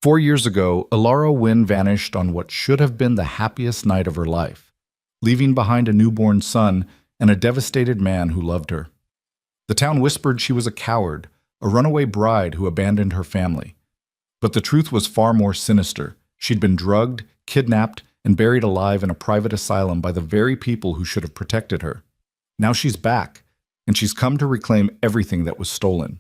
4 years ago, Ilara Wynne vanished on what should have been the happiest night of her life, leaving behind a newborn son and a devastated man who loved her. The town whispered she was a coward, a runaway bride who abandoned her family. But the truth was far more sinister. She'd been drugged, kidnapped, and buried alive in a private asylum by the very people who should have protected her. Now she's back, and she's come to reclaim everything that was stolen.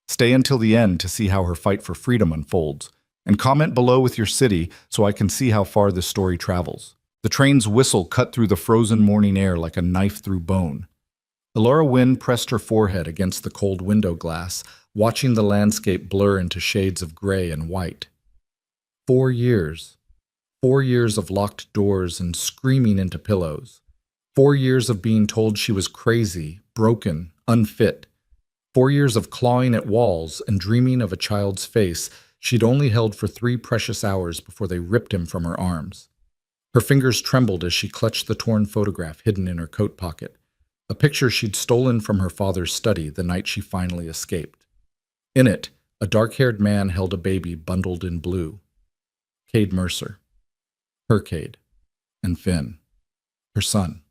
Stay until the end to see how her fight for freedom unfolds, and comment below with your city so I can see how far this story travels. The train's whistle cut through the frozen morning air like a knife through bone. Ilara Wynne pressed her forehead against the cold window glass, watching the landscape blur into shades of gray and white. 4 years. 4 years of locked doors and screaming into pillows. 4 years of being told she was crazy, broken, unfit. 4 years of clawing at walls and dreaming of a child's face she'd only held for 3 precious hours before they ripped him from her arms. Her fingers trembled as she clutched the torn photograph hidden in her coat pocket, a picture she'd stolen from her father's study the night she finally escaped. In it, a dark-haired man held a baby bundled in blue. Cade Mercer. Her Cade. And Finn. Her son.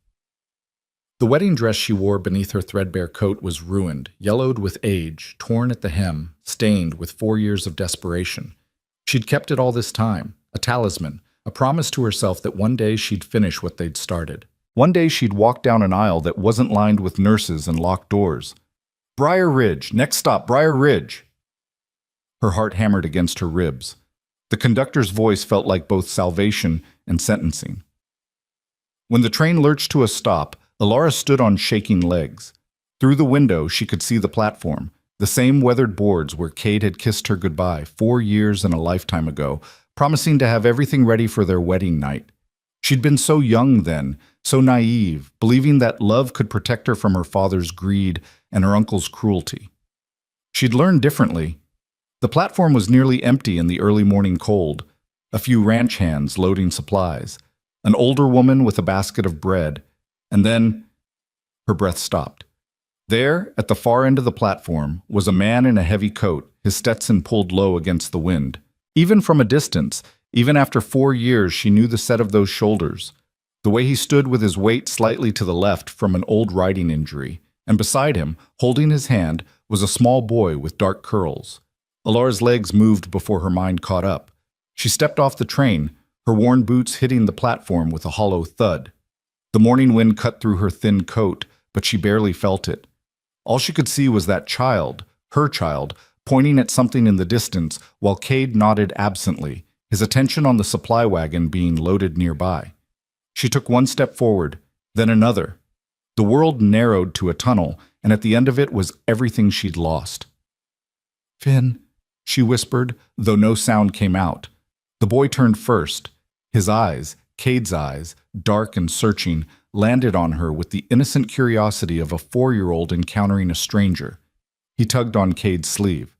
The wedding dress she wore beneath her threadbare coat was ruined, yellowed with age, torn at the hem, stained with 4 years of desperation. She'd kept it all this time, a talisman, a promise to herself that one day she'd finish what they'd started. One day she'd walk down an aisle that wasn't lined with nurses and locked doors. Briar Ridge, next stop, Briar Ridge. Her heart hammered against her ribs. The conductor's voice felt like both salvation and sentencing. When the train lurched to a stop, Ilara stood on shaking legs. Through the window, she could see the platform, the same weathered boards where Cade had kissed her goodbye 4 years and a lifetime ago, promising to have everything ready for their wedding night. She'd been so young then, so naive, believing that love could protect her from her father's greed and her uncle's cruelty. She'd learned differently. The platform was nearly empty in the early morning cold, a few ranch hands loading supplies, an older woman with a basket of bread, and then her breath stopped. There, at the far end of the platform, was a man in a heavy coat, his Stetson pulled low against the wind. Even from a distance, even after 4 years, she knew the set of those shoulders, the way he stood with his weight slightly to the left from an old riding injury, and beside him, holding his hand, was a small boy with dark curls. Ilara's legs moved before her mind caught up. She stepped off the train, her worn boots hitting the platform with a hollow thud. The morning wind cut through her thin coat, but she barely felt it. All she could see was that child, her child, pointing at something in the distance while Cade nodded absently, his attention on the supply wagon being loaded nearby. She took one step forward, then another. The world narrowed to a tunnel, and at the end of it was everything she'd lost. "Finn," she whispered, though no sound came out. The boy turned first. His eyes, Cade's eyes, dark and searching, landed on her with the innocent curiosity of a 4-year-old encountering a stranger. He tugged on Cade's sleeve.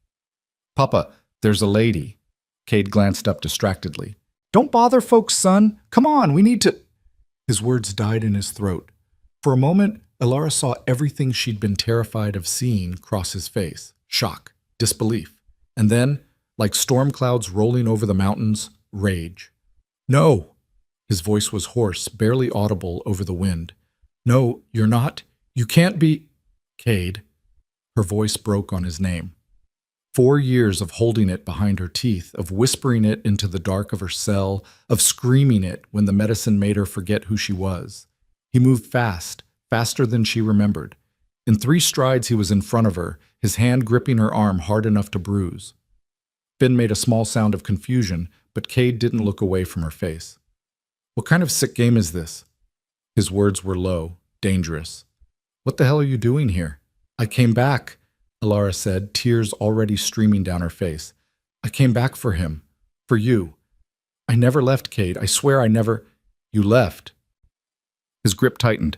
"Papa, there's a lady." Cade glanced up distractedly. "Don't bother folks, son. Come on, we need to—" His words died in his throat. For a moment, Ilara saw everything she'd been terrified of seeing cross his face. Shock, disbelief, and then, like storm clouds rolling over the mountains, rage. "No!" His voice was hoarse, barely audible over the wind. "No, you're not. You can't be—" "Cade." Her voice broke on his name. 4 years of holding it behind her teeth, of whispering it into the dark of her cell, of screaming it when the medicine made her forget who she was. He moved fast, faster than she remembered. In 3 strides he was in front of her, his hand gripping her arm hard enough to bruise. Finn made a small sound of confusion, but Cade didn't look away from her face. "What kind of sick game is this?" His words were low, dangerous. "What the hell are you doing here?" "I came back," Ilara said, tears already streaming down her face. "I came back for him. For you. I never left, Cade. I swear I never—" "You left." His grip tightened.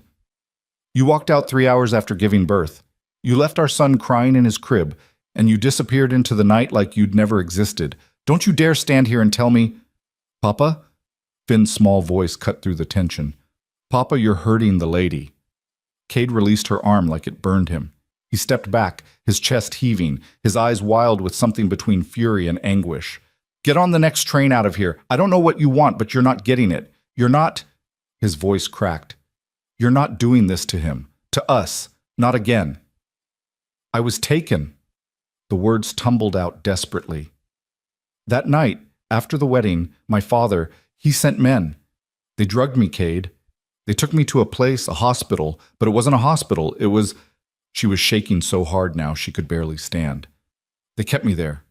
"You walked out 3 hours after giving birth. You left our son crying in his crib, and you disappeared into the night like you'd never existed. Don't you dare stand here and tell me—" "Papa?" Finn's small voice cut through the tension. "Papa, you're hurting the lady." Cade released her arm like it burned him. He stepped back, his chest heaving, his eyes wild with something between fury and anguish. Get on the next train out of here. I don't know what you want, but you're not getting it. You're not—" His voice cracked. "You're not doing this to him. To us. Not again." "I was taken." The words tumbled out desperately. "That night, after the wedding, my father, he sent men. They drugged me, Cade. They took me to a place, a hospital, but it wasn't a hospital. It was—" She was shaking so hard now she could barely stand. "They kept me there.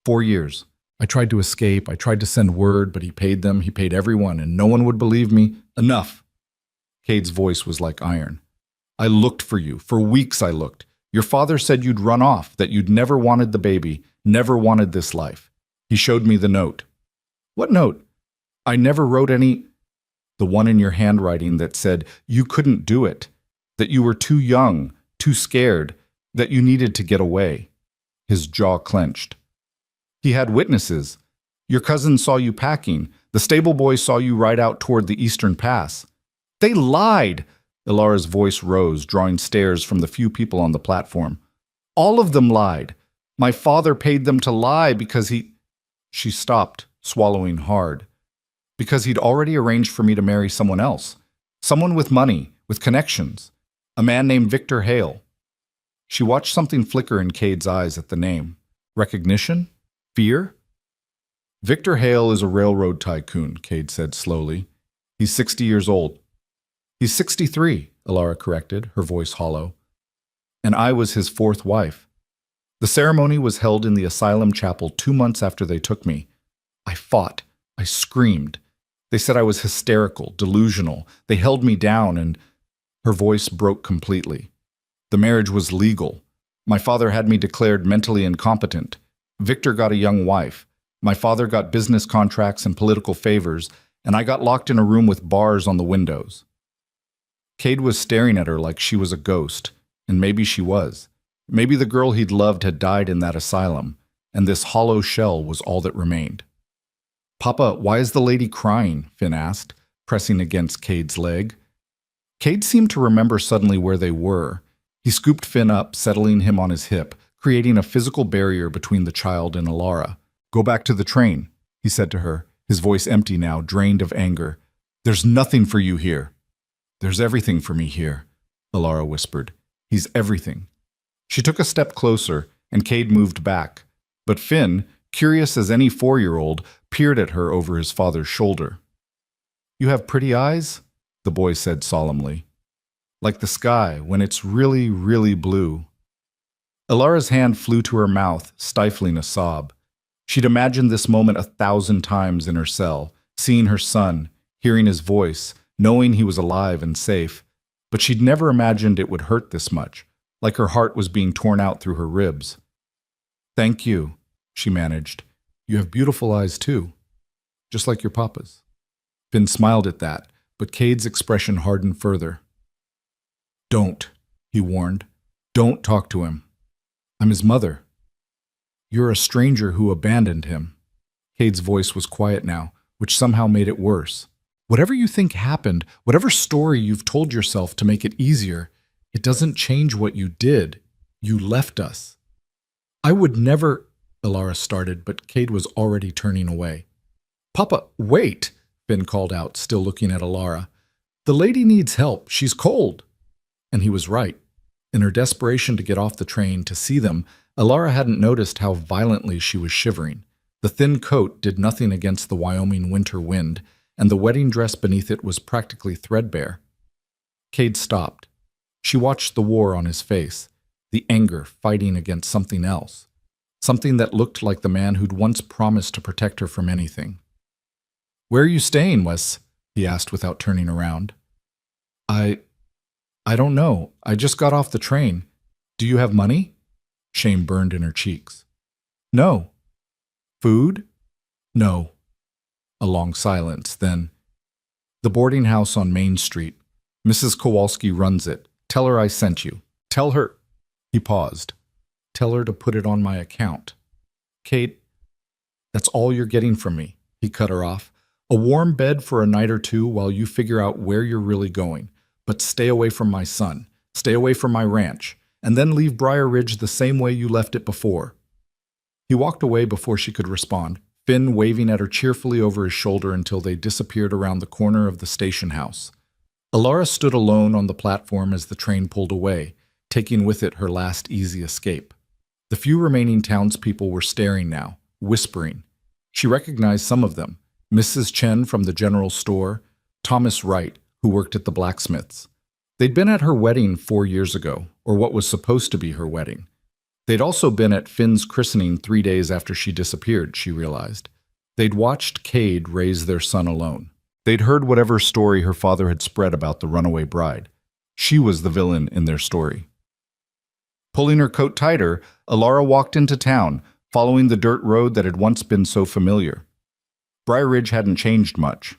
4 years. I tried to escape. I tried to send word, but he paid them. He paid everyone, and no one would believe me. Enough." Cade's voice was like iron. "I looked for you. For weeks I looked. Your father said you'd run off, that you'd never wanted the baby, never wanted this life. He showed me the note." "What note?" "I never wrote any—" "The one in your handwriting that said you couldn't do it, that you were too young, too scared, that you needed to get away." His jaw clenched. "He had witnesses. Your cousin saw you packing. The stable boy saw you ride out toward the eastern pass." "They lied!" Ilara's voice rose, drawing stares from the few people on the platform. "All of them lied. My father paid them to lie because he—" She stopped, swallowing hard. "Because he'd already arranged for me to marry someone else. Someone with money, with connections. A man named Victor Hale." She watched something flicker in Cade's eyes at the name. Recognition? Fear? "Victor Hale is a railroad tycoon," Cade said slowly. "He's 60 years old." "He's 63, Ilara corrected, her voice hollow. "And I was his 4th wife. The ceremony was held in the asylum chapel 2 months after they took me. I fought. I screamed. They said I was hysterical, delusional. They held me down and—" Her voice broke completely. "The marriage was legal. My father had me declared mentally incompetent. Victor got a young wife. My father got business contracts and political favors, and I got locked in a room with bars on the windows." Cade was staring at her like she was a ghost, and maybe she was. Maybe the girl he'd loved had died in that asylum, and this hollow shell was all that remained. "Papa, why is the lady crying?" Finn asked, pressing against Cade's leg. Cade seemed to remember suddenly where they were. He scooped Finn up, settling him on his hip, creating a physical barrier between the child and Ilara. "Go back to the train," he said to her, his voice empty now, drained of anger. "There's nothing for you here." "There's everything for me here," Ilara whispered. "He's everything." She took a step closer, and Cade moved back. But Finn, curious as any 4-year-old, peered at her over his father's shoulder. "You have pretty eyes," the boy said solemnly. "Like the sky when it's really, really blue." Ilara's hand flew to her mouth, stifling a sob. She'd imagined this moment 1,000 times in her cell, seeing her son, hearing his voice, knowing he was alive and safe, but she'd never imagined it would hurt this much, like her heart was being torn out through her ribs. "Thank you," she managed. "You have beautiful eyes too, just like your papa's." Finn smiled at that, but Cade's expression hardened further. "Don't," he warned. "Don't talk to him. I'm his mother. You're a stranger who abandoned him." Cade's voice was quiet now, which somehow made it worse. "Whatever you think happened, whatever story you've told yourself to make it easier, it doesn't change what you did. You left us." "I would never—" Ilara started, but Cade was already turning away. "Papa, wait!" Finn called out, still looking at Ilara. "The lady needs help. She's cold." And he was right. In her desperation to get off the train to see them, Ilara hadn't noticed how violently she was shivering. The thin coat did nothing against the Wyoming winter wind, and the wedding dress beneath it was practically threadbare. Cade stopped. She watched the war on his face, the anger fighting against something else, something that looked like the man who'd once promised to protect her from anything. "Where are you staying, Wes?" he asked without turning around. I don't know. I just got off the train. Do you have money?" Shame burned in her cheeks. "No." "Food?" "No." A long silence, then, "The boarding house on Main Street. Mrs. Kowalski runs it. Tell her I sent you. Tell her—" He paused. "Tell her to put it on my account." "Kate, that's all you're getting from me," he cut her off. "A warm bed for a night or two while you figure out where you're really going. But stay away from my son. Stay away from my ranch. And then leave Briar Ridge the same way you left it before." He walked away before she could respond. Finn waving at her cheerfully over his shoulder until they disappeared around the corner of the station house. Alara stood alone on the platform as the train pulled away, taking with it her last easy escape. The few remaining townspeople were staring now, whispering. She recognized some of them: Mrs. Chen from the general store, Thomas Wright, who worked at the blacksmith's. They'd been at her wedding 4 years ago, or what was supposed to be her wedding. They'd also been at Finn's christening 3 days after she disappeared, she realized. They'd watched Cade raise their son alone. They'd heard whatever story her father had spread about the runaway bride. She was the villain in their story. Pulling her coat tighter, Alara walked into town, following the dirt road that had once been so familiar. Briar Ridge hadn't changed much.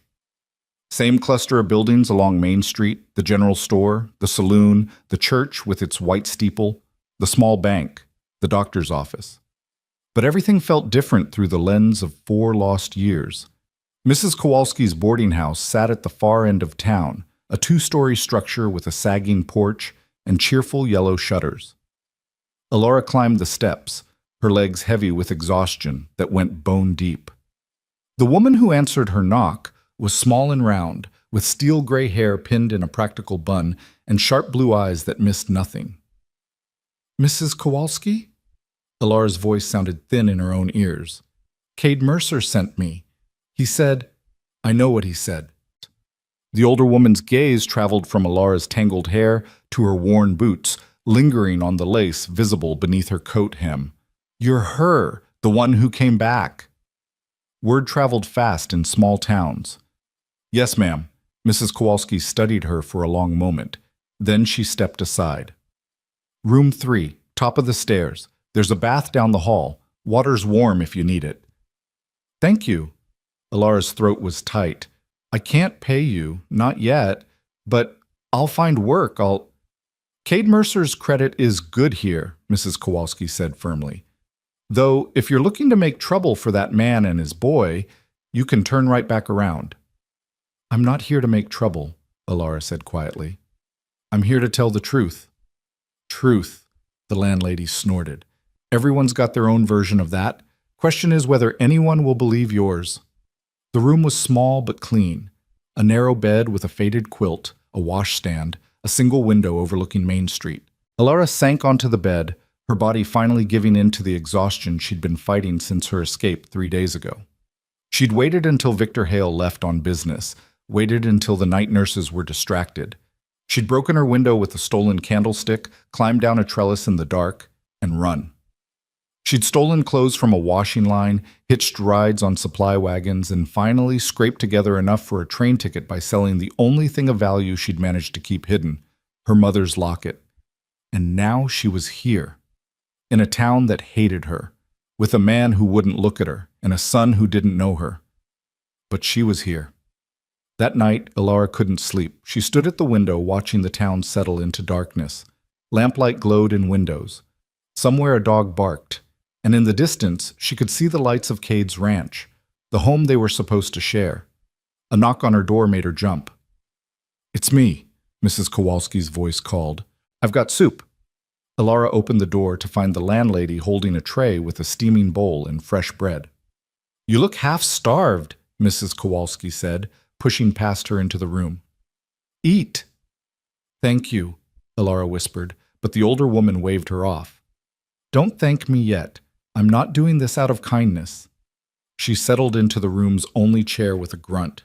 Same cluster of buildings along Main Street, the general store, the saloon, the church with its white steeple, the small bank, the doctor's office. But everything felt different through the lens of 4 lost years. Mrs. Kowalski's boarding house sat at the far end of town, a 2-story structure with a sagging porch and cheerful yellow shutters. Alara climbed the steps, her legs heavy with exhaustion that went bone deep. The woman who answered her knock was small and round, with steel gray hair pinned in a practical bun and sharp blue eyes that missed nothing. "Mrs. Kowalski?" Alara's voice sounded thin in her own ears. "Cade Mercer sent me. He said—" "I know what he said." The older woman's gaze traveled from Alara's tangled hair to her worn boots, lingering on the lace visible beneath her coat hem. "You're her, the one who came back." Word traveled fast in small towns. "Yes, ma'am." Mrs. Kowalski studied her for a long moment. Then she stepped aside. "Room 3, top of the stairs. There's a bath down the hall. Water's warm if you need it." "Thank you." Alara's throat was tight. "I can't pay you, not yet, but I'll find work. Cade Mercer's credit is good here," Mrs. Kowalski said firmly. "Though, if you're looking to make trouble for that man and his boy, you can turn right back around." "I'm not here to make trouble," Alara said quietly. "I'm here to tell the truth." "Truth," the landlady snorted. "Everyone's got their own version of that. Question is whether anyone will believe yours." The room was small but clean. A narrow bed with a faded quilt, a washstand, a single window overlooking Main Street. Alara sank onto the bed, her body finally giving in to the exhaustion she'd been fighting since her escape 3 days ago. She'd waited until Victor Hale left on business, waited until the night nurses were distracted. She'd broken her window with a stolen candlestick, climbed down a trellis in the dark, and run. She'd stolen clothes from a washing line, hitched rides on supply wagons, and finally scraped together enough for a train ticket by selling the only thing of value she'd managed to keep hidden, her mother's locket. And now she was here, in a town that hated her, with a man who wouldn't look at her, and a son who didn't know her. But she was here. That night, Alara couldn't sleep. She stood at the window watching the town settle into darkness. Lamplight glowed in windows. Somewhere a dog barked, and in the distance she could see the lights of Cade's ranch, the home they were supposed to share. A knock on her door made her jump. "It's me," Mrs. Kowalski's voice called. "I've got soup." Alara opened the door to find the landlady holding a tray with a steaming bowl and fresh bread. "You look half-starved," Mrs. Kowalski said, pushing past her into the room. "Eat." "Thank you," Alara whispered, but the older woman waved her off. "Don't thank me yet. I'm not doing this out of kindness." She settled into the room's only chair with a grunt.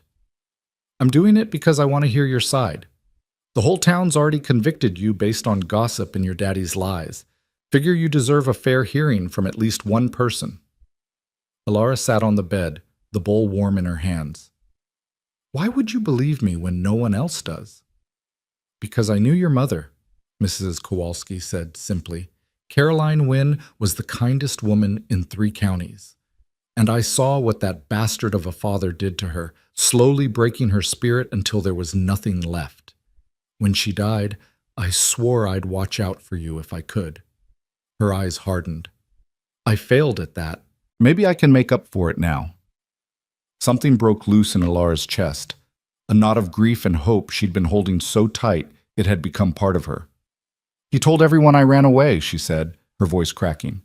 "I'm doing it because I want to hear your side. The whole town's already convicted you based on gossip and your daddy's lies. Figure you deserve a fair hearing from at least one person." Alara sat on the bed, the bowl warm in her hands. "Why would you believe me when no one else does?" "Because I knew your mother," Mrs. Kowalski said simply. "Caroline Wynne was the kindest woman in 3 counties. And I saw what that bastard of a father did to her, slowly breaking her spirit until there was nothing left. When she died, I swore I'd watch out for you if I could." Her eyes hardened. "I failed at that. Maybe I can make up for it now." Something broke loose in Alara's chest, a knot of grief and hope she'd been holding so tight it had become part of her. "He told everyone I ran away," she said, her voice cracking.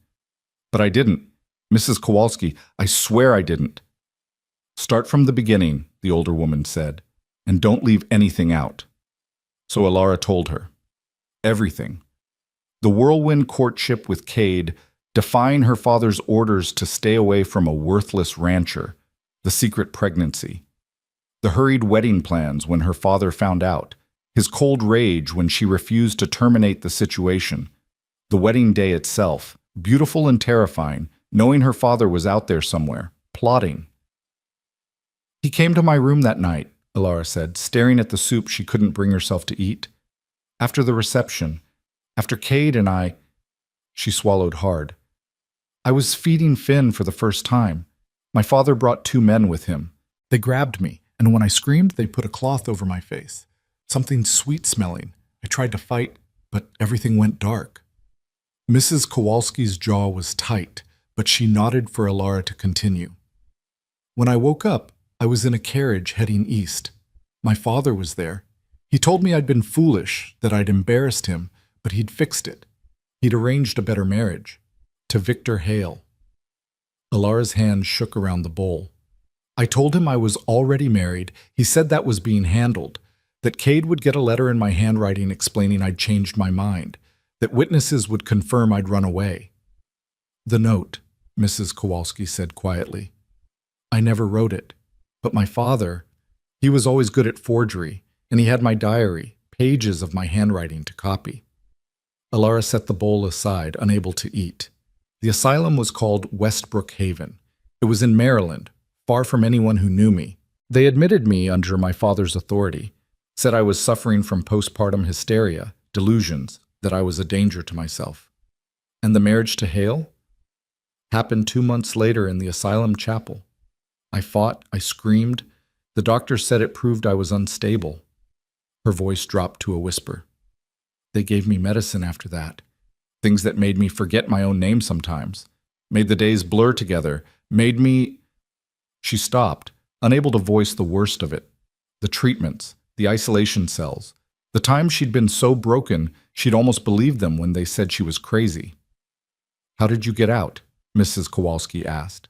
"But I didn't. Mrs. Kowalski, I swear I didn't. Start from the beginning, the older woman said, and don't leave anything out. So Alara told her. Everything. The whirlwind courtship with Cade, defying her father's orders to stay away from a worthless rancher, the secret pregnancy, the hurried wedding plans when her father found out, his cold rage when she refused to terminate the situation, the wedding day itself, beautiful and terrifying, knowing her father was out there somewhere, plotting. He came to my room that night, Alara said, staring at the soup she couldn't bring herself to eat. After the reception, after Cade and I, she swallowed hard. I was feeding Finn for the first time. My father brought two men with him. They grabbed me, and when I screamed, they put a cloth over my face. Something sweet-smelling. I tried to fight, but everything went dark. Mrs. Kowalski's jaw was tight, but she nodded for Alara to continue. When I woke up, I was in a carriage heading east. My father was there. He told me I'd been foolish, that I'd embarrassed him, but he'd fixed it. He'd arranged a better marriage. To Victor Hale. Alara's hand shook around the bowl. I told him I was already married. He said that was being handled, that Cade would get a letter in my handwriting explaining I'd changed my mind, that witnesses would confirm I'd run away. The note, Mrs. Kowalski said quietly. I never wrote it, but my father, he was always good at forgery, and he had my diary, pages of my handwriting to copy. Alara set the bowl aside, unable to eat. The asylum was called Westbrook Haven. It was in Maryland, far from anyone who knew me. They admitted me under my father's authority, said I was suffering from postpartum hysteria, delusions, that I was a danger to myself. And the marriage to Hale? Happened 2 months later in the asylum chapel. I fought, I screamed. The doctor said it proved I was unstable. Her voice dropped to a whisper. They gave me medicine after that. Things that made me forget my own name sometimes, made the days blur together, made me... She stopped, unable to voice the worst of it. The treatments, the isolation cells, the times she'd been so broken she'd almost believed them when they said she was crazy. How did you get out? Mrs. Kowalski asked.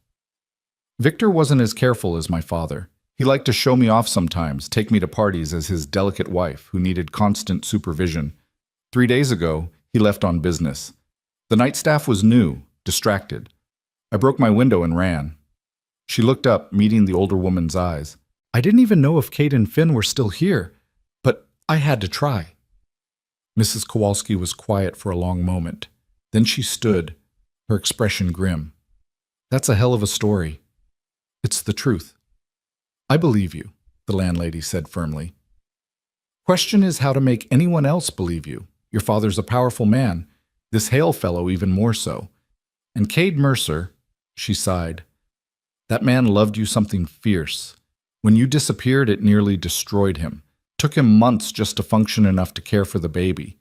Victor wasn't as careful as my father. He liked to show me off sometimes, take me to parties as his delicate wife who needed constant supervision. 3 days ago, he left on business. The night staff was new, distracted. I broke my window and ran. She looked up, meeting the older woman's eyes. I didn't even know if Cade and Finn were still here, but I had to try. Mrs. Kowalski was quiet for a long moment. Then she stood, her expression grim. That's a hell of a story. It's the truth. I believe you, the landlady said firmly. Question is how to make anyone else believe you. Your father's a powerful man, this Hale fellow even more so. And Cade Mercer, she sighed, that man loved you something fierce. When you disappeared, it nearly destroyed him. Took him months just to function enough to care for the baby.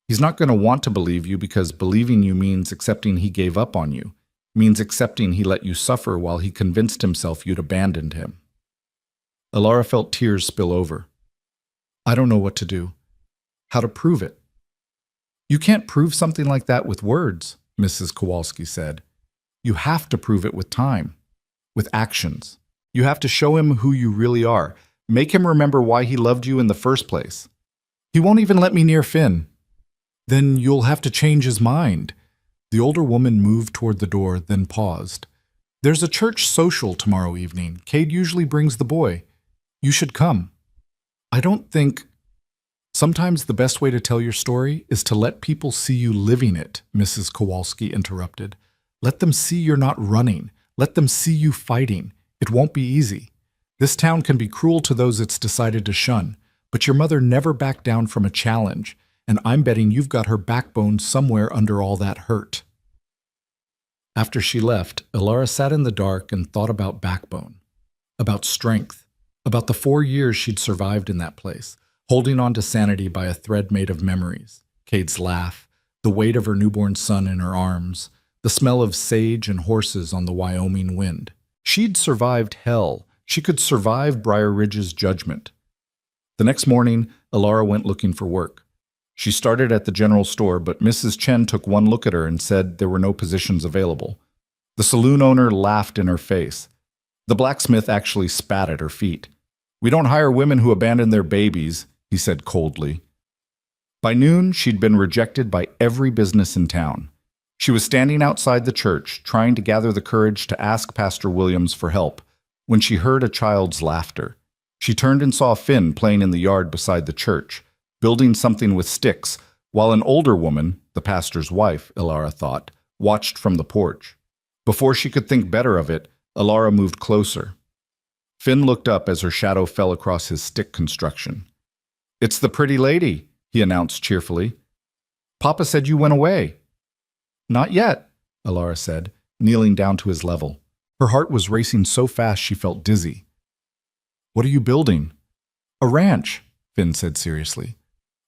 He's not going to want to believe you because believing you means accepting he gave up on you, means accepting he let you suffer while he convinced himself you'd abandoned him. Alara felt tears spill over. I don't know what to do. How to prove it. You can't prove something like that with words, Mrs. Kowalski said. You have to prove it with time, with actions. You have to show him who you really are. Make him remember why he loved you in the first place. He won't even let me near Finn. Then you'll have to change his mind. The older woman moved toward the door, then paused. There's a church social tomorrow evening. Cade usually brings the boy. You should come. I don't think... Sometimes the best way to tell your story is to let people see you living it, Mrs. Kowalski interrupted. Let them see you're not running. Let them see you fighting. It won't be easy. This town can be cruel to those it's decided to shun, but your mother never backed down from a challenge, and I'm betting you've got her backbone somewhere under all that hurt. After she left, Alara sat in the dark and thought about backbone, about strength, about the 4 years she'd survived in that place, holding on to sanity by a thread made of memories. Cade's laugh, the weight of her newborn son in her arms, the smell of sage and horses on the Wyoming wind. She'd survived hell. She could survive Briar Ridge's judgment. The next morning, Alara went looking for work. She started at the general store, but Mrs. Chen took one look at her and said there were no positions available. The saloon owner laughed in her face. The blacksmith actually spat at her feet. "We don't hire women who abandon their babies," he said coldly. By noon, she'd been rejected by every business in town. She was standing outside the church, trying to gather the courage to ask Pastor Williams for help, when she heard a child's laughter. She turned and saw Finn playing in the yard beside the church, building something with sticks, while an older woman, the pastor's wife, Ilara thought, watched from the porch. Before she could think better of it, Ilara moved closer. Finn looked up as her shadow fell across his stick construction. "It's the pretty lady," he announced cheerfully. "Papa said you went away." "Not yet," Ilara said, kneeling down to his level. Her heart was racing so fast she felt dizzy. "What are you building?" "A ranch," Finn said seriously.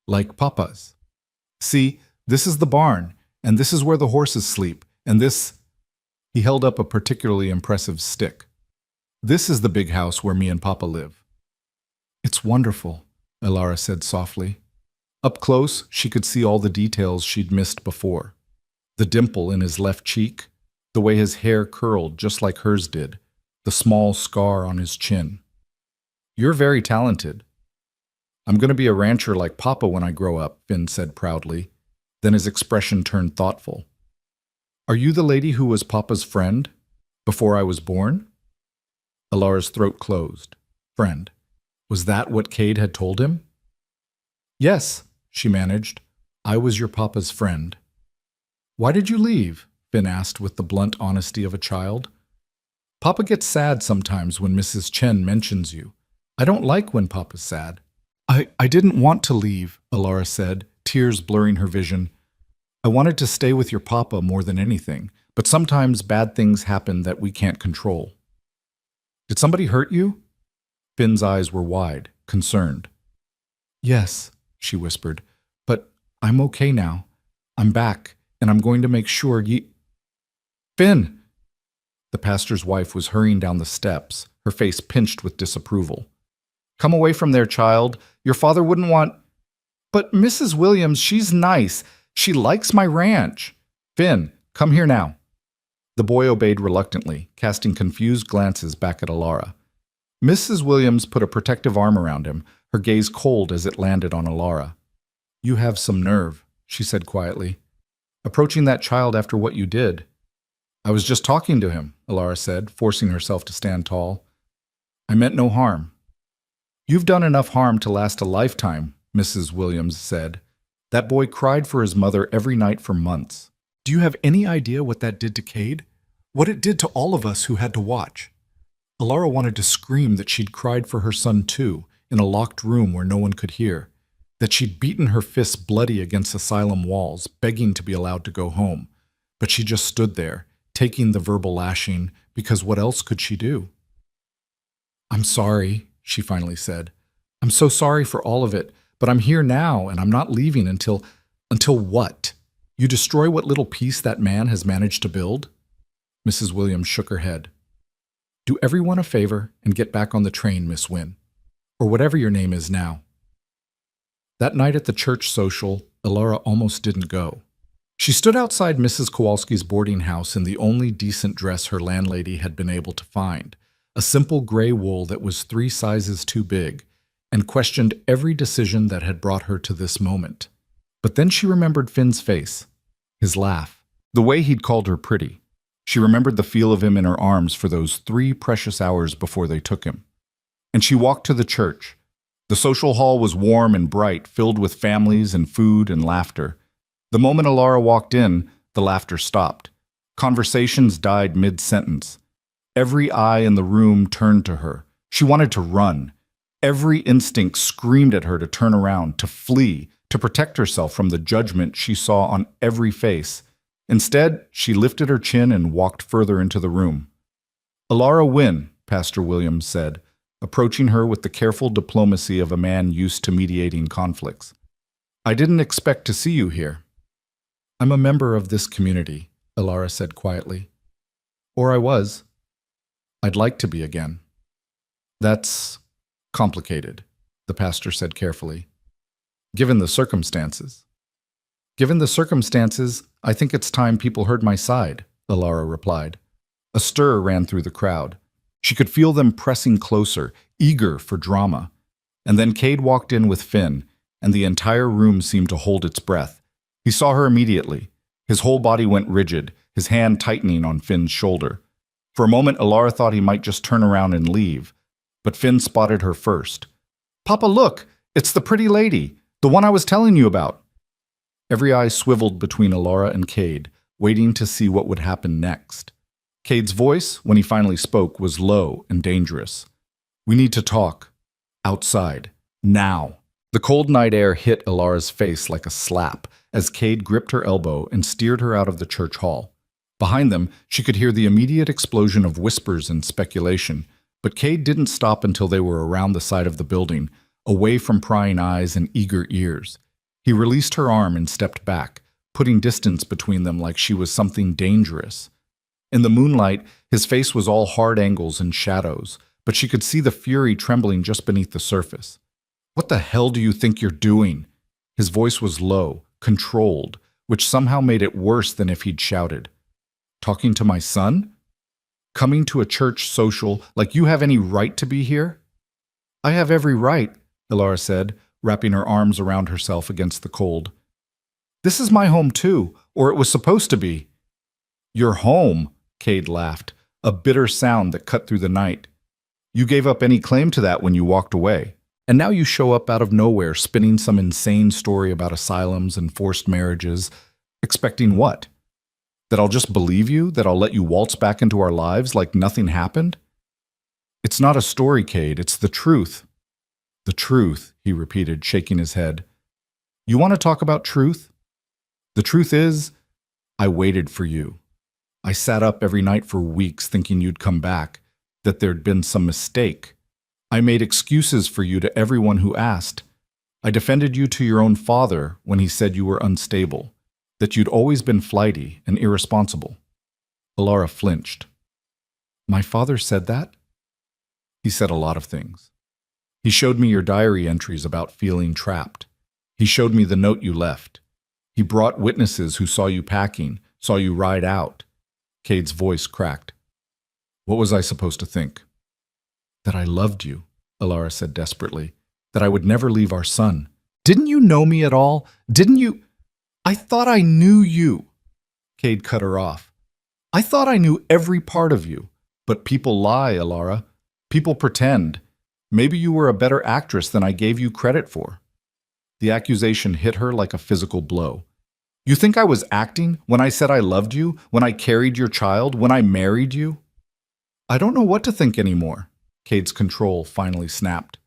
"Like Papa's. See, this is the barn, and this is where the horses sleep, and this—" He held up a particularly impressive stick. "This is the big house where me and Papa live." "It's wonderful," Ilara said softly. Up close, she could see all the details she'd missed before. The dimple in his left cheek, the way his hair curled just like hers did, the small scar on his chin. "You're very talented." "I'm going to be a rancher like Papa when I grow up," Finn said proudly. Then his expression turned thoughtful. "Are you the lady who was Papa's friend before I was born?" Ilara's throat closed. Friend. Was that what Cade had told him? "Yes," she managed. "I was your Papa's friend." "Why did you leave?" Finn asked with the blunt honesty of a child. "Papa gets sad sometimes when Mrs. Chen mentions you. I don't like when Papa's sad." I didn't want to leave," Ilara said, tears blurring her vision. "I wanted to stay with your Papa more than anything, but sometimes bad things happen that we can't control." "Did somebody hurt you?" Finn's eyes were wide, concerned. "Yes," she whispered, "but I'm okay now. I'm back, and I'm going to make sure Finn!" The pastor's wife was hurrying down the steps, her face pinched with disapproval. "Come away from there, child. Your father wouldn't want—" "But Mrs. Williams, she's nice. She likes my ranch." "Finn, come here now." The boy obeyed reluctantly, casting confused glances back at Ilara. Mrs. Williams put a protective arm around him, her gaze cold as it landed on Ilara. "You have some nerve," she said quietly. "Approaching that child after what you did." "I was just talking to him," Ilara said, forcing herself to stand tall. "I meant no harm." "You've done enough harm to last a lifetime," Mrs. Williams said. "That boy cried for his mother every night for months. Do you have any idea what that did to Cade? What it did to all of us who had to watch?" Ilara wanted to scream that she'd cried for her son too, in a locked room where no one could hear, that she'd beaten her fists bloody against asylum walls, begging to be allowed to go home. But she just stood there, taking the verbal lashing, because what else could she do? "I'm sorry," she finally said. "I'm so sorry for all of it, but I'm here now, and I'm not leaving until what? You destroy what little peace that man has managed to build?" Mrs. Williams shook her head. "Do everyone a favor and get back on the train, Miss Wynne, or whatever your name is now." That night at the church social, Ilara almost didn't go. She stood outside Mrs. Kowalski's boarding house in the only decent dress her landlady had been able to find, a simple gray wool that was 3 sizes too big, and questioned every decision that had brought her to this moment. But then she remembered Finn's face, his laugh, the way he'd called her pretty. She remembered the feel of him in her arms for those 3 precious hours before they took him. And she walked to the church. The social hall was warm and bright, filled with families and food and laughter. The moment Ilara walked in, the laughter stopped. Conversations died mid-sentence. Every eye in the room turned to her. She wanted to run. Every instinct screamed at her to turn around, to flee, to protect herself from the judgment she saw on every face. Instead, she lifted her chin and walked further into the room. "Ilara Wynne," Pastor Williams said, approaching her with the careful diplomacy of a man used to mediating conflicts. "I didn't expect to see you here." "I'm a member of this community," Ilara said quietly. "Or I was. I'd like to be again." "That's complicated," the pastor said carefully. "Given the circumstances." "Given the circumstances, I think it's time people heard my side," Ilara replied. A stir ran through the crowd. She could feel them pressing closer, eager for drama. And then Cade walked in with Finn, and the entire room seemed to hold its breath. He saw her immediately. His whole body went rigid, his hand tightening on Finn's shoulder. For a moment, Alara thought he might just turn around and leave, but Finn spotted her first. "Papa, look! It's the pretty lady, the one I was telling you about." Every eye swiveled between Alara and Cade, waiting to see what would happen next. Cade's voice, when he finally spoke, was low and dangerous. "We need to talk. Outside. Now." The cold night air hit Alara's face like a slap as Cade gripped her elbow and steered her out of the church hall. Behind them, she could hear the immediate explosion of whispers and speculation, but Cade didn't stop until they were around the side of the building, away from prying eyes and eager ears. He released her arm and stepped back, putting distance between them like she was something dangerous. In the moonlight, his face was all hard angles and shadows, but she could see the fury trembling just beneath the surface. "What the hell do you think you're doing?" His voice was low, controlled, which somehow made it worse than if he'd shouted. "Talking to my son? Coming to a church social like you have any right to be here?" "I have every right," Alara said, wrapping her arms around herself against the cold. "This is my home too, or it was supposed to be." "Your home?" Cade laughed, a bitter sound that cut through the night. "You gave up any claim to that when you walked away. And now you show up out of nowhere spinning some insane story about asylums and forced marriages, expecting what? That I'll just believe you? That I'll let you waltz back into our lives like nothing happened?" "It's not a story, Cade. It's the truth." "The truth," he repeated, shaking his head. "You want to talk about truth? The truth is, I waited for you. I sat up every night for weeks thinking you'd come back, that there'd been some mistake. I made excuses for you to everyone who asked. I defended you to your own father when he said you were unstable, that you'd always been flighty and irresponsible." Alara flinched. "My father said that?" "He said a lot of things. He showed me your diary entries about feeling trapped. He showed me the note you left. He brought witnesses who saw you packing, saw you ride out." Cade's voice cracked. "What was I supposed to think?" "That I loved you," Alara said desperately. "That I would never leave our son. Didn't you know me at all? Didn't you—" "I thought I knew you." Cade cut her off. "I thought I knew every part of you. But people lie, Alara. People pretend. Maybe you were a better actress than I gave you credit for." The accusation hit her like a physical blow. "You think I was acting when I said I loved you, when I carried your child, when I married you?" "I don't know what to think anymore." Cade's control finally snapped.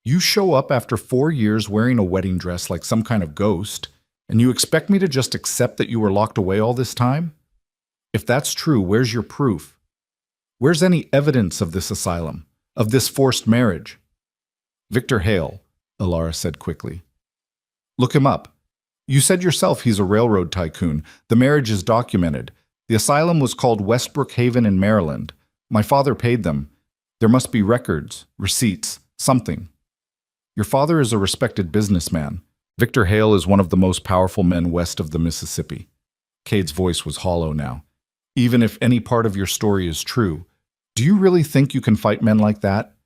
"You show up after 4 years wearing a wedding dress like some kind of ghost, and you expect me to just accept that you were locked away all this time? If that's true, where's your proof? Where's any evidence of this asylum, of this forced marriage?" "Victor Hale," Alara said quickly. "Look him up. You said yourself he's a railroad tycoon. The marriage is documented. The asylum was called Westbrook Haven in Maryland. My father paid them. There must be records, receipts, something. Your father is a respected businessman. Victor Hale is one of the most powerful men west of the Mississippi." Cade's voice was hollow now. "Even if any part of your story is true, do you really think you can fight men like that?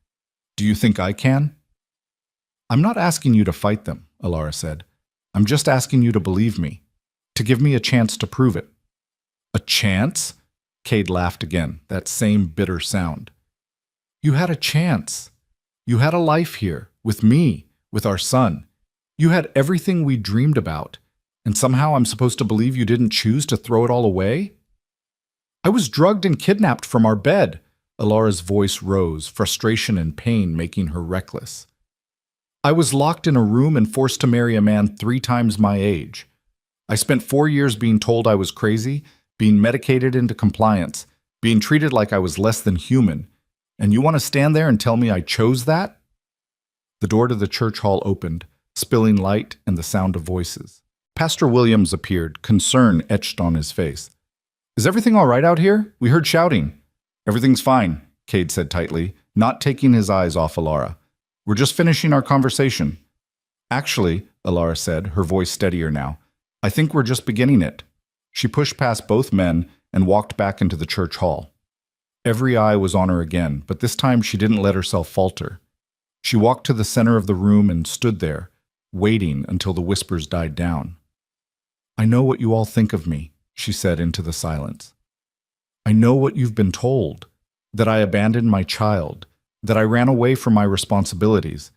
Do you think I can?" "I'm not asking you to fight them," Alara said. "I'm just asking you to believe me, to give me a chance to prove it." "A chance?" Cade laughed again, that same bitter sound. "You had a chance. You had a life here, with me, with our son. You had everything we dreamed about, and somehow I'm supposed to believe you didn't choose to throw it all away?" "I was drugged and kidnapped from our bed." Alara's voice rose, frustration and pain making her reckless. "I was locked in a room and forced to marry a man 3 times my age. I spent 4 years being told I was crazy, being medicated into compliance, being treated like I was less than human. And you want to stand there and tell me I chose that?" The door to the church hall opened, spilling light and the sound of voices. Pastor Williams appeared, concern etched on his face. "Is everything all right out here? We heard shouting." "Everything's fine," Cade said tightly, not taking his eyes off Alara. "We're just finishing our conversation." "Actually," Alara said, her voice steadier now, "I think we're just beginning it." She pushed past both men and walked back into the church hall. Every eye was on her again, but this time she didn't let herself falter. She walked to the center of the room and stood there, waiting until the whispers died down. "I know what you all think of me," she said into the silence. "I know what you've been told, that I abandoned my child, that I ran away from my responsibilities,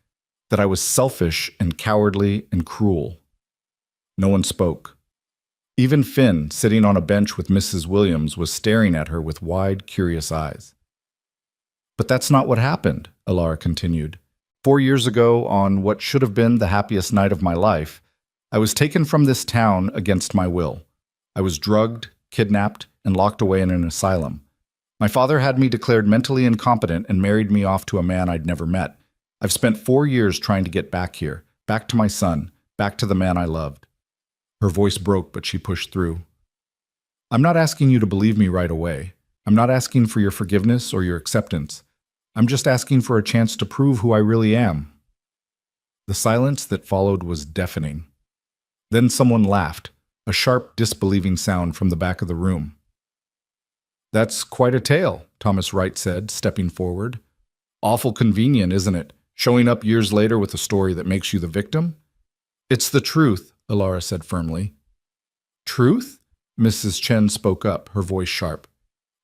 that I was selfish and cowardly and cruel." No one spoke. Even Finn, sitting on a bench with Mrs. Williams, was staring at her with wide, curious eyes. "But that's not what happened," Alara continued. 4 years ago, on what should have been the happiest night of my life, I was taken from this town against my will. I was drugged, kidnapped, and locked away in an asylum. My father had me declared mentally incompetent and married me off to a man I'd never met. I've spent 4 years trying to get back here, back to my son, back to the man I loved. Her voice broke, but she pushed through. "I'm not asking you to believe me right away. I'm not asking for your forgiveness or your acceptance. I'm just asking for a chance to prove who I really am." The silence that followed was deafening. Then someone laughed, a sharp, disbelieving sound from the back of the room. "That's quite a tale," Thomas Wright said, stepping forward. "Awful convenient, isn't it? Showing up years later with a story that makes you the victim?" "It's the truth," Alara said firmly. "Truth?" Mrs. Chen spoke up, her voice sharp.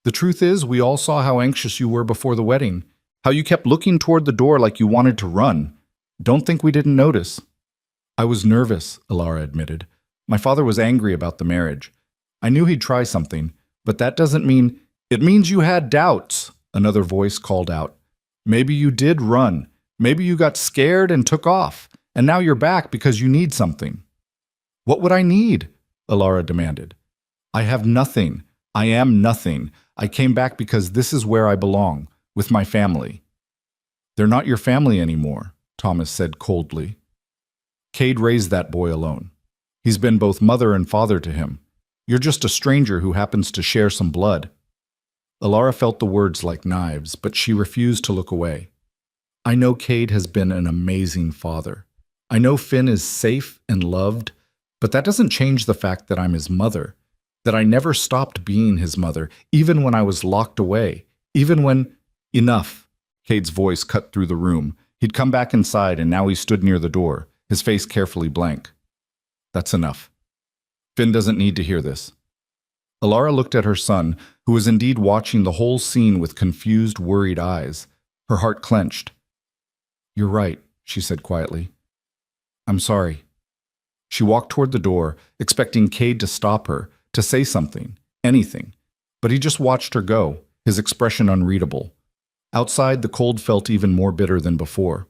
"The truth is, we all saw how anxious you were before the wedding, how you kept looking toward the door like you wanted to run. Don't think we didn't notice." "I was nervous," Alara admitted. "My father was angry about the marriage. I knew he'd try something, but that doesn't mean—" "It means you had doubts," another voice called out. "Maybe you did run. Maybe you got scared and took off, and now you're back because you need something." "What would I need?" Alara demanded. "I have nothing. I am nothing. I came back because this is where I belong, with my family." "They're not your family anymore," Thomas said coldly. "Cade raised that boy alone. He's been both mother and father to him. You're just a stranger who happens to share some blood." Alara felt the words like knives, but she refused to look away. "I know Cade has been an amazing father. I know Finn is safe and loved, but that doesn't change the fact that I'm his mother, that I never stopped being his mother, even when I was locked away, even when—" "Enough." Cade's voice cut through the room. He'd come back inside, and now he stood near the door, his face carefully blank. "That's enough. Finn doesn't need to hear this." Alara looked at her son, who was indeed watching the whole scene with confused, worried eyes. Her heart clenched. "You're right," she said quietly. "I'm sorry." She walked toward the door, expecting Cade to stop her, to say something, anything. But he just watched her go, his expression unreadable. Outside, the cold felt even more bitter than before.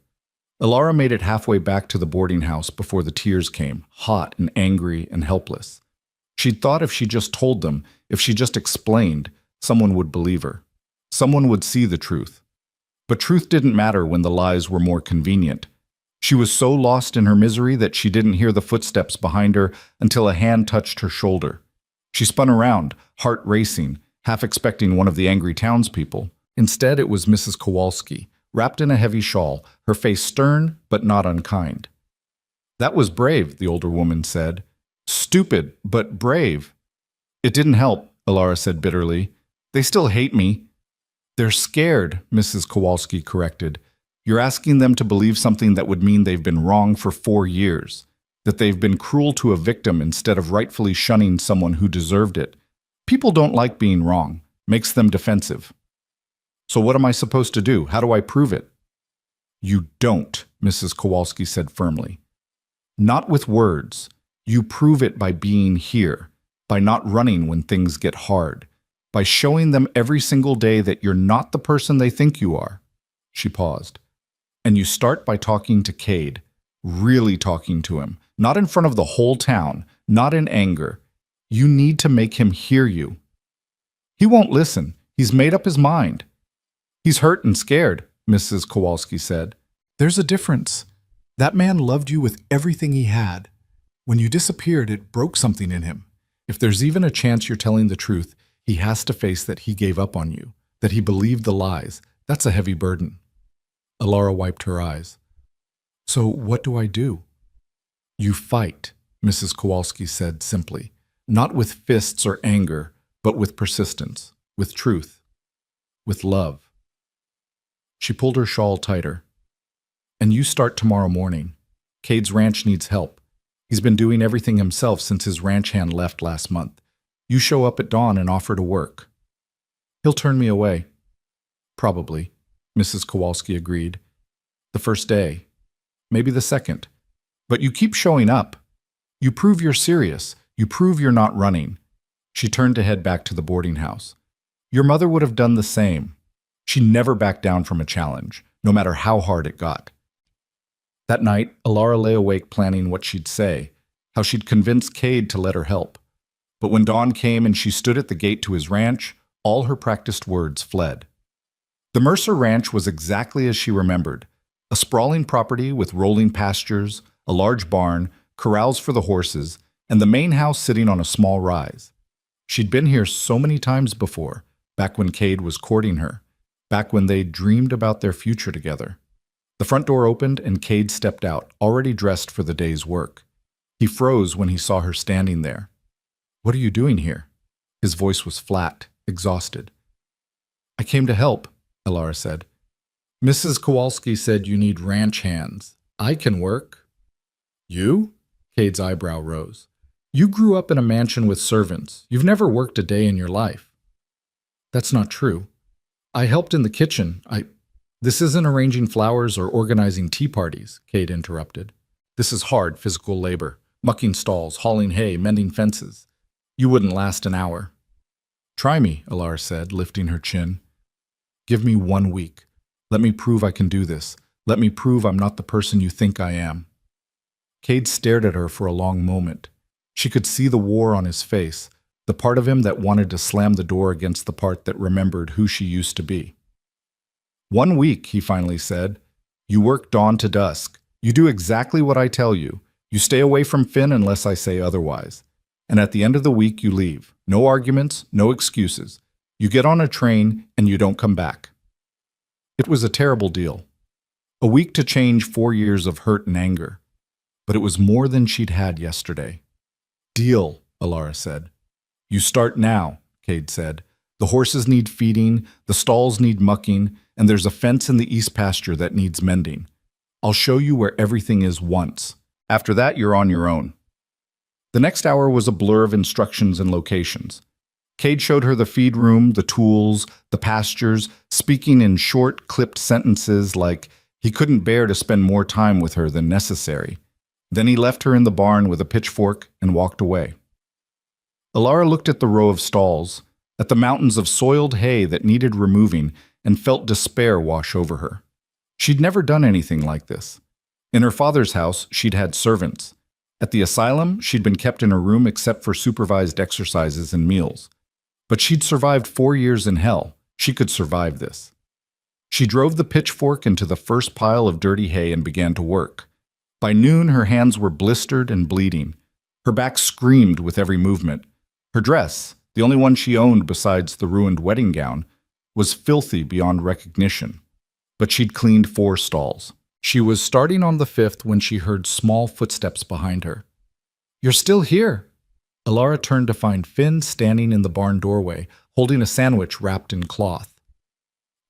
Alara made it halfway back to the boarding house before the tears came, hot and angry and helpless. She'd thought if she just told them, if she just explained, someone would believe her. Someone would see the truth. But truth didn't matter when the lies were more convenient. She was so lost in her misery that she didn't hear the footsteps behind her until a hand touched her shoulder. She spun around, heart racing, half expecting one of the angry townspeople. Instead, it was Mrs. Kowalski, wrapped in a heavy shawl, her face stern but not unkind. "That was brave," the older woman said. "Stupid, but brave." "It didn't help," Alara said bitterly. "They still hate me." "They're scared," Mrs. Kowalski corrected. "You're asking them to believe something that would mean they've been wrong for 4 years, that they've been cruel to a victim instead of rightfully shunning someone who deserved it. People don't like being wrong. Makes them defensive." "So what am I supposed to do? How do I prove it?" "You don't," Mrs. Kowalski said firmly. "Not with words. You prove it by being here, by not running when things get hard, by showing them every single day that you're not the person they think you are." She paused. "And you start by talking to Cade, really talking to him, not in front of the whole town, not in anger. You need to make him hear you." "He won't listen. He's made up his mind." "He's hurt and scared," Mrs. Kowalski said. "There's a difference. That man loved you with everything he had. When you disappeared, it broke something in him. If there's even a chance you're telling the truth, he has to face that he gave up on you, that he believed the lies. That's a heavy burden." Alara wiped her eyes. "So what do I do?" "You fight," Mrs. Kowalski said simply. "Not with fists or anger, but with persistence, with truth, with love. She pulled her shawl tighter. And you start tomorrow morning. Cade's ranch needs help. He's been doing everything himself since his ranch hand left last month. You show up at dawn and offer to work. He'll turn me away. Probably, Mrs. Kowalski agreed. The first day. Maybe the second. But you keep showing up. You prove you're serious. You prove you're not running. She turned to head back to the boarding house. Your mother would have done the same. She never backed down from a challenge, no matter how hard it got. That night, Alara lay awake planning what she'd say, how she'd convince Cade to let her help. But when dawn came and she stood at the gate to his ranch, all her practiced words fled. The Mercer Ranch was exactly as she remembered, a sprawling property with rolling pastures, a large barn, corrals for the horses, and the main house sitting on a small rise. She'd been here so many times before, back when Cade was courting her, back when they dreamed about their future together. The front door opened and Cade stepped out, already dressed for the day's work. He froze when he saw her standing there. What are you doing here? His voice was flat, exhausted. I came to help, Alara said. Mrs. Kowalski said you need ranch hands. I can work. You? Cade's eyebrow rose. You grew up in a mansion with servants. You've never worked a day in your life. That's not true. I helped in the kitchen. This isn't arranging flowers or organizing tea parties, Cade interrupted. This is hard physical labor, mucking stalls, hauling hay, mending fences. You wouldn't last an hour. Try me, Alara said, lifting her chin. Give me 1 week. Let me prove I can do this. Let me prove I'm not the person you think I am. Cade stared at her for a long moment. She could see the war on his face, the part of him that wanted to slam the door against the part that remembered who she used to be. 1 week, he finally said. You work dawn to dusk. You do exactly what I tell you. You stay away from Finn unless I say otherwise. And at the end of the week, you leave. No arguments, no excuses. You get on a train and you don't come back. It was a terrible deal. A week to change 4 years of hurt and anger. But it was more than she'd had yesterday. Deal, Alara said. You start now, Cade said. The horses need feeding, the stalls need mucking, and there's a fence in the east pasture that needs mending. I'll show you where everything is once. After that, you're on your own. The next hour was a blur of instructions and locations. Cade showed her the feed room, the tools, the pastures, speaking in short, clipped sentences like he couldn't bear to spend more time with her than necessary. Then he left her in the barn with a pitchfork and walked away. Alara looked at the row of stalls, at the mountains of soiled hay that needed removing, and felt despair wash over her. She'd never done anything like this. In her father's house, she'd had servants. At the asylum, she'd been kept in her room except for supervised exercises and meals. But she'd survived 4 years in hell. She could survive this. She drove the pitchfork into the first pile of dirty hay and began to work. By noon, her hands were blistered and bleeding. Her back screamed with every movement. Her dress, the only one she owned besides the ruined wedding gown, was filthy beyond recognition. But she'd cleaned 4 stalls. She was starting on the 5th when she heard small footsteps behind her. You're still here. Alara turned to find Finn standing in the barn doorway, holding a sandwich wrapped in cloth.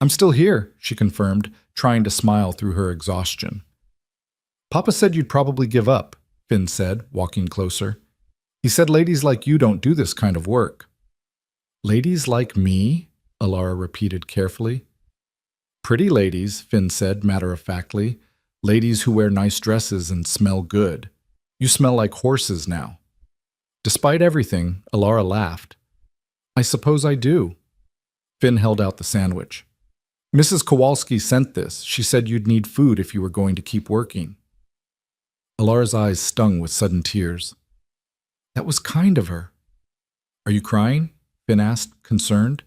I'm still here, she confirmed, trying to smile through her exhaustion. Papa said you'd probably give up, Finn said, walking closer. He said ladies like you don't do this kind of work. Ladies like me? Alara repeated carefully. Pretty ladies, Finn said matter-of-factly. Ladies who wear nice dresses and smell good. You smell like horses now. Despite everything, Alara laughed. I suppose I do. Finn held out the sandwich. Mrs. Kowalski sent this. She said you'd need food if you were going to keep working. Alara's eyes stung with sudden tears. That was kind of her. Are you crying? Finn asked, concerned.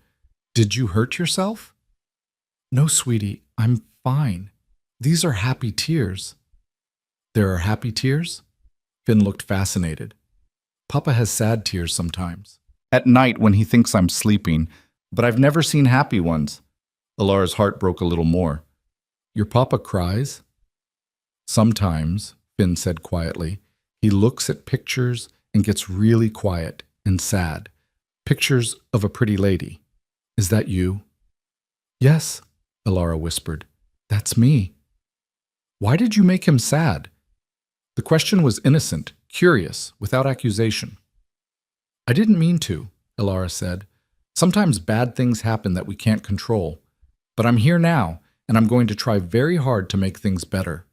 Did you hurt yourself? No, sweetie, I'm fine. These are happy tears. There are happy tears? Finn looked fascinated. Papa has sad tears sometimes. At night when he thinks I'm sleeping, but I've never seen happy ones. Alara's heart broke a little more. Your papa cries? Sometimes, Finn said quietly. He looks at pictures and gets really quiet and sad. Pictures of a pretty lady. Is that you? Yes, Alara whispered. That's me. Why did you make him sad? The question was innocent, curious, without accusation. I didn't mean to, Alara said. Sometimes bad things happen that we can't control. But I'm here now, and I'm going to try very hard to make things better.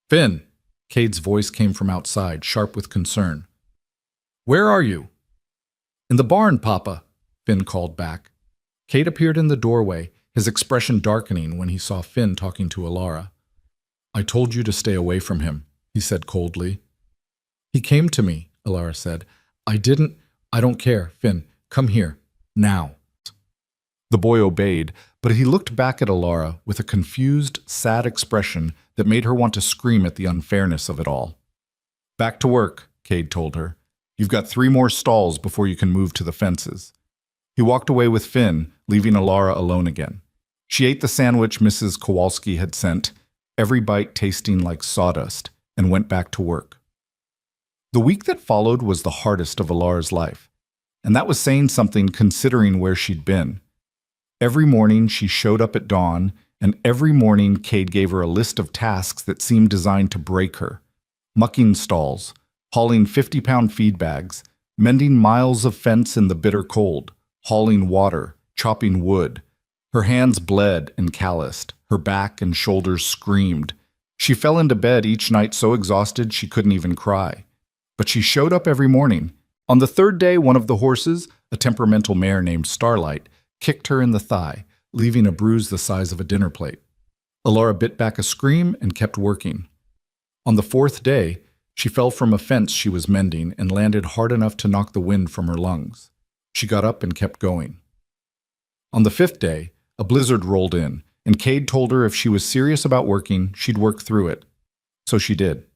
Finn! Cade's voice came from outside, sharp with concern. Where are you? In the barn, Papa, Finn called back. Cade appeared in the doorway, his expression darkening when he saw Finn talking to Alara. I told you to stay away from him, he said coldly. He came to me, Alara said. I don't care, Finn. Come here. Now. The boy obeyed, but he looked back at Alara with a confused, sad expression that made her want to scream at the unfairness of it all. Back to work, Cade told her. You've got 3 more stalls before you can move to the fences. He walked away with Finn, leaving Alara alone again. She ate the sandwich Mrs. Kowalski had sent, every bite tasting like sawdust, and went back to work. The week that followed was the hardest of Alara's life, and that was saying something considering where she'd been. Every morning she showed up at dawn, and every morning Cade gave her a list of tasks that seemed designed to break her. Mucking stalls, hauling 50-pound feed bags, mending miles of fence in the bitter cold, hauling water, chopping wood. Her hands bled and calloused, her back and shoulders screamed. She fell into bed each night so exhausted she couldn't even cry. But she showed up every morning. On the 3rd day, one of the horses, a temperamental mare named Starlight, kicked her in the thigh, leaving a bruise the size of a dinner plate. Alara bit back a scream and kept working. On the 4th day, she fell from a fence she was mending and landed hard enough to knock the wind from her lungs. She got up and kept going. On the 5th day, a blizzard rolled in, and Cade told her if she was serious about working, she'd work through it. So she did.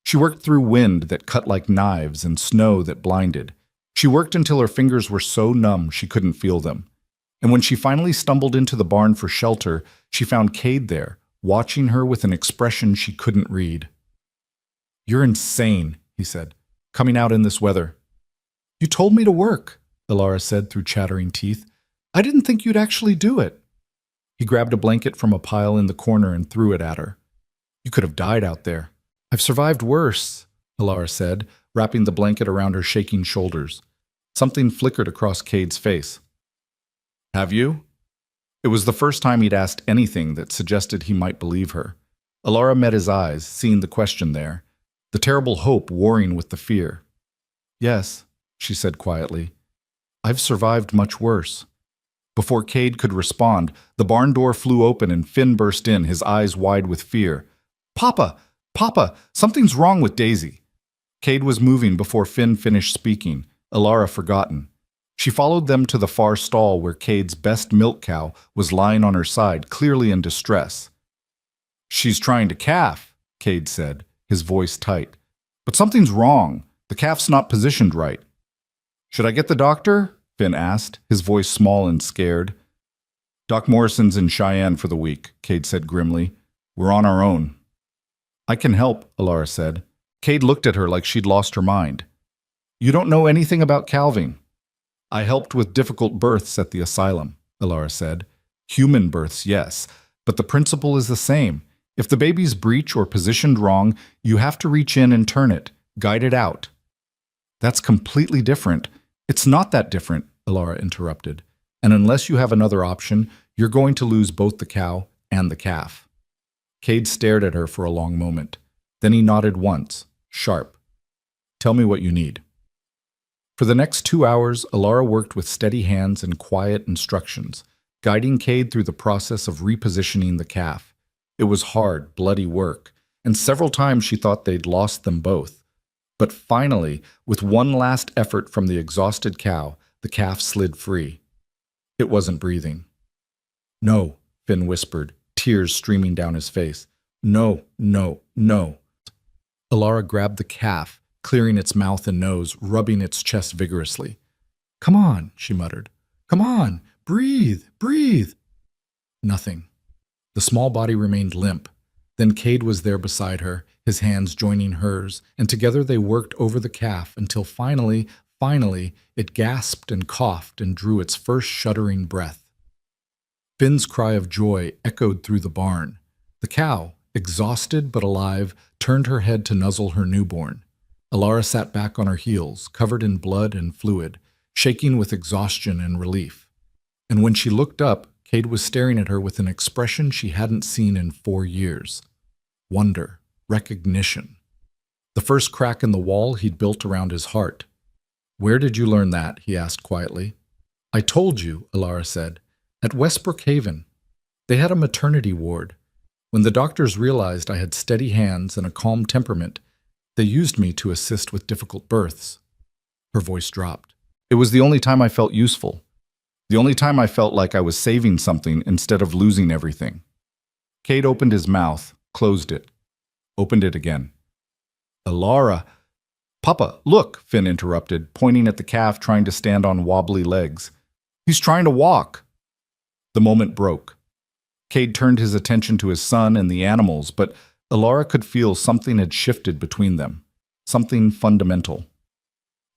She worked through wind that cut like knives and snow that blinded. She worked until her fingers were so numb she couldn't feel them. And when she finally stumbled into the barn for shelter, she found Cade there, watching her with an expression she couldn't read. You're insane, he said, coming out in this weather. You told me to work, Alara said through chattering teeth. I didn't think you'd actually do it. He grabbed a blanket from a pile in the corner and threw it at her. You could have died out there. I've survived worse, Alara said, wrapping the blanket around her shaking shoulders. Something flickered across Cade's face. Have you? It was the first time he'd asked anything that suggested he might believe her. Alara met his eyes, seeing the question there, the terrible hope warring with the fear. Yes, she said quietly. I've survived much worse. Before Cade could respond, the barn door flew open and Finn burst in, his eyes wide with fear. Papa! Papa! Something's wrong with Daisy! Cade was moving before Finn finished speaking, Alara forgotten. She followed them to the far stall where Cade's best milk cow was lying on her side, clearly in distress. She's trying to calf, Cade said, his voice tight. But something's wrong. The calf's not positioned right. Should I get the doctor? Finn asked, his voice small and scared. Doc Morrison's in Cheyenne for the week, Cade said grimly. We're on our own. I can help, Alara said. Cade looked at her like she'd lost her mind. You don't know anything about calving. I helped with difficult births at the asylum, Alara said. Human births, yes, but the principle is the same. If the baby's breech or positioned wrong, you have to reach in and turn it, guide it out. That's completely different. It's not that different, Alara interrupted. And unless you have another option, you're going to lose both the cow and the calf. Cade stared at her for a long moment. Then he nodded once, sharp. Tell me what you need. For the next 2 hours, Alara worked with steady hands and quiet instructions, guiding Cade through the process of repositioning the calf. It was hard, bloody work, and several times she thought they'd lost them both. But finally, with one last effort from the exhausted cow, the calf slid free. It wasn't breathing. No, Finn whispered, tears streaming down his face. No, no, no. Alara grabbed the calf, clearing its mouth and nose, rubbing its chest vigorously. Come on, she muttered. Come on, breathe, breathe. Nothing. The small body remained limp. Then Cade was there beside her, his hands joining hers, and together they worked over the calf until finally Finally, it gasped and coughed and drew its first shuddering breath. Finn's cry of joy echoed through the barn. The cow, exhausted but alive, turned her head to nuzzle her newborn. Alara sat back on her heels, covered in blood and fluid, shaking with exhaustion and relief. And when she looked up, Cade was staring at her with an expression she hadn't seen in 4 years. Wonder, recognition. The first crack in the wall he'd built around his heart. "Where did you learn that?" he asked quietly. "I told you," Alara said. "At Westbrook Haven. They had a maternity ward. When the doctors realized I had steady hands and a calm temperament, they used me to assist with difficult births." Her voice dropped. "It was the only time I felt useful. The only time I felt like I was saving something instead of losing everything." Cade opened his mouth, closed it, opened it again. "Alara—" "Papa, look," Finn interrupted, pointing at the calf trying to stand on wobbly legs. "He's trying to walk." The moment broke. Cade turned his attention to his son and the animals, but Alara could feel something had shifted between them, something fundamental.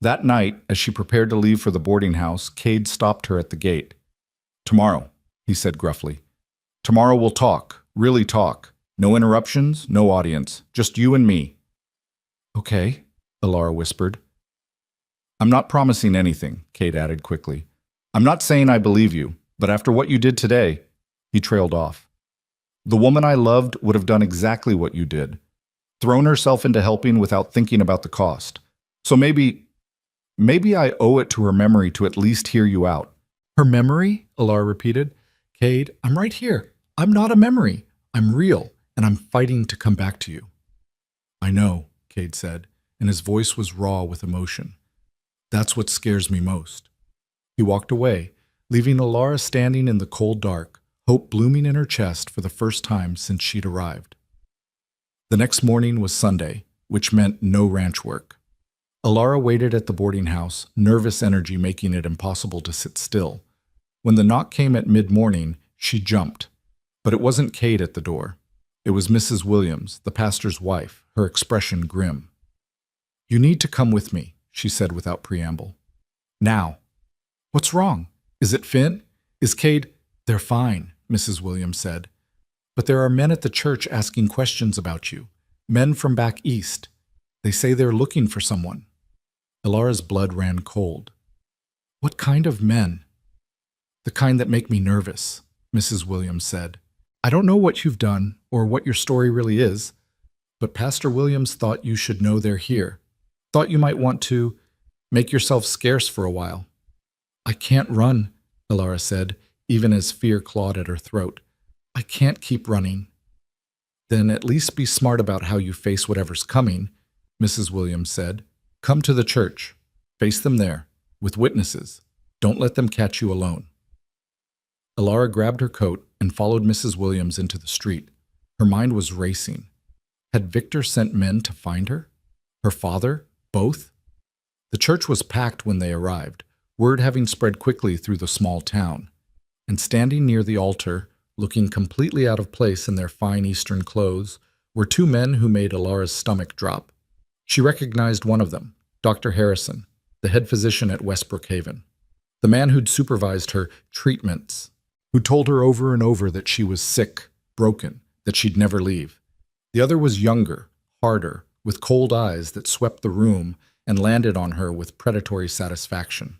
That night, as she prepared to leave for the boarding house, Cade stopped her at the gate. "Tomorrow," he said gruffly. "Tomorrow we'll talk, really talk. No interruptions, no audience, just you and me." "Okay," Alara whispered. "I'm not promising anything," Cade added quickly. "I'm not saying I believe you, but after what you did today—" He trailed off. "The woman I loved would have done exactly what you did, thrown herself into helping without thinking about the cost. So maybe I owe it to her memory to at least hear you out." "Her memory?" Alara repeated. "Cade, I'm right here. I'm not a memory. I'm real, and I'm fighting to come back to you." "I know," Cade said, and his voice was raw with emotion. "That's what scares me most." He walked away, leaving Alara standing in the cold dark, hope blooming in her chest for the first time since she'd arrived. The next morning was Sunday, which meant no ranch work. Alara waited at the boarding house, nervous energy making it impossible to sit still. When the knock came at mid-morning, she jumped. But it wasn't Cade at the door. It was Mrs. Williams, the pastor's wife, her expression grim. "You need to come with me," she said without preamble. "Now." "What's wrong? Is it Finn? Is Cade—" "They're fine," Mrs. Williams said. "But there are men at the church asking questions about you. Men from back east. They say they're looking for someone." Alara's blood ran cold. "What kind of men?" "The kind that make me nervous," Mrs. Williams said. "I don't know what you've done or what your story really is, but Pastor Williams thought you should know they're here. Thought you might want to make yourself scarce for a while." "I can't run," Alara said, even as fear clawed at her throat. "I can't keep running." "Then at least be smart about how you face whatever's coming," Mrs. Williams said. "Come to the church. Face them there, with witnesses. Don't let them catch you alone." Alara grabbed her coat and followed Mrs. Williams into the street. Her mind was racing. Had Victor sent men to find her? Her father? Both? The church was packed when they arrived, word having spread quickly through the small town. And standing near the altar, looking completely out of place in their fine Eastern clothes, were 2 men who made Alara's stomach drop. She recognized one of them, Dr. Harrison, the head physician at Westbrook Haven, the man who'd supervised her treatments, who told her over and over that she was sick, broken, that she'd never leave. The other was younger, harder, with cold eyes that swept the room and landed on her with predatory satisfaction.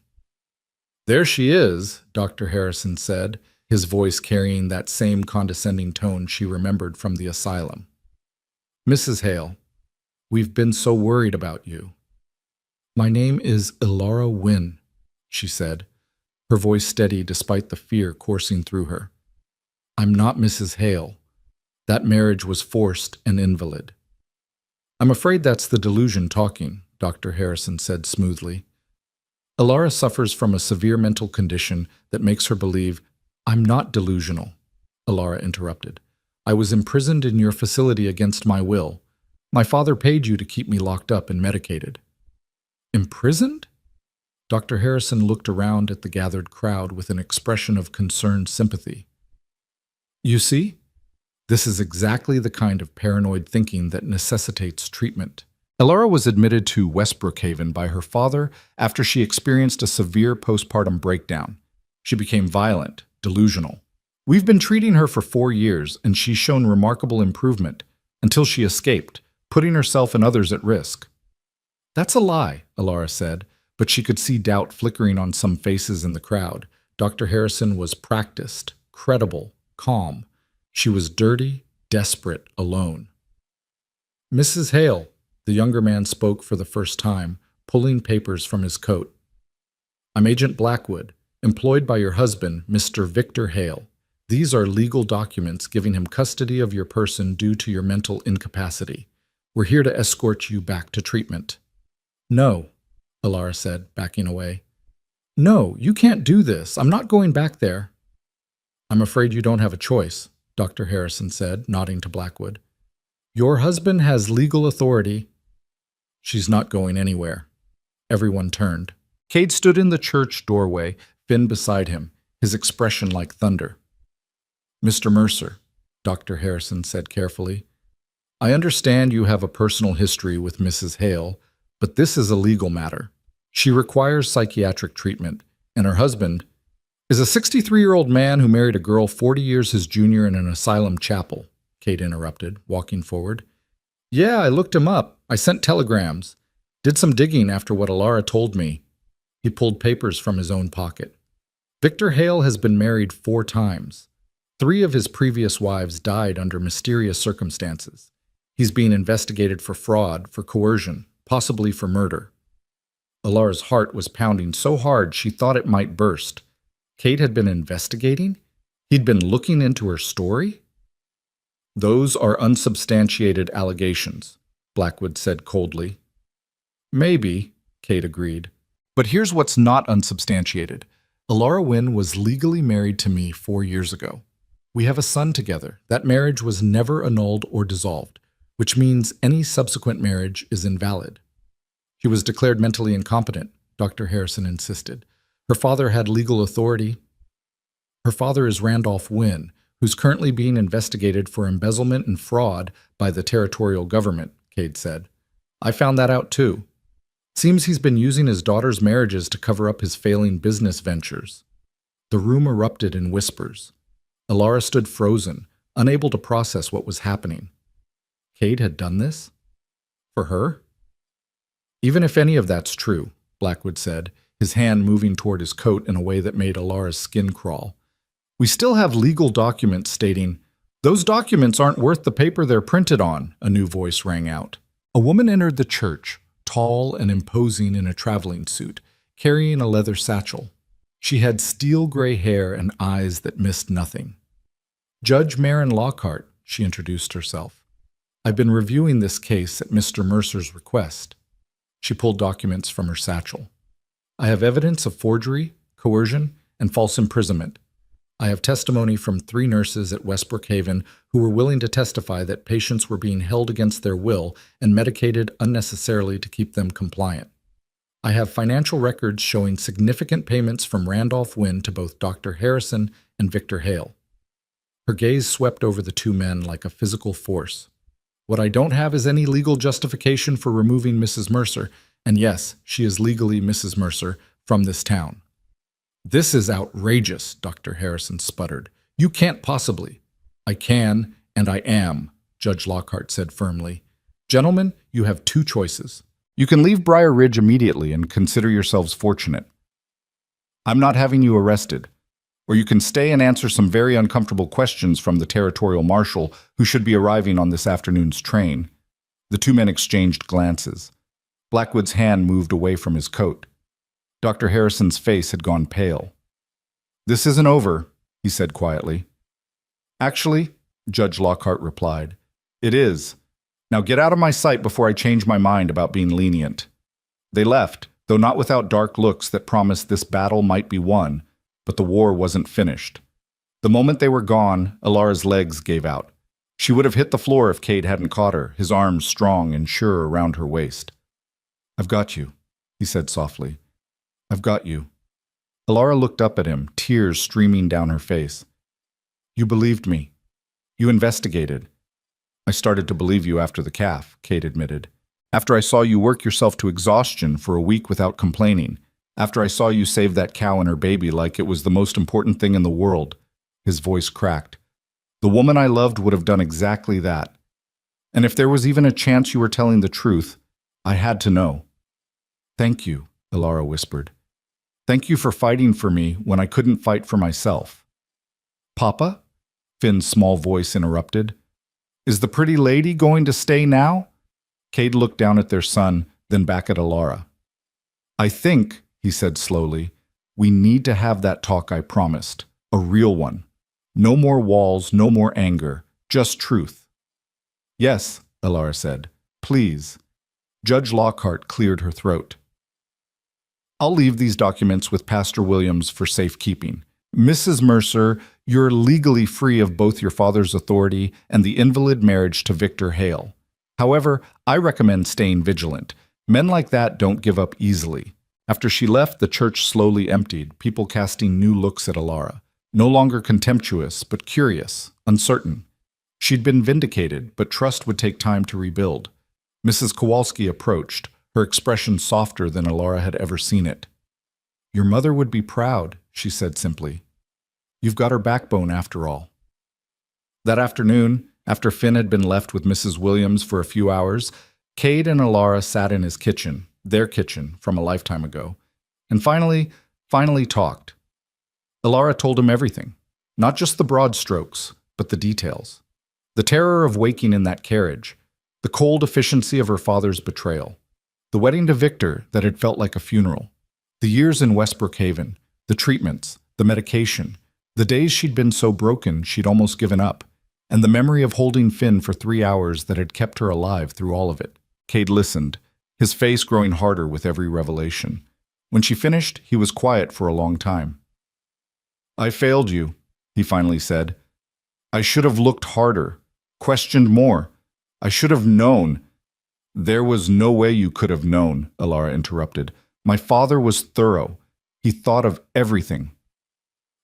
"There she is," Dr. Harrison said, his voice carrying that same condescending tone she remembered from the asylum. "Mrs. Hale, we've been so worried about you." "My name is Alara Wynne," she said, her voice steady despite the fear coursing through her. "I'm not Mrs. Hale. That marriage was forced and invalid." "I'm afraid that's the delusion talking," Dr. Harrison said smoothly. "Alara suffers from a severe mental condition that makes her believe—" "I'm not delusional," Alara interrupted. "I was imprisoned in your facility against my will. My father paid you to keep me locked up and medicated." "Imprisoned?" Dr. Harrison looked around at the gathered crowd with an expression of concerned sympathy. "You see? This is exactly the kind of paranoid thinking that necessitates treatment. Elara was admitted to Westbrook Haven by her father after she experienced a severe postpartum breakdown. She became violent, delusional. We've been treating her for 4 years, and she's shown remarkable improvement until she escaped, putting herself and others at risk. That's a lie, Elara said, but she could see doubt flickering on some faces in the crowd. Dr. Harrison was practiced, credible, calm. She was dirty, desperate, alone. Mrs. Hale, the younger man spoke for the first time, pulling papers from his coat. I'm Agent Blackwood, employed by your husband, Mr. Victor Hale. These are legal documents giving him custody of your person due to your mental incapacity. We're here to escort you back to treatment. No, Elara said, backing away. No, you can't do this. I'm not going back there. I'm afraid you don't have a choice, Dr. Harrison said, nodding to Blackwood. Your husband has legal authority. She's not going anywhere. Everyone turned. Cade stood in the church doorway, Finn beside him, his expression like thunder. Mr. Mercer, Dr. Harrison said carefully, I understand you have a personal history with Mrs. Hale, but this is a legal matter. She requires psychiatric treatment, and her husband is a 63-year-old man who married a girl 40 years his junior in an asylum chapel, Cade interrupted, walking forward. Yeah, I looked him up. I sent telegrams. Did some digging after what Elara told me. He pulled papers from his own pocket. Victor Hale has been married 4 times. 3 of his previous wives died under mysterious circumstances. He's being investigated for fraud, for coercion, possibly for murder. Alara's heart was pounding so hard she thought it might burst. Cade had been investigating? He'd been looking into her story? Those are unsubstantiated allegations, Blackwood said coldly. Maybe, Cade agreed. But here's what's not unsubstantiated. Elara Wynne was legally married to me 4 years ago. We have a son together. That marriage was never annulled or dissolved, which means any subsequent marriage is invalid. She was declared mentally incompetent, Dr. Harrison insisted. Her father had legal authority. Her father is Randolph Wynne, who's currently being investigated for embezzlement and fraud by the territorial government, Cade said. I found that out too. Seems he's been using his daughter's marriages to cover up his failing business ventures. The room erupted in whispers. Elara stood frozen, unable to process what was happening. Cade had done this? For her? Even if any of that's true, Blackwood said, his hand moving toward his coat in a way that made Alara's skin crawl. We still have legal documents stating, those documents aren't worth the paper they're printed on, a new voice rang out. A woman entered the church, tall and imposing in a traveling suit, carrying a leather satchel. She had steel-gray hair and eyes that missed nothing. Judge Maren Lockhart, she introduced herself. I've been reviewing this case at Mr. Mercer's request. She pulled documents from her satchel. I have evidence of forgery, coercion, and false imprisonment. I have testimony from 3 nurses at Westbrook Haven who were willing to testify that patients were being held against their will and medicated unnecessarily to keep them compliant. I have financial records showing significant payments from Randolph Wynne to both Dr. Harrison and Victor Hale. Her gaze swept over the 2 men like a physical force. What I don't have is any legal justification for removing Mrs. Mercer, and yes, she is legally Mrs. Mercer, from this town. This is outrageous, Dr. Harrison sputtered. You can't possibly. I can, and I am, Judge Lockhart said firmly. Gentlemen, you have 2 choices. You can leave Briar Ridge immediately and consider yourselves fortunate. I'm not having you arrested. Or you can stay and answer some very uncomfortable questions from the territorial marshal who should be arriving on this afternoon's train. The 2 men exchanged glances. Blackwood's hand moved away from his coat. Dr. Harrison's face had gone pale. This isn't over, he said quietly. Actually, Judge Lockhart replied, it is. Now get out of my sight before I change my mind about being lenient. They left, though not without dark looks that promised this battle might be won, but the war wasn't finished. The moment they were gone, Alara's legs gave out. She would have hit the floor if Cade hadn't caught her, his arms strong and sure around her waist. I've got you, he said softly. I've got you. Elara looked up at him, tears streaming down her face. You believed me. You investigated. I started to believe you after the calf, Cade admitted. After I saw you work yourself to exhaustion for a week without complaining. After I saw you save that cow and her baby like it was the most important thing in the world. His voice cracked. The woman I loved would have done exactly that. And if there was even a chance you were telling the truth, I had to know. Thank you, Ilara whispered. Thank you for fighting for me when I couldn't fight for myself. Papa? Finn's small voice interrupted. Is the pretty lady going to stay now? Cade looked down at their son, then back at Ilara. I think, he said slowly, we need to have that talk I promised. A real one. No more walls, no more anger, just truth. Yes, Ilara said. Please. Judge Lockhart cleared her throat. I'll leave these documents with Pastor Williams for safekeeping. Mrs. Mercer, you're legally free of both your father's authority and the invalid marriage to Victor Hale. However, I recommend staying vigilant. Men like that don't give up easily. After she left, the church slowly emptied, people casting new looks at Ilara. No longer contemptuous, but curious, uncertain. She'd been vindicated, but trust would take time to rebuild. Mrs. Kowalski approached, her expression softer than Ilara had ever seen it. Your mother would be proud, she said simply. You've got her backbone after all. That afternoon, after Finn had been left with Mrs. Williams for a few hours, Cade and Ilara sat in his kitchen, their kitchen from a lifetime ago, and finally talked. Ilara told him everything, not just the broad strokes, but the details. The terror of waking in that carriage, the cold efficiency of her father's betrayal, the wedding to Victor that had felt like a funeral, the years in Westbrook Haven, the treatments, the medication, the days she'd been so broken she'd almost given up, and the memory of holding Finn for 3 hours that had kept her alive through all of it. Cade listened, his face growing harder with every revelation. When she finished, he was quiet for a long time. I failed you, he finally said. I should have looked harder, questioned more. I should have known. There was no way you could have known, Ilara interrupted. My father was thorough. He thought of everything.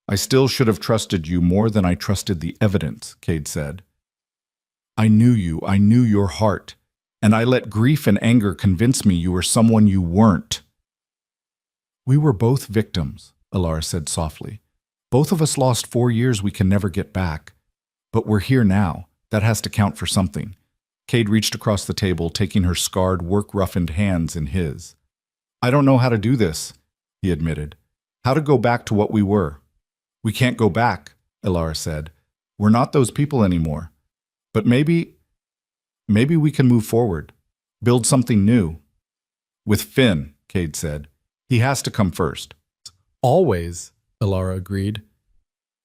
I still should have trusted you more than I trusted the evidence, Cade said. I knew you, I knew your heart, and I let grief and anger convince me you were someone you weren't. We were both victims, Ilara said softly. Both of us lost 4 years we can never get back. But we're here now. That has to count for something. Cade reached across the table, taking her scarred, work-roughened hands in his. I don't know how to do this, he admitted. How to go back to what we were. We can't go back, Ilara said. We're not those people anymore. But maybe we can move forward. Build something new. With Finn, Cade said. He has to come first. Always, Ilara agreed.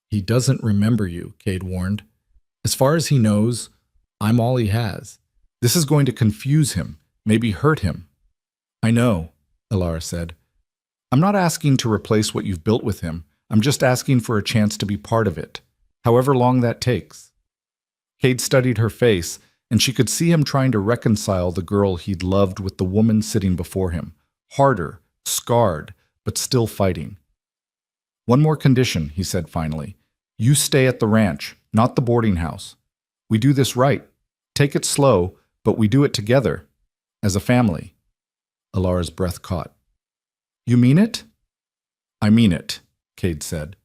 He doesn't remember you, Cade warned. As far as he knows, I'm all he has. This is going to confuse him, maybe hurt him. I know, Ilara said. I'm not asking to replace what you've built with him. I'm just asking for a chance to be part of it, however long that takes. Cade studied her face, and she could see him trying to reconcile the girl he'd loved with the woman sitting before him, harder, scarred, but still fighting. One more condition, he said finally. You stay at the ranch, not the boarding house. We do this right. Take it slow, but we do it together, as a family. Ilara's breath caught. You mean it? I mean it, Cade said.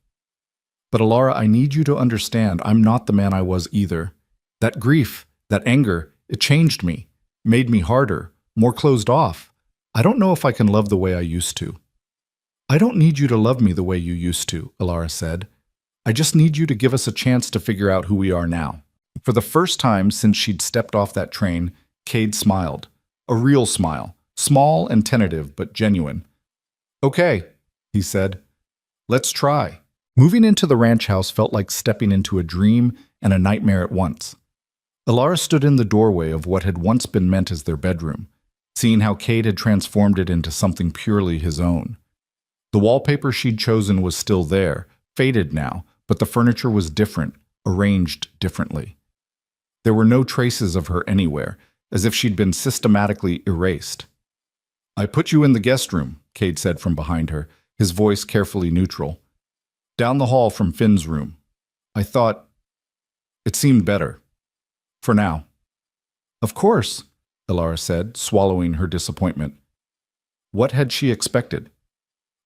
But Ilara, I need you to understand I'm not the man I was either. That grief, that anger, it changed me, made me harder, more closed off. I don't know if I can love the way I used to. I don't need you to love me the way you used to, Ilara said. I just need you to give us a chance to figure out who we are now. For the first time since she'd stepped off that train, Cade smiled. A real smile, small and tentative, but genuine. Okay, he said. Let's try. Moving into the ranch house felt like stepping into a dream and a nightmare at once. Ilara stood in the doorway of what had once been meant as their bedroom, seeing how Cade had transformed it into something purely his own. The wallpaper she'd chosen was still there, faded now, but the furniture was different, arranged differently. There were no traces of her anywhere, as if she'd been systematically erased. I put you in the guest room, Cade said from behind her, his voice carefully neutral. Down the hall from Finn's room. I thought it seemed better. For now. Of course, Alara said, swallowing her disappointment. What had she expected?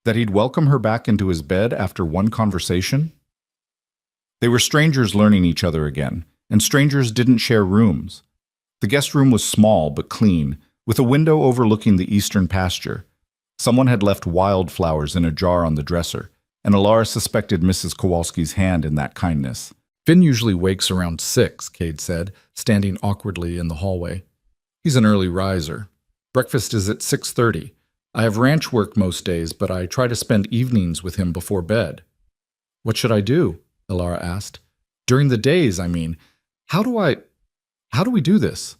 That he'd welcome her back into his bed after one conversation? They were strangers learning each other again, and strangers didn't share rooms. The guest room was small but clean, with a window overlooking the eastern pasture. Someone had left wildflowers in a jar on the dresser, and Alara suspected Mrs. Kowalski's hand in that kindness. Finn usually wakes around 6, Cade said, standing awkwardly in the hallway. He's an early riser. Breakfast is at 6:30. I have ranch work most days, but I try to spend evenings with him before bed. What should I do? Alara asked. During the days, I mean. How do we do this?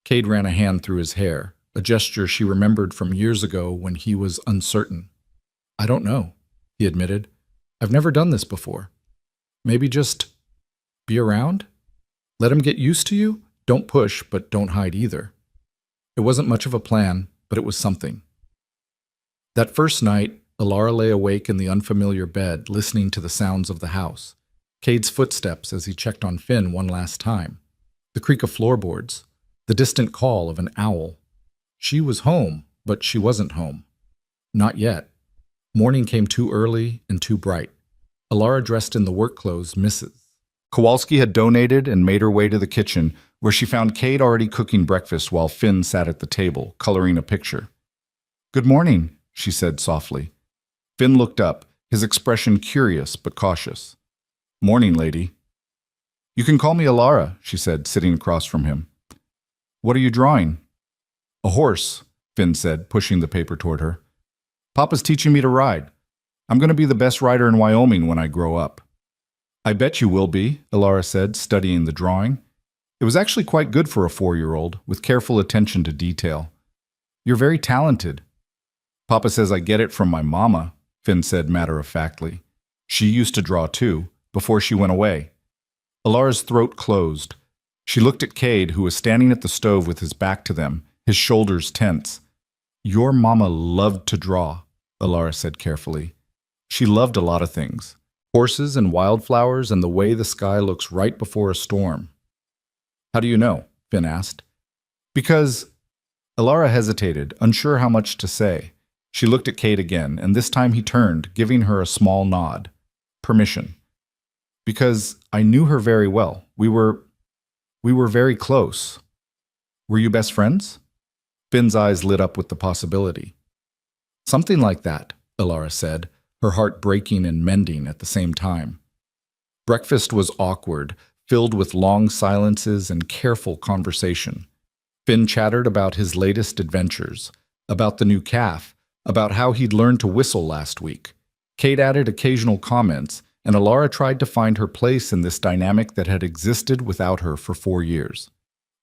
Cade ran a hand through his hair, a gesture she remembered from years ago when he was uncertain. I don't know, he admitted. I've never done this before. Maybe just be around? Let him get used to you? Don't push, but don't hide either. It wasn't much of a plan, but it was something. That first night, Alara lay awake in the unfamiliar bed, listening to the sounds of the house. Cade's footsteps as he checked on Finn one last time. The creak of floorboards. The distant call of an owl. She was home, but she wasn't home. Not yet. Morning came too early and too bright. Alara dressed in the work clothes Mrs. Kowalski had donated and made her way to the kitchen, where she found Cade already cooking breakfast while Finn sat at the table, coloring a picture. Good morning, she said softly. Finn looked up, his expression curious but cautious. Morning, lady. You can call me Alara, she said, sitting across from him. What are you drawing? A horse, Finn said, pushing the paper toward her. Papa's teaching me to ride. I'm going to be the best rider in Wyoming when I grow up. I bet you will be, Alara said, studying the drawing. It was actually quite good for a 4-year-old, with careful attention to detail. You're very talented. Papa says I get it from my mama, Finn said matter-of-factly. She used to draw too, before she went away. Alara's throat closed. She looked at Cade, who was standing at the stove with his back to them, his shoulders tense. Your mama loved to draw, Alara said carefully. She loved a lot of things. Horses and wildflowers and the way the sky looks right before a storm. How do you know? Finn asked. Because... Alara hesitated, unsure how much to say. She looked at Cade again, and this time he turned, giving her a small nod. Permission. Because I knew her very well. We were very close. Were you best friends? Finn's eyes lit up with the possibility. Something like that, Alara said, her heart breaking and mending at the same time. Breakfast was awkward, filled with long silences and careful conversation. Finn chattered about his latest adventures, about the new calf, about how he'd learned to whistle last week. Cade added occasional comments, and Alara tried to find her place in this dynamic that had existed without her for 4 years.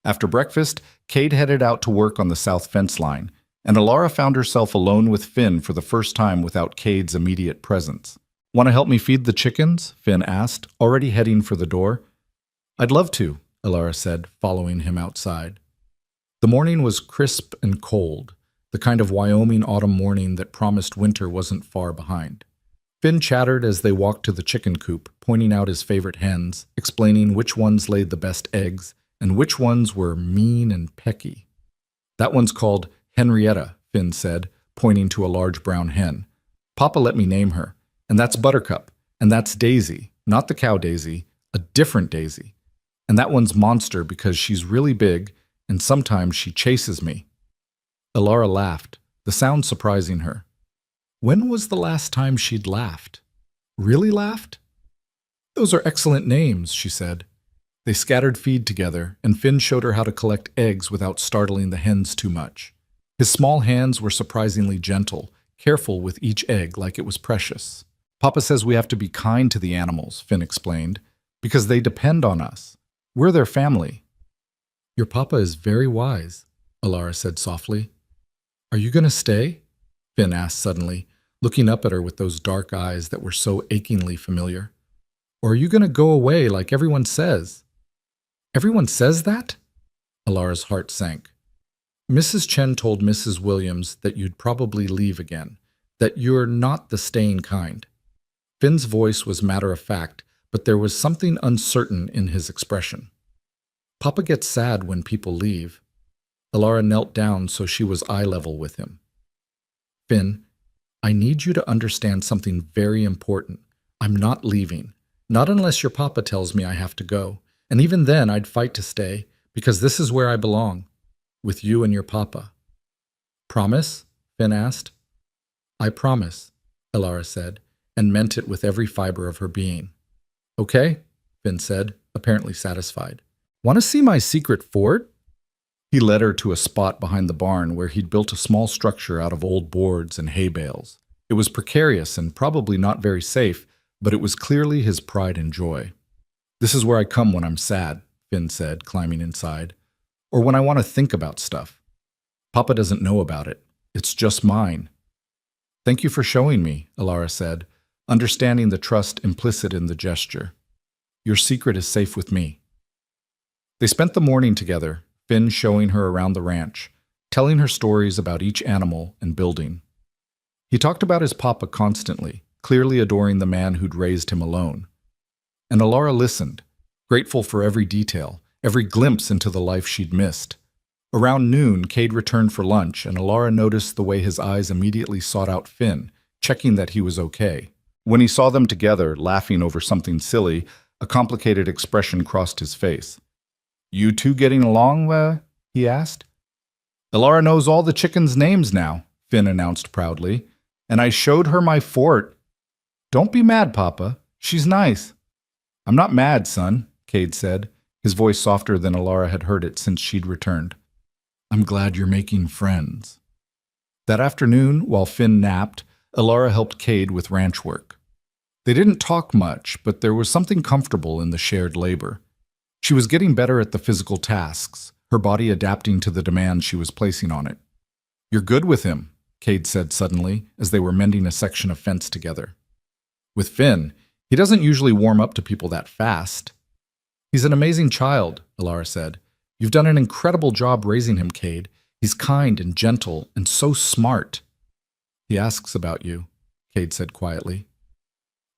After breakfast, Cade headed out to work on the south fence line, and Alara found herself alone with Finn for the first time without Cade's immediate presence. Want to help me feed the chickens? Finn asked, already heading for the door. I'd love to, Alara said, following him outside. The morning was crisp and cold, the kind of Wyoming autumn morning that promised winter wasn't far behind. Finn chattered as they walked to the chicken coop, pointing out his favorite hens, explaining which ones laid the best eggs and which ones were mean and pecky. That one's called Henrietta, Finn said, pointing to a large brown hen. Papa let me name her, and that's Buttercup, and that's Daisy, not the cow Daisy, a different Daisy. And that one's Monster because she's really big, and sometimes she chases me. Alara laughed, the sound surprising her. When was the last time she'd laughed? Really laughed? Those are excellent names, she said. They scattered feed together, and Finn showed her how to collect eggs without startling the hens too much. His small hands were surprisingly gentle, careful with each egg like it was precious. Papa says we have to be kind to the animals, Finn explained, because they depend on us. We're their family. Your papa is very wise, Alara said softly. Are you going to stay? Finn asked suddenly, looking up at her with those dark eyes that were so achingly familiar. Or are you going to go away like everyone says? Everyone says that? Alara's heart sank. Mrs. Chen told Mrs. Williams that you'd probably leave again, that you're not the staying kind. Finn's voice was matter-of-fact, but there was something uncertain in his expression. Papa gets sad when people leave. Alara knelt down so she was eye level with him. Finn, I need you to understand something very important. I'm not leaving. Not unless your papa tells me I have to go. And even then, I'd fight to stay, because this is where I belong, with you and your papa. Promise? Finn asked. I promise, Alara said, and meant it with every fiber of her being. Okay, Finn said, apparently satisfied. Want to see my secret fort? He led her to a spot behind the barn where he'd built a small structure out of old boards and hay bales. It was precarious and probably not very safe, but it was clearly his pride and joy. This is where I come when I'm sad, Finn said, climbing inside. Or when I want to think about stuff. Papa doesn't know about it. It's just mine. Thank you for showing me, Alara said, understanding the trust implicit in the gesture. Your secret is safe with me. They spent the morning together, Finn showing her around the ranch, telling her stories about each animal and building. He talked about his papa constantly, clearly adoring the man who'd raised him alone. And Alara listened, grateful for every detail, every glimpse into the life she'd missed. Around noon, Cade returned for lunch, and Alara noticed the way his eyes immediately sought out Finn, checking that he was okay. When he saw them together, laughing over something silly, a complicated expression crossed his face. You two getting along, he asked. Alara knows all the chickens' names now, Finn announced proudly, and I showed her my fort. Don't be mad, Papa. She's nice. I'm not mad, son, Cade said, his voice softer than Alara had heard it since she'd returned. I'm glad you're making friends. That afternoon, while Finn napped, Alara helped Cade with ranch work. They didn't talk much, but there was something comfortable in the shared labor. She was getting better at the physical tasks, her body adapting to the demands she was placing on it. You're good with him, Cade said suddenly, as they were mending a section of fence together. With Finn, he doesn't usually warm up to people that fast. He's an amazing child, Alara said. You've done an incredible job raising him, Cade. He's kind and gentle and so smart. He asks about you, Cade said quietly.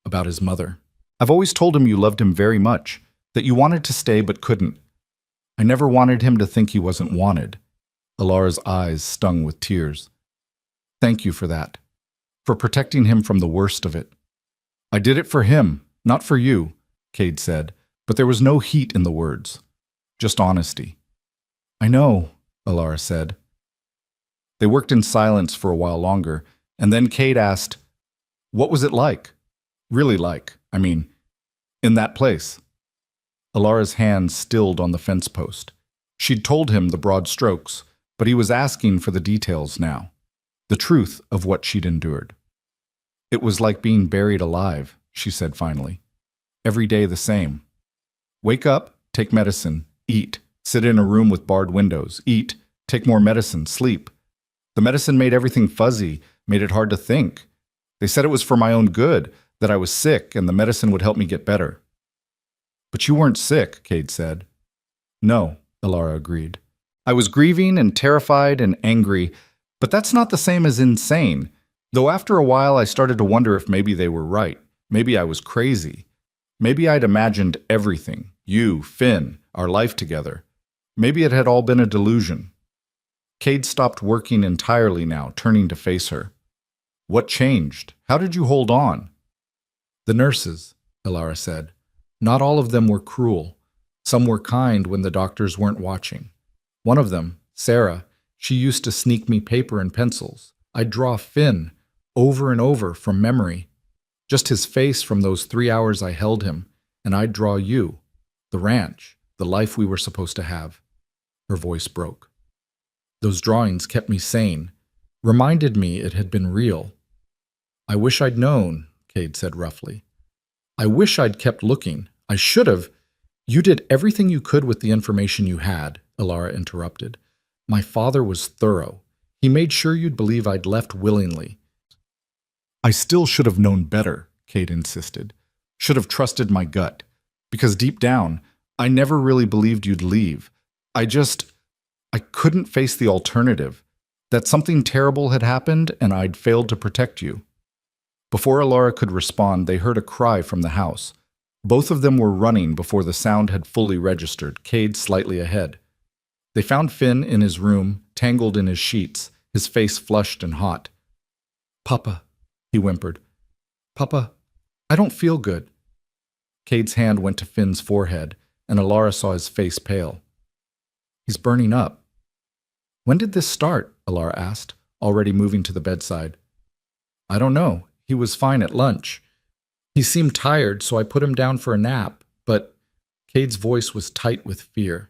About his mother. I've always told him you loved him very much, that you wanted to stay but couldn't. I never wanted him to think he wasn't wanted. Alara's eyes stung with tears. Thank you for that, for protecting him from the worst of it. I did it for him, not for you, Cade said, but there was no heat in the words, just honesty. I know, Alara said. They worked in silence for a while longer, and then Cade asked, what was it like? Really like, in that place. Alara's hand stilled on the fence post. She'd told him the broad strokes, but he was asking for the details now, the truth of what she'd endured. It was like being buried alive, she said finally. Every day the same. Wake up, take medicine, eat, sit in a room with barred windows, eat, take more medicine, sleep. The medicine made everything fuzzy, made it hard to think. They said it was for my own good, that I was sick and the medicine would help me get better. But you weren't sick, Cade said. No, Alara agreed. I was grieving and terrified and angry, but that's not the same as insane, though after a while I started to wonder if maybe they were right. Maybe I was crazy. Maybe I'd imagined everything, you, Finn, our life together. Maybe it had all been a delusion. Cade stopped working entirely now, turning to face her. What changed? How did you hold on? The nurses, Alara said. Not all of them were cruel. Some were kind when the doctors weren't watching. One of them, Sarah, she used to sneak me paper and pencils. I'd draw Finn, over and over from memory. Just his face from those 3 hours I held him, and I'd draw you, the ranch, the life we were supposed to have. Her voice broke. Those drawings kept me sane, reminded me it had been real. I wish I'd known, Cade said roughly. I wish I'd kept looking. I should have. You did everything you could with the information you had, Alara interrupted. My father was thorough. He made sure you'd believe I'd left willingly. I still should have known better, Cade insisted. Should have trusted my gut. Because deep down, I never really believed you'd leave. I couldn't face the alternative. That something terrible had happened and I'd failed to protect you. Before Alara could respond, they heard a cry from the house. Both of them were running before the sound had fully registered, Cade slightly ahead. They found Finn in his room, tangled in his sheets, his face flushed and hot. "Papa," he whimpered. "Papa, I don't feel good." Cade's hand went to Finn's forehead, and Alara saw his face pale. "He's burning up." "When did this start?" Alara asked, already moving to the bedside. "I don't know. He was fine at lunch. He seemed tired, so I put him down for a nap, but—" Cade's voice was tight with fear.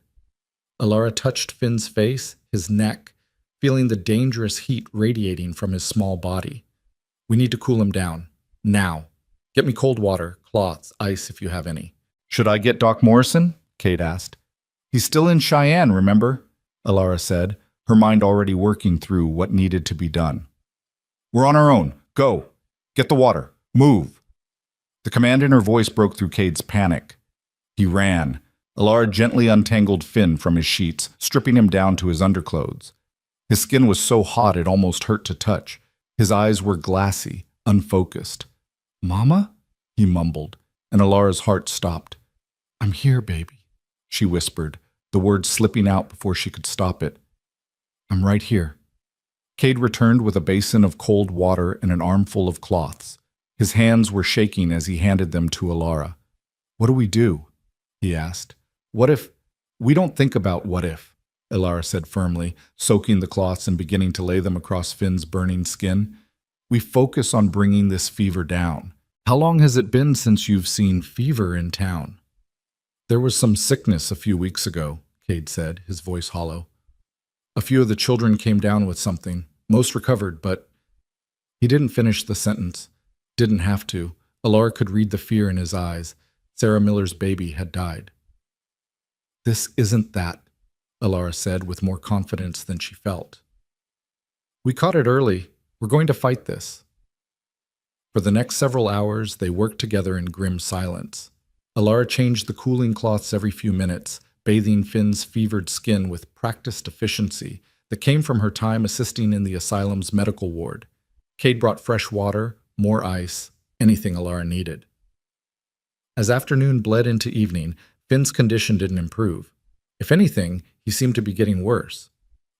Alara touched Finn's face, his neck, feeling the dangerous heat radiating from his small body. "We need to cool him down. Now. Get me cold water, cloths, ice if you have any." "Should I get Doc Morrison?" Cade asked. "He's still in Cheyenne, remember?" Alara said, her mind already working through what needed to be done. "We're on our own. Go. Get the water. Move." The command in her voice broke through Cade's panic. He ran. Alara gently untangled Finn from his sheets, stripping him down to his underclothes. His skin was so hot it almost hurt to touch. His eyes were glassy, unfocused. "Mama?" he mumbled, and Alara's heart stopped. "I'm here, baby," she whispered, the words slipping out before she could stop it. "I'm right here." Cade returned with a basin of cold water and an armful of cloths. His hands were shaking as he handed them to Alara. "What do we do?" he asked. "What if—" "We don't think about what if," Alara said firmly, soaking the cloths and beginning to lay them across Finn's burning skin. "We focus on bringing this fever down. How long has it been since you've seen fever in town?" "There was some sickness a few weeks ago," Cade said, his voice hollow. "A few of the children came down with something. Most recovered, but—" He didn't finish the sentence. Didn't have to. Alara could read the fear in his eyes. Sarah Miller's baby had died. "This isn't that," Alara said with more confidence than she felt. "We caught it early. We're going to fight this." For the next several hours, they worked together in grim silence. Alara changed the cooling cloths every few minutes, bathing Finn's fevered skin with practiced efficiency that came from her time assisting in the asylum's medical ward. Cade brought fresh water, more ice, anything Alara needed. As afternoon bled into evening, Finn's condition didn't improve. If anything, he seemed to be getting worse.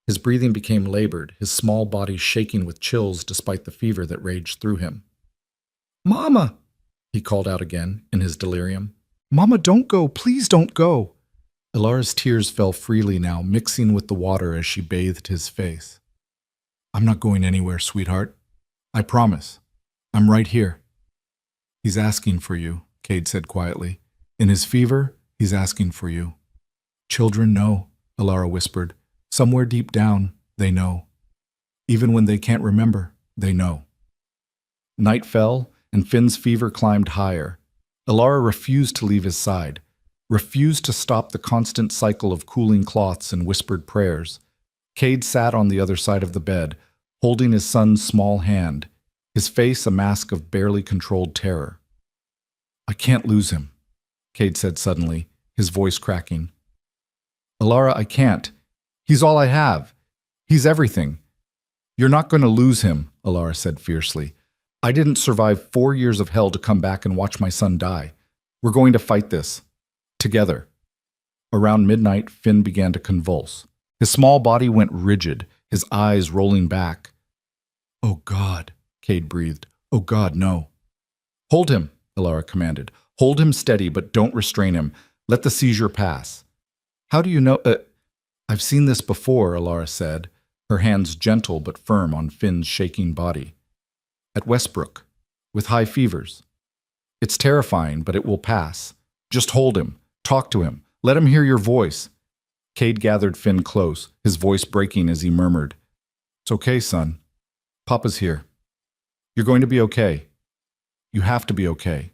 His breathing became labored, his small body shaking with chills despite the fever that raged through him. "Mama!" he called out again in his delirium. "Mama, don't go! Please don't go!" Alara's tears fell freely now, mixing with the water as she bathed his face. "I'm not going anywhere, sweetheart. I promise. I'm right here." "He's asking for you," Cade said quietly. "In his fever, he's asking for you." "Children know," Alara whispered. "Somewhere deep down, they know. Even when they can't remember, they know." Night fell, and Finn's fever climbed higher. Alara refused to leave his side, refused to stop the constant cycle of cooling cloths and whispered prayers. Cade sat on the other side of the bed, holding his son's small hand, his face a mask of barely controlled terror. "I can't lose him," Cade said suddenly, his voice cracking. "Alara, I can't. He's all I have. He's everything." "You're not going to lose him," Alara said fiercely. "I didn't survive 4 years of hell to come back and watch my son die. We're going to fight this. Together." Around midnight, Finn began to convulse. His small body went rigid, his eyes rolling back. "Oh God," Cade breathed. "Oh God, no." "Hold him," Alara commanded. "Hold him steady, but don't restrain him. Let the seizure pass." "How do you know—" "I've seen this before," Alara said, her hands gentle but firm on Finn's shaking body. "At Westbrook, with high fevers. It's terrifying, but it will pass. Just hold him. Talk to him. Let him hear your voice." Cade gathered Finn close, his voice breaking as he murmured, "It's okay, son. Papa's here. You're going to be okay. You have to be okay.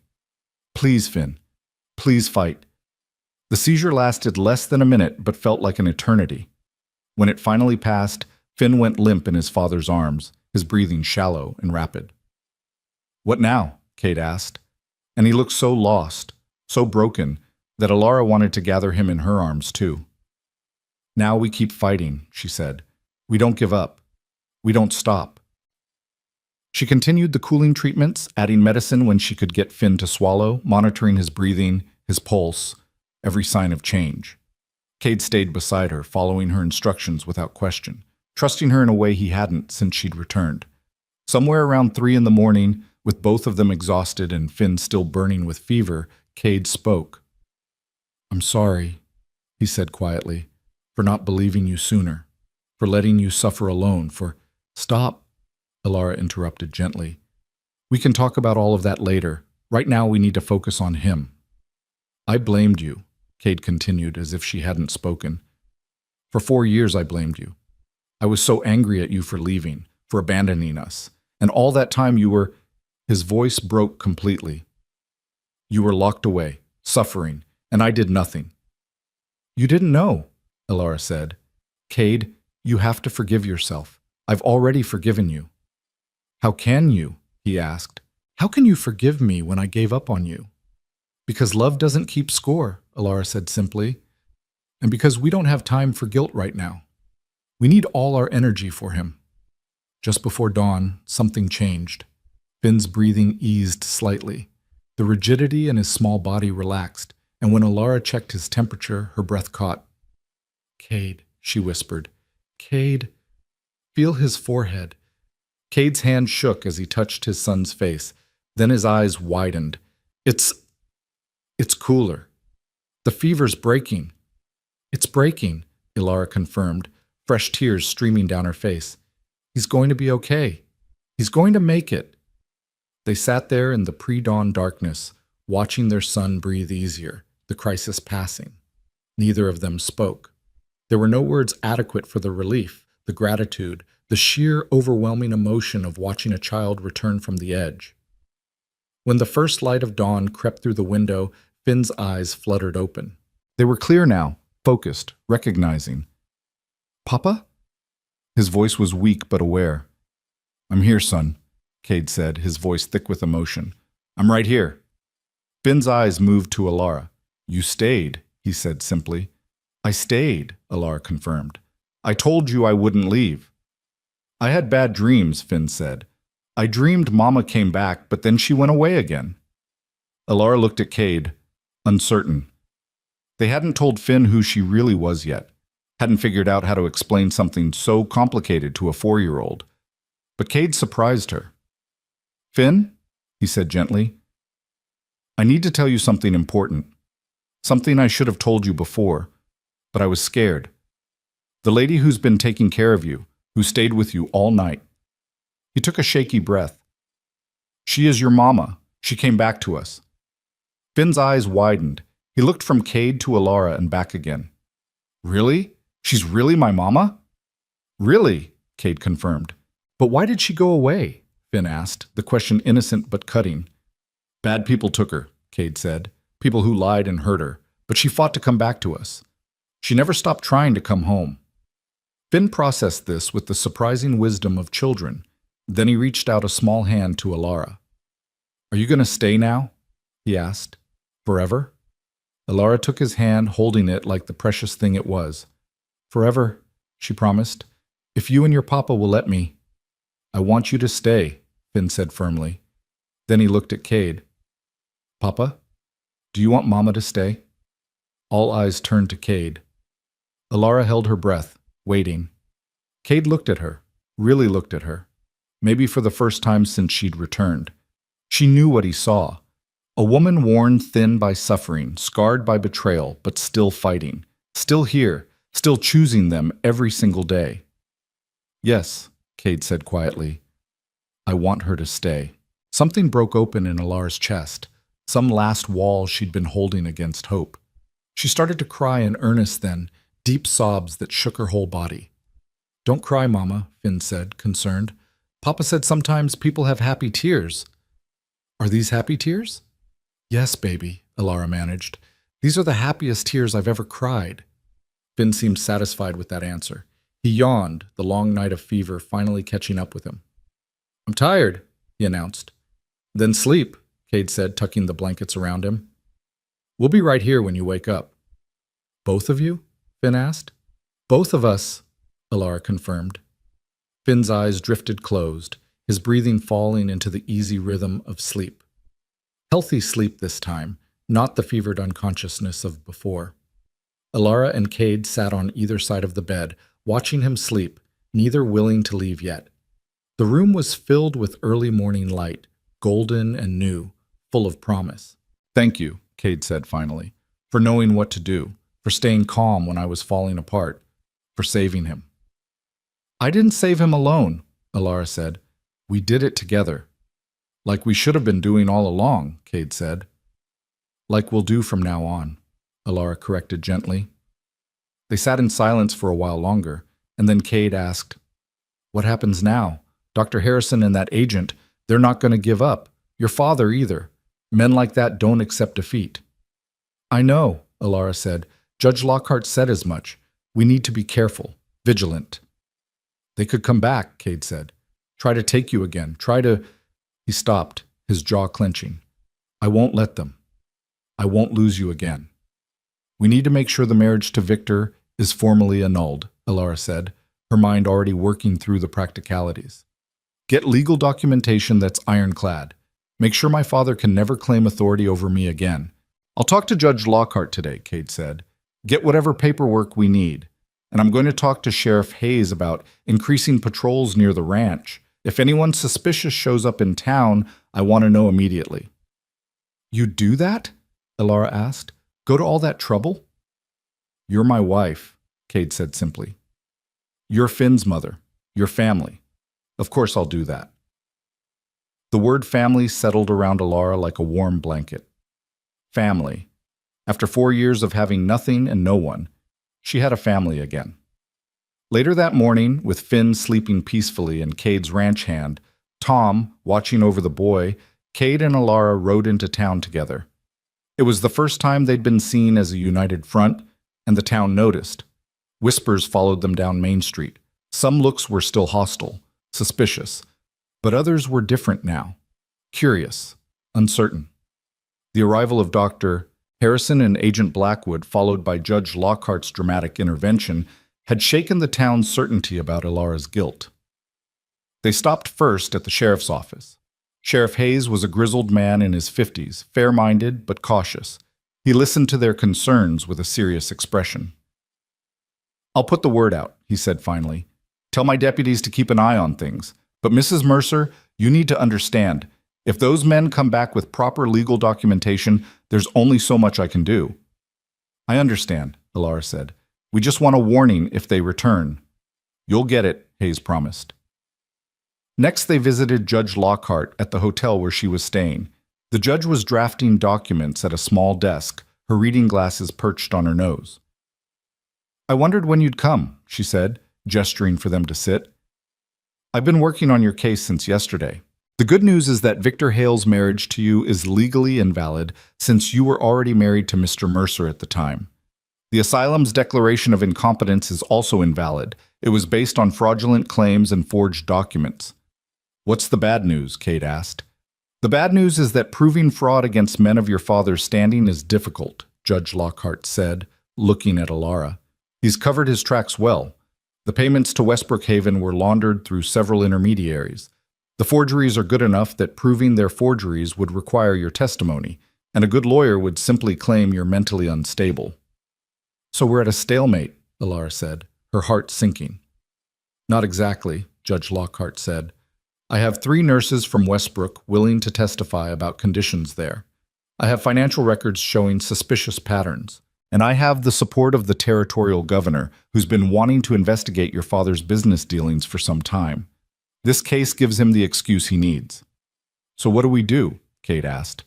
Please, Finn. Please fight." The seizure lasted less than a minute, but felt like an eternity. When it finally passed, Finn went limp in his father's arms, his breathing shallow and rapid. "What now?" Cade asked. And he looked so lost, so broken, that Alara wanted to gather him in her arms too. "Now we keep fighting," she said. "We don't give up. We don't stop." She continued the cooling treatments, adding medicine when she could get Finn to swallow, monitoring his breathing, his pulse, every sign of change. Cade stayed beside her, following her instructions without question, trusting her in a way he hadn't since she'd returned. Somewhere around 3 in the morning, with both of them exhausted and Finn still burning with fever, Cade spoke. "I'm sorry," he said quietly, "for not believing you sooner, for letting you suffer alone, for—" "Stop," Alara interrupted gently. "We can talk about all of that later. Right now we need to focus on him." "I blamed you," Cade continued as if she hadn't spoken. "For 4 years I blamed you. I was so angry at you for leaving, for abandoning us. And all that time you were—" His voice broke completely. "You were locked away, suffering, and I did nothing." "You didn't know," Alara said. "Cade, you have to forgive yourself. I've already forgiven you." "How can you?" he asked. "How can you forgive me when I gave up on you?" "Because love doesn't keep score," Alara said simply. "And because we don't have time for guilt right now. We need all our energy for him." Just before dawn, something changed. Finn's breathing eased slightly. The rigidity in his small body relaxed, and when Alara checked his temperature, her breath caught. "Cade," she whispered. "Cade." "Feel his forehead." Cade's hand shook as he touched his son's face. Then his eyes widened. It's cooler. The fever's breaking." "It's breaking," Alara confirmed, fresh tears streaming down her face. "He's going to be okay. He's going to make it." They sat there in the pre-dawn darkness, watching their son breathe easier, the crisis passing. Neither of them spoke. There were no words adequate for the relief, the gratitude, the sheer overwhelming emotion of watching a child return from the edge. When the first light of dawn crept through the window, Finn's eyes fluttered open. They were clear now, focused, recognizing. "Papa?" His voice was weak but aware. "I'm here, son," Cade said, his voice thick with emotion. "I'm right here." Finn's eyes moved to Alara. "You stayed," he said simply. "I stayed," Alara confirmed. "I told you I wouldn't leave." "I had bad dreams," Finn said. "I dreamed Mama came back, but then she went away again." Alara looked at Cade, uncertain. They hadn't told Finn who she really was yet, hadn't figured out how to explain something so complicated to a 4-year-old. But Cade surprised her. "Finn," he said gently, "I need to tell you something important. Something I should have told you before, but I was scared. The lady who's been taking care of you, who stayed with you all night." He took a shaky breath. "She is your mama. She came back to us." Finn's eyes widened. He looked from Cade to Alara and back again. "Really? She's really my mama?" "Really," Cade confirmed. "But why did she go away?" Finn asked, the question innocent but cutting. "Bad people took her," Cade said. "People who lied and hurt her. But she fought to come back to us. She never stopped trying to come home." Finn processed this with the surprising wisdom of children. Then he reached out a small hand to Alara. "Are you going to stay now?" he asked. "Forever?" Alara took his hand, holding it like the precious thing it was. "Forever," she promised. "If you and your papa will let me." "I want you to stay," Finn said firmly. Then he looked at Cade. "Papa, do you want Mama to stay?" All eyes turned to Cade. Alara held her breath, waiting. Cade looked at her, really looked at her, maybe for the first time since she'd returned. She knew what he saw. A woman worn thin by suffering, scarred by betrayal, but still fighting, still here, still choosing them every single day. "Yes," Cade said quietly. "I want her to stay." Something broke open in Alara's chest, some last wall she'd been holding against hope. She started to cry in earnest then, deep sobs that shook her whole body. "Don't cry, Mama," Finn said, concerned. "Papa said sometimes people have happy tears." "Are these happy tears?" "Yes, baby," Alara managed. "These are the happiest tears I've ever cried." Finn seemed satisfied with that answer. He yawned, the long night of fever finally catching up with him. "I'm tired," he announced. "Then sleep," Cade said, tucking the blankets around him. "We'll be right here when you wake up." "Both of you?" Finn asked. "Both of us," Alara confirmed. Finn's eyes drifted closed, his breathing falling into the easy rhythm of sleep. Healthy sleep this time, not the fevered unconsciousness of before. Alara and Cade sat on either side of the bed, watching him sleep, neither willing to leave yet. The room was filled with early morning light, golden and new, full of promise. "Thank you," Cade said finally, "for knowing what to do, for staying calm when I was falling apart, for saving him." "I didn't save him alone," Alara said. "We did it together." "Like we should have been doing all along," Cade said. "Like we'll do from now on," Alara corrected gently. They sat in silence for a while longer, and then Cade asked, "What happens now? Dr. Harrison and that agent, they're not going to give up. Your father either. Men like that don't accept defeat." "I know," Alara said. "Judge Lockhart said as much. We need to be careful, vigilant." "They could come back," Cade said. "Try to take you again. Try to—" He stopped, his jaw clenching. "I won't let them. I won't lose you again." "We need to make sure the marriage to Victor is formally annulled," Alara said, her mind already working through the practicalities. "Get legal documentation that's ironclad. Make sure my father can never claim authority over me again. I'll talk to Judge Lockhart today," Cade said. "Get whatever paperwork we need. And I'm going to talk to Sheriff Hayes about increasing patrols near the ranch. If anyone suspicious shows up in town, I want to know immediately." "You do that?" Alara asked. "Go to all that trouble?" "You're my wife," Cade said simply. "You're Finn's mother, your family. Of course I'll do that." The word family settled around Alara like a warm blanket. Family. After 4 years of having nothing and no one, she had a family again. Later that morning, with Finn sleeping peacefully in Cade's ranch hand, Tom watching over the boy, Cade and Alara rode into town together. It was the first time they'd been seen as a united front, and the town noticed. Whispers followed them down Main Street. Some looks were still hostile, suspicious, but others were different now, curious, uncertain. The arrival of Dr. Harrison and Agent Blackwood, followed by Judge Lockhart's dramatic intervention, had shaken the town's certainty about Alara's guilt. They stopped first at the sheriff's office. Sheriff Hayes was a grizzled man in his 50s, fair-minded but cautious. He listened to their concerns with a serious expression. "I'll put the word out," he said finally. "Tell my deputies to keep an eye on things. But Mrs. Mercer, you need to understand, if those men come back with proper legal documentation, there's only so much I can do." "I understand," Alara said. "We just want a warning if they return." "You'll get it," Hayes promised. Next, they visited Judge Lockhart at the hotel where she was staying. The judge was drafting documents at a small desk, her reading glasses perched on her nose. "I wondered when you'd come," she said, gesturing for them to sit. "I've been working on your case since yesterday. The good news is that Victor Hale's marriage to you is legally invalid since you were already married to Mr. Mercer at the time. The asylum's declaration of incompetence is also invalid. It was based on fraudulent claims and forged documents." "What's the bad news?" Cade asked. "The bad news is that proving fraud against men of your father's standing is difficult," Judge Lockhart said, looking at Alara. "He's covered his tracks well. The payments to Westbrook Haven were laundered through several intermediaries. The forgeries are good enough that proving their forgeries would require your testimony, and a good lawyer would simply claim you're mentally unstable." "So we're at a stalemate," Alara said, her heart sinking. "Not exactly," Judge Lockhart said. "I have 3 nurses from Westbrook willing to testify about conditions there. I have financial records showing suspicious patterns. And I have the support of the territorial governor, who's been wanting to investigate your father's business dealings for some time. This case gives him the excuse he needs." "So what do we do?" Cade asked.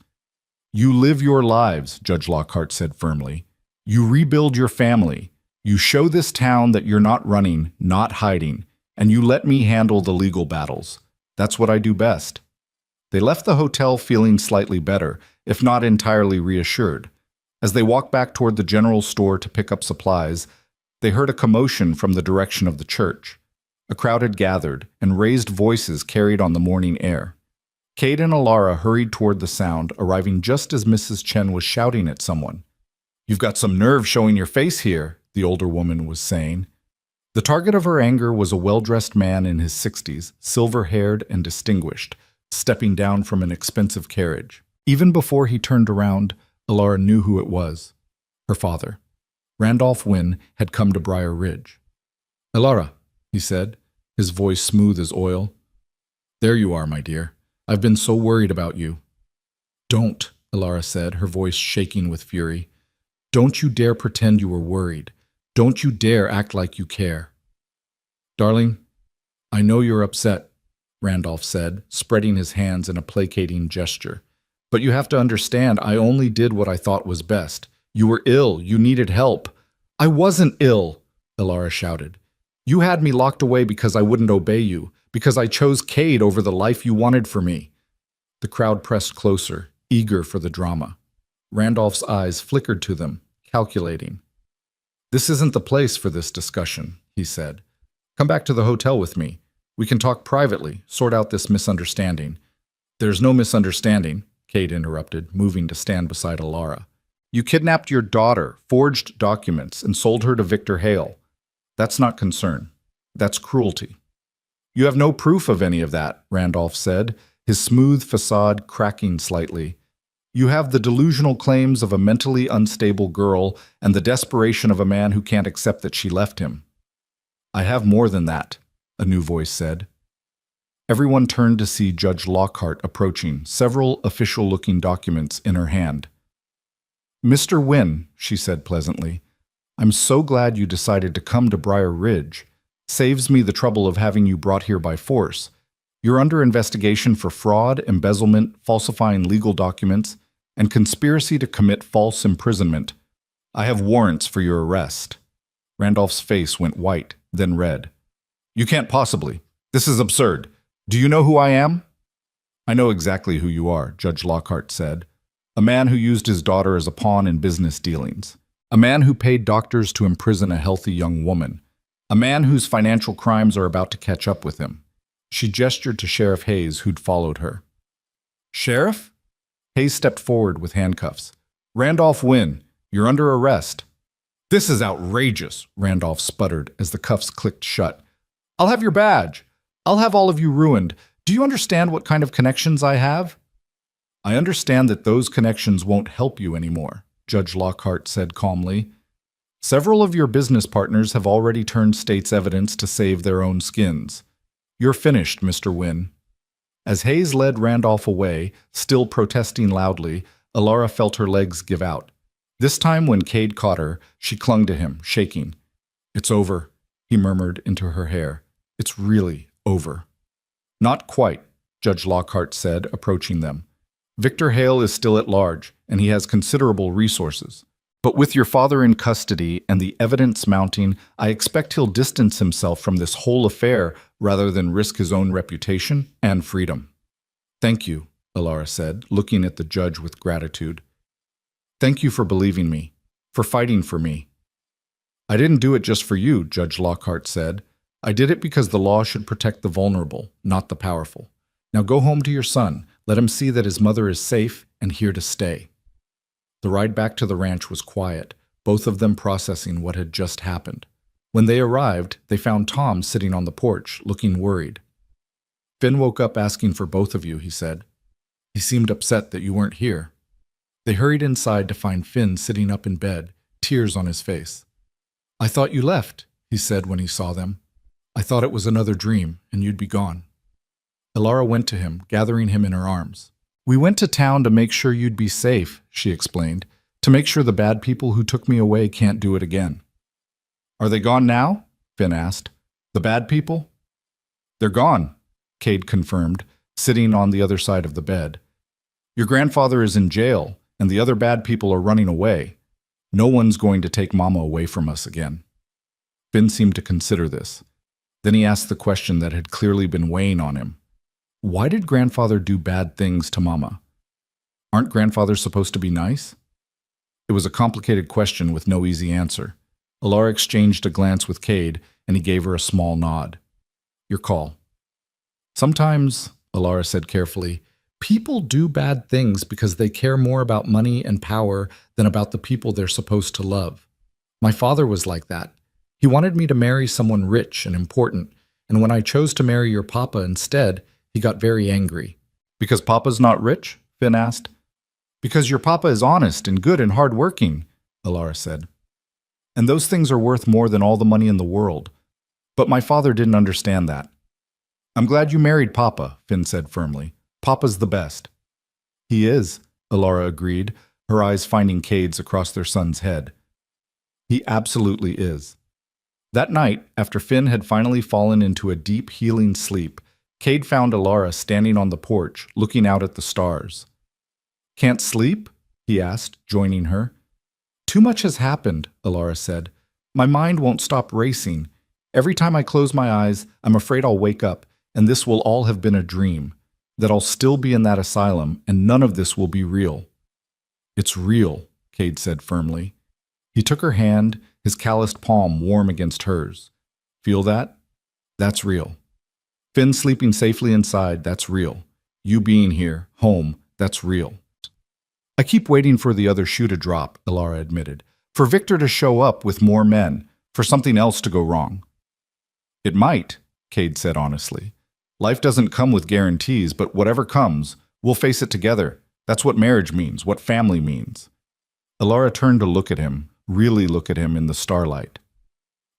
"You live your lives," Judge Lockhart said firmly. "You rebuild your family. You show this town that you're not running, not hiding, and you let me handle the legal battles. That's what I do best." They left the hotel feeling slightly better, if not entirely reassured. As they walked back toward the general store to pick up supplies, they heard a commotion from the direction of the church. A crowd had gathered, and raised voices carried on the morning air. Cade and Alara hurried toward the sound, arriving just as Mrs. Chen was shouting at someone. "You've got some nerve showing your face here," the older woman was saying. The target of her anger was a well-dressed man in his 60s, silver-haired and distinguished, stepping down from an expensive carriage. Even before he turned around, Alara knew who it was. Her father. Randolph Wynne had come to Briar Ridge. "Elara," he said, his voice smooth as oil. "There you are, my dear. I've been so worried about you." "Don't," Elara said, her voice shaking with fury. "Don't you dare pretend you were worried. Don't you dare act like you care." "Darling, I know you're upset," Randolph said, spreading his hands in a placating gesture. "But you have to understand, I only did what I thought was best. You were ill. You needed help." "I wasn't ill," Elara shouted. "You had me locked away because I wouldn't obey you, because I chose Cade over the life you wanted for me." The crowd pressed closer, eager for the drama. Randolph's eyes flickered to them, calculating. "This isn't the place for this discussion," he said. "Come back to the hotel with me. We can talk privately, sort out this misunderstanding." "There's no misunderstanding," Cade interrupted, moving to stand beside Elara. "You kidnapped your daughter, forged documents, and sold her to Victor Hale. That's not concern. That's cruelty." "You have no proof of any of that," Randolph said, his smooth facade cracking slightly. "You have the delusional claims of a mentally unstable girl and the desperation of a man who can't accept that she left him." "I have more than that," a new voice said. Everyone turned to see Judge Lockhart approaching, several official-looking documents in her hand. "Mr. Wynne," she said pleasantly, "I'm so glad you decided to come to Briar Ridge. Saves me the trouble of having you brought here by force. You're under investigation for fraud, embezzlement, falsifying legal documents, and conspiracy to commit false imprisonment. I have warrants for your arrest." Randolph's face went white, then red. "You can't possibly. This is absurd. Do you know who I am?" "I know exactly who you are," Judge Lockhart said. "A man who used his daughter as a pawn in business dealings. A man who paid doctors to imprison a healthy young woman. A man whose financial crimes are about to catch up with him." She gestured to Sheriff Hayes, who'd followed her. "Sheriff?" Hayes stepped forward with handcuffs. "Randolph Wynne, you're under arrest." "This is outrageous," Randolph sputtered as the cuffs clicked shut. "I'll have your badge. I'll have all of you ruined. Do you understand what kind of connections I have?" "I understand that those connections won't help you anymore," Judge Lockhart said calmly. "Several of your business partners have already turned state's evidence to save their own skins. You're finished, Mr. Wynne." As Hayes led Randolph away, still protesting loudly, Elara felt her legs give out. This time when Cade caught her, she clung to him, shaking. "It's over," he murmured into her hair. "It's really over." "Not quite," Judge Lockhart said, approaching them. "Victor Hale is still at large, and he has considerable resources. But with your father in custody and the evidence mounting, I expect he'll distance himself from this whole affair rather than risk his own reputation and freedom." "Thank you," Elara said, looking at the judge with gratitude. "Thank you for believing me, for fighting for me." "I didn't do it just for you," Judge Lockhart said. "I did it because the law should protect the vulnerable, not the powerful. Now go home to your son. Let him see that his mother is safe and here to stay." The ride back to the ranch was quiet, both of them processing what had just happened. When they arrived, they found Tom sitting on the porch, looking worried. "Finn woke up asking for both of you," he said. "He seemed upset that you weren't here." They hurried inside to find Finn sitting up in bed, tears on his face. "I thought you left," he said when he saw them. "I thought it was another dream, and you'd be gone." Elara went to him, gathering him in her arms. "We went to town to make sure you'd be safe," she explained, "to make sure the bad people who took me away can't do it again." "Are they gone now?" Finn asked. "The bad people?" "They're gone," Cade confirmed, sitting on the other side of the bed. "Your grandfather is in jail, and the other bad people are running away. No one's going to take Mama away from us again." Finn seemed to consider this. Then he asked the question that had clearly been weighing on him. Why did grandfather do bad things to Mama? Aren't grandfathers supposed to be nice? It was a complicated question with no easy answer. Elara exchanged a glance with Cade, and he gave her a small nod. "Your call." "Sometimes," Elara said carefully, "people do bad things because they care more about money and power than about the people they're supposed to love. My father was like that. He wanted me to marry someone rich and important, and when I chose to marry your papa instead, he got very angry." "Because Papa's not rich?" Finn asked. "Because your Papa is honest and good and hard-working," Elara said. And those things are worth more than all the money in the world. But my father didn't understand that. I'm glad you married Papa, Finn said firmly. Papa's the best. He is, Alara agreed, her eyes finding Cade's across their son's head. He absolutely is. That night, after Finn had finally fallen into a deep, healing sleep, Cade found Alara standing on the porch, looking out at the stars. Can't sleep? He asked, joining her. Too much has happened, Alara said. My mind won't stop racing. Every time I close my eyes, I'm afraid I'll wake up, and this will all have been a dream, that I'll still be in that asylum, and none of this will be real. It's real, Cade said firmly. He took her hand, his calloused palm warm against hers. Feel that? That's real. Finn sleeping safely inside, that's real. You being here, home, that's real. I keep waiting for the other shoe to drop, Alara admitted. For Victor to show up with more men, for something else to go wrong. It might, Cade said honestly. Life doesn't come with guarantees, but whatever comes, we'll face it together. That's what marriage means, what family means. Alara turned to look at him, really look at him in the starlight.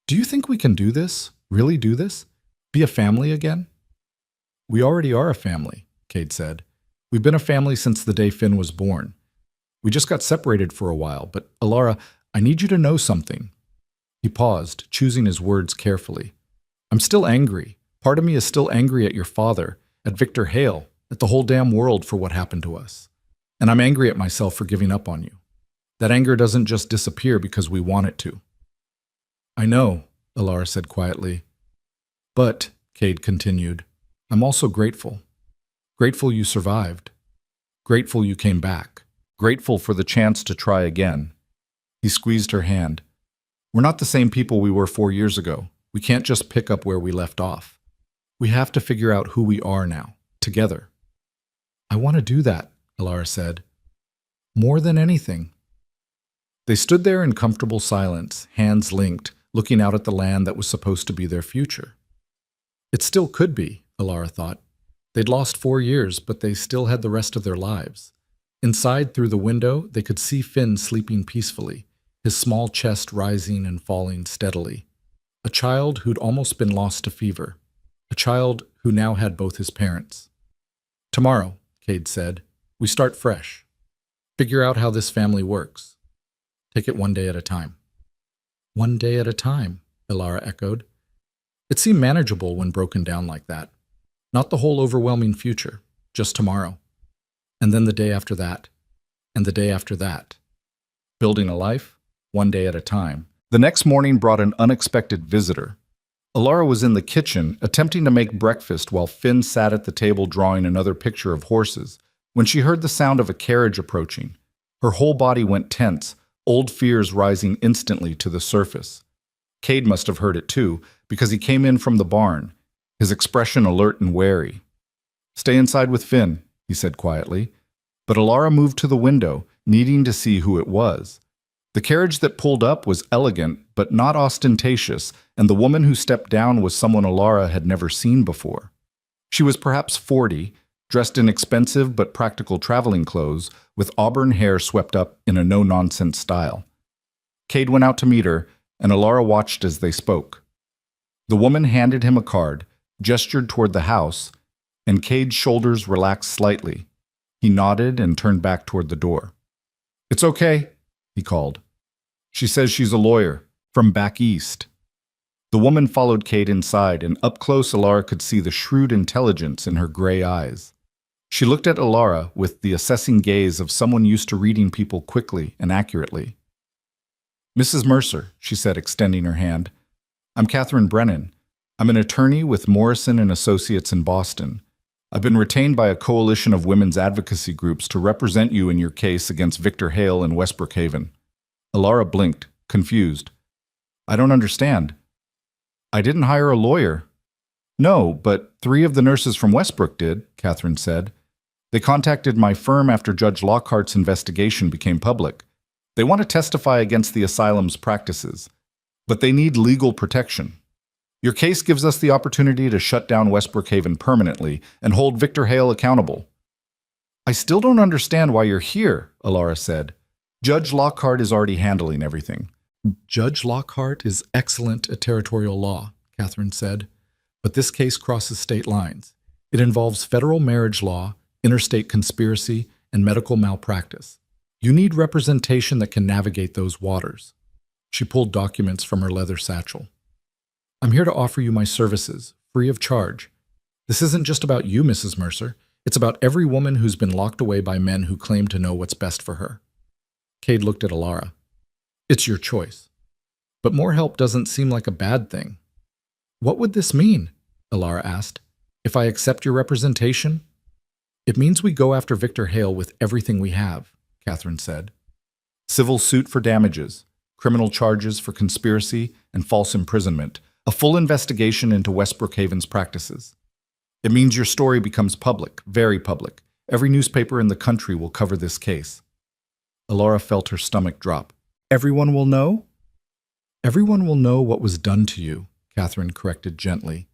Do you think we can do this? Really do this? Be a family again? We already are a family, Cade said. We've been a family since the day Finn was born. We just got separated for a while, but Alara, I need you to know something. He paused, choosing his words carefully. I'm still angry. Part of me is still angry at your father, at Victor Hale, at the whole damn world for what happened to us. And I'm angry at myself for giving up on you. That anger doesn't just disappear because we want it to. I know, Alara said quietly. But, Cade continued, I'm also grateful. Grateful you survived. Grateful you came back. Grateful for the chance to try again. He squeezed her hand. We're not the same people we were 4 years ago. We can't just pick up where we left off. We have to figure out who we are now, together. I want to do that, Alara said. More than anything. They stood there in comfortable silence, hands linked, looking out at the land that was supposed to be their future. It still could be, Alara thought. They'd lost 4 years, but they still had the rest of their lives. Inside, through the window, they could see Finn sleeping peacefully, his small chest rising and falling steadily. A child who'd almost been lost to fever. A child who now had both his parents. Tomorrow, Cade said, we start fresh. Figure out how this family works. Take it one day at a time. One day at a time, Alara echoed. It seemed manageable when broken down like that. Not the whole overwhelming future, just tomorrow. And then the day after that, and the day after that. Building a life, one day at a time. The next morning brought an unexpected visitor. Alara was in the kitchen, attempting to make breakfast while Finn sat at the table drawing another picture of horses, when she heard the sound of a carriage approaching. Her whole body went tense, old fears rising instantly to the surface. Cade must have heard it too, because he came in from the barn, his expression alert and wary. Stay inside with Finn, he said quietly. But Alara moved to the window, needing to see who it was. The carriage that pulled up was elegant, but not ostentatious, and the woman who stepped down was someone Alara had never seen before. She was perhaps 40, dressed in expensive but practical traveling clothes, with auburn hair swept up in a no-nonsense style. Cade went out to meet her, and Alara watched as they spoke. The woman handed him a card, gestured toward the house, and Cade's shoulders relaxed slightly. He nodded and turned back toward the door. It's okay, he called. She says she's a lawyer, from back east. The woman followed Cade inside, and up close Alara could see the shrewd intelligence in her gray eyes. She looked at Alara with the assessing gaze of someone used to reading people quickly and accurately. Mrs. Mercer, she said, extending her hand. I'm Catherine Brennan. I'm an attorney with Morrison and Associates in Boston. I've been retained by a coalition of women's advocacy groups to represent you in your case against Victor Hale in West Brookhaven. Alara blinked, confused. I don't understand. I didn't hire a lawyer. No, but 3 of the nurses from Westbrook did, Catherine said. They contacted my firm after Judge Lockhart's investigation became public. They want to testify against the asylum's practices, but they need legal protection. Your case gives us the opportunity to shut down West Brookhaven permanently and hold Victor Hale accountable. I still don't understand why you're here, Alara said. Judge Lockhart is already handling everything. Judge Lockhart is excellent at territorial law, Catherine said, but this case crosses state lines. It involves federal marriage law, interstate conspiracy, and medical malpractice. You need representation that can navigate those waters. She pulled documents from her leather satchel. I'm here to offer you my services, free of charge. This isn't just about you, Mrs. Mercer. It's about every woman who's been locked away by men who claim to know what's best for her. Cade looked at Alara. It's your choice. But more help doesn't seem like a bad thing. What would this mean? Alara asked. If I accept your representation? It means we go after Victor Hale with everything we have, Catherine said. Civil suit for damages, criminal charges for conspiracy and false imprisonment, a full investigation into West Brookhaven's practices. It means your story becomes public, very public. Every newspaper in the country will cover this case. Alara felt her stomach drop. Everyone will know? Everyone will know what was done to you, Catherine corrected gently.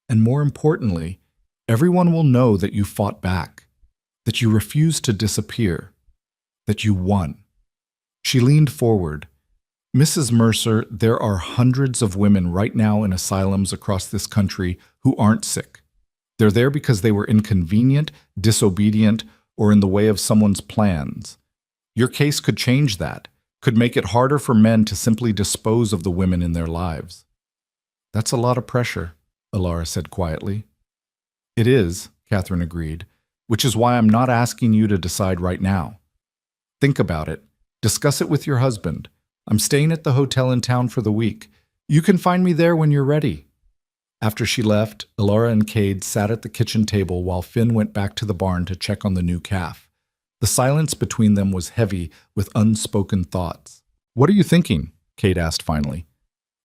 And more importantly, everyone will know that you fought back, that you refused to disappear, that you won. She leaned forward. Mrs. Mercer, there are hundreds of women right now in asylums across this country who aren't sick. They're there because they were inconvenient, disobedient, or in the way of someone's plans. Your case could change that, could make it harder for men to simply dispose of the women in their lives. That's a lot of pressure, Alara said quietly. It is, Catherine agreed, which is why I'm not asking you to decide right now. Think about it. Discuss it with your husband. I'm staying at the hotel in town for the week. You can find me there when you're ready. After she left, Alara and Cade sat at the kitchen table while Finn went back to the barn to check on the new calf. The silence between them was heavy with unspoken thoughts. What are you thinking? Cade asked finally.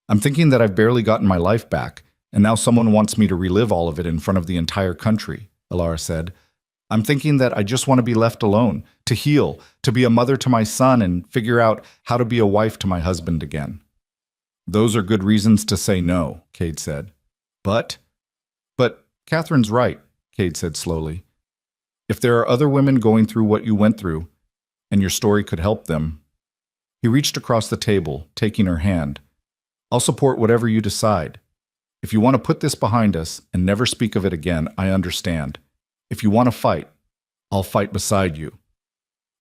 I'm thinking that I've barely gotten my life back, and now someone wants me to relive all of it in front of the entire country, Alara said. I'm thinking that I just want to be left alone, to heal, to be a mother to my son and figure out how to be a wife to my husband again. Those are good reasons to say no, Cade said. But Catherine's right, Cade said slowly. If there are other women going through what you went through, and your story could help them. He reached across the table, taking her hand. I'll support whatever you decide. If you want to put this behind us and never speak of it again, I understand. If you want to fight, I'll fight beside you.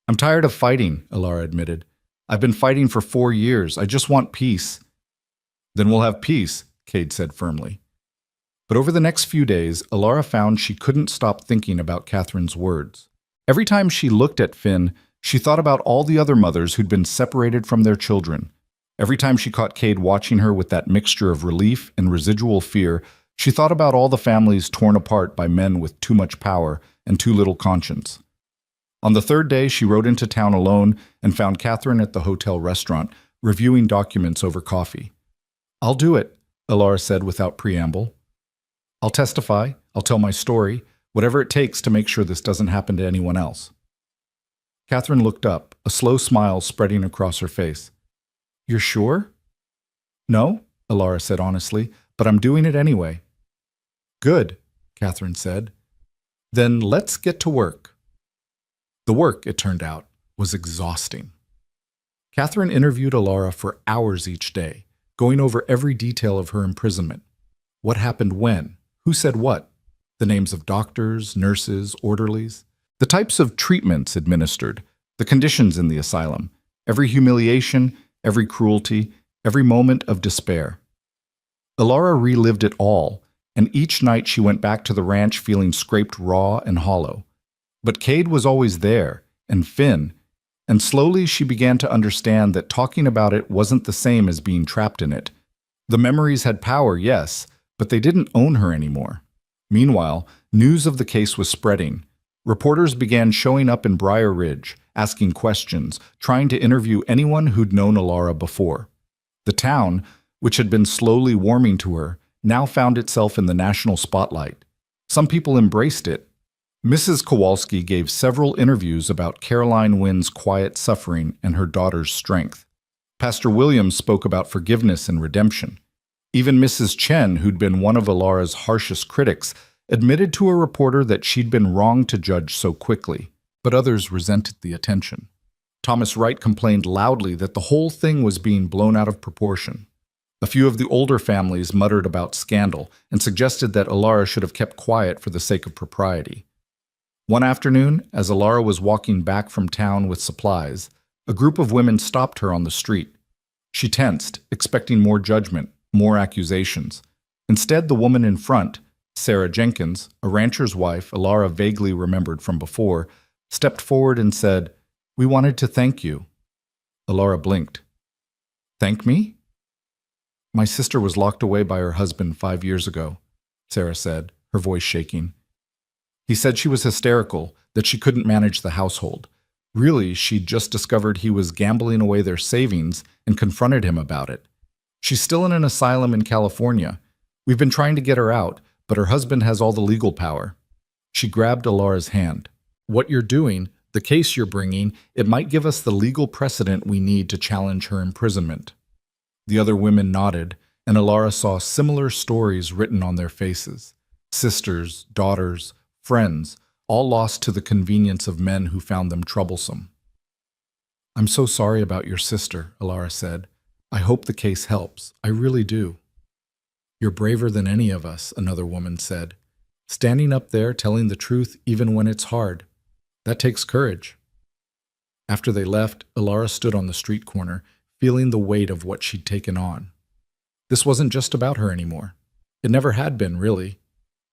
I'm tired of fighting, Alara admitted. I've been fighting for 4 years. I just want peace. Then we'll have peace, Cade said firmly. But over the next few days, Alara found she couldn't stop thinking about Catherine's words. Every time she looked at Finn, she thought about all the other mothers who'd been separated from their children. Every time she caught Cade watching her with that mixture of relief and residual fear, she thought about all the families torn apart by men with too much power and too little conscience. On the third day, she rode into town alone and found Catherine at the hotel restaurant, reviewing documents over coffee. I'll do it, Alara said without preamble. I'll testify, I'll tell my story, whatever it takes to make sure this doesn't happen to anyone else. Catherine looked up, a slow smile spreading across her face. You're sure? No, Alara said honestly, but I'm doing it anyway. Good, Catherine said. Then let's get to work. The work, it turned out, was exhausting. Catherine interviewed Alara for hours each day, going over every detail of her imprisonment. What happened when? Who said what? The names of doctors, nurses, orderlies. The types of treatments administered, the conditions in the asylum, every humiliation, every cruelty, every moment of despair. Alara relived it all, and each night she went back to the ranch feeling scraped raw and hollow. But Cade was always there, and Finn, and slowly she began to understand that talking about it wasn't the same as being trapped in it. The memories had power, yes, but they didn't own her anymore. Meanwhile, news of the case was spreading. Reporters began showing up in Briar Ridge, asking questions, trying to interview anyone who'd known Alara before. The town, which had been slowly warming to her, now found itself in the national spotlight. Some people embraced it. Mrs. Kowalski gave several interviews about Caroline Wynn's quiet suffering and her daughter's strength. Pastor Williams spoke about forgiveness and redemption. Even Mrs. Chen, who'd been one of Alara's harshest critics, admitted to a reporter that she'd been wrong to judge so quickly, but others resented the attention. Thomas Wright complained loudly that the whole thing was being blown out of proportion. A few of the older families muttered about scandal and suggested that Alara should have kept quiet for the sake of propriety. One afternoon, as Alara was walking back from town with supplies, a group of women stopped her on the street. She tensed, expecting more judgment, more accusations. Instead, the woman in front, Sarah Jenkins, a rancher's wife Alara vaguely remembered from before, stepped forward and said, "We wanted to thank you." Alara blinked. "Thank me?" "My sister was locked away by her husband 5 years ago," Sarah said, her voice shaking. "He said she was hysterical, that she couldn't manage the household. Really, she'd just discovered he was gambling away their savings and confronted him about it. She's still in an asylum in California. We've been trying to get her out, but her husband has all the legal power." She grabbed Alara's hand. "What you're doing, the case you're bringing, it might give us the legal precedent we need to challenge her imprisonment." The other women nodded, and Alara saw similar stories written on their faces. Sisters, daughters, friends, all lost to the convenience of men who found them troublesome. "I'm so sorry about your sister," Alara said. "I hope the case helps. I really do." "You're braver than any of us," another woman said. "Standing up there telling the truth even when it's hard. That takes courage." After they left, Alara stood on the street corner, feeling the weight of what she'd taken on. This wasn't just about her anymore. It never had been, really.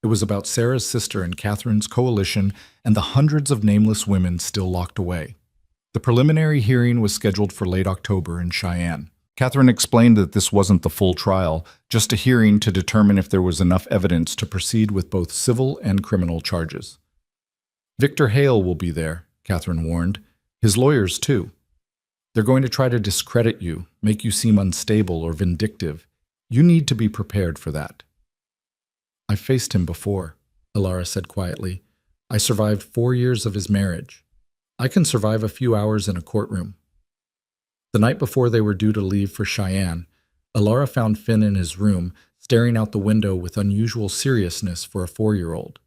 It was about Sarah's sister and Catherine's coalition and the hundreds of nameless women still locked away. The preliminary hearing was scheduled for late October in Cheyenne. Catherine explained that this wasn't the full trial, just a hearing to determine if there was enough evidence to proceed with both civil and criminal charges. "Victor Hale will be there," Catherine warned. "His lawyers, too. They're going to try to discredit you, make you seem unstable or vindictive. You need to be prepared for that." "I've faced him before," Alara said quietly. "I survived 4 years of his marriage. I can survive a few hours in a courtroom." The night before they were due to leave for Cheyenne, Alara found Finn in his room, staring out the window with unusual seriousness for a 4-year-old.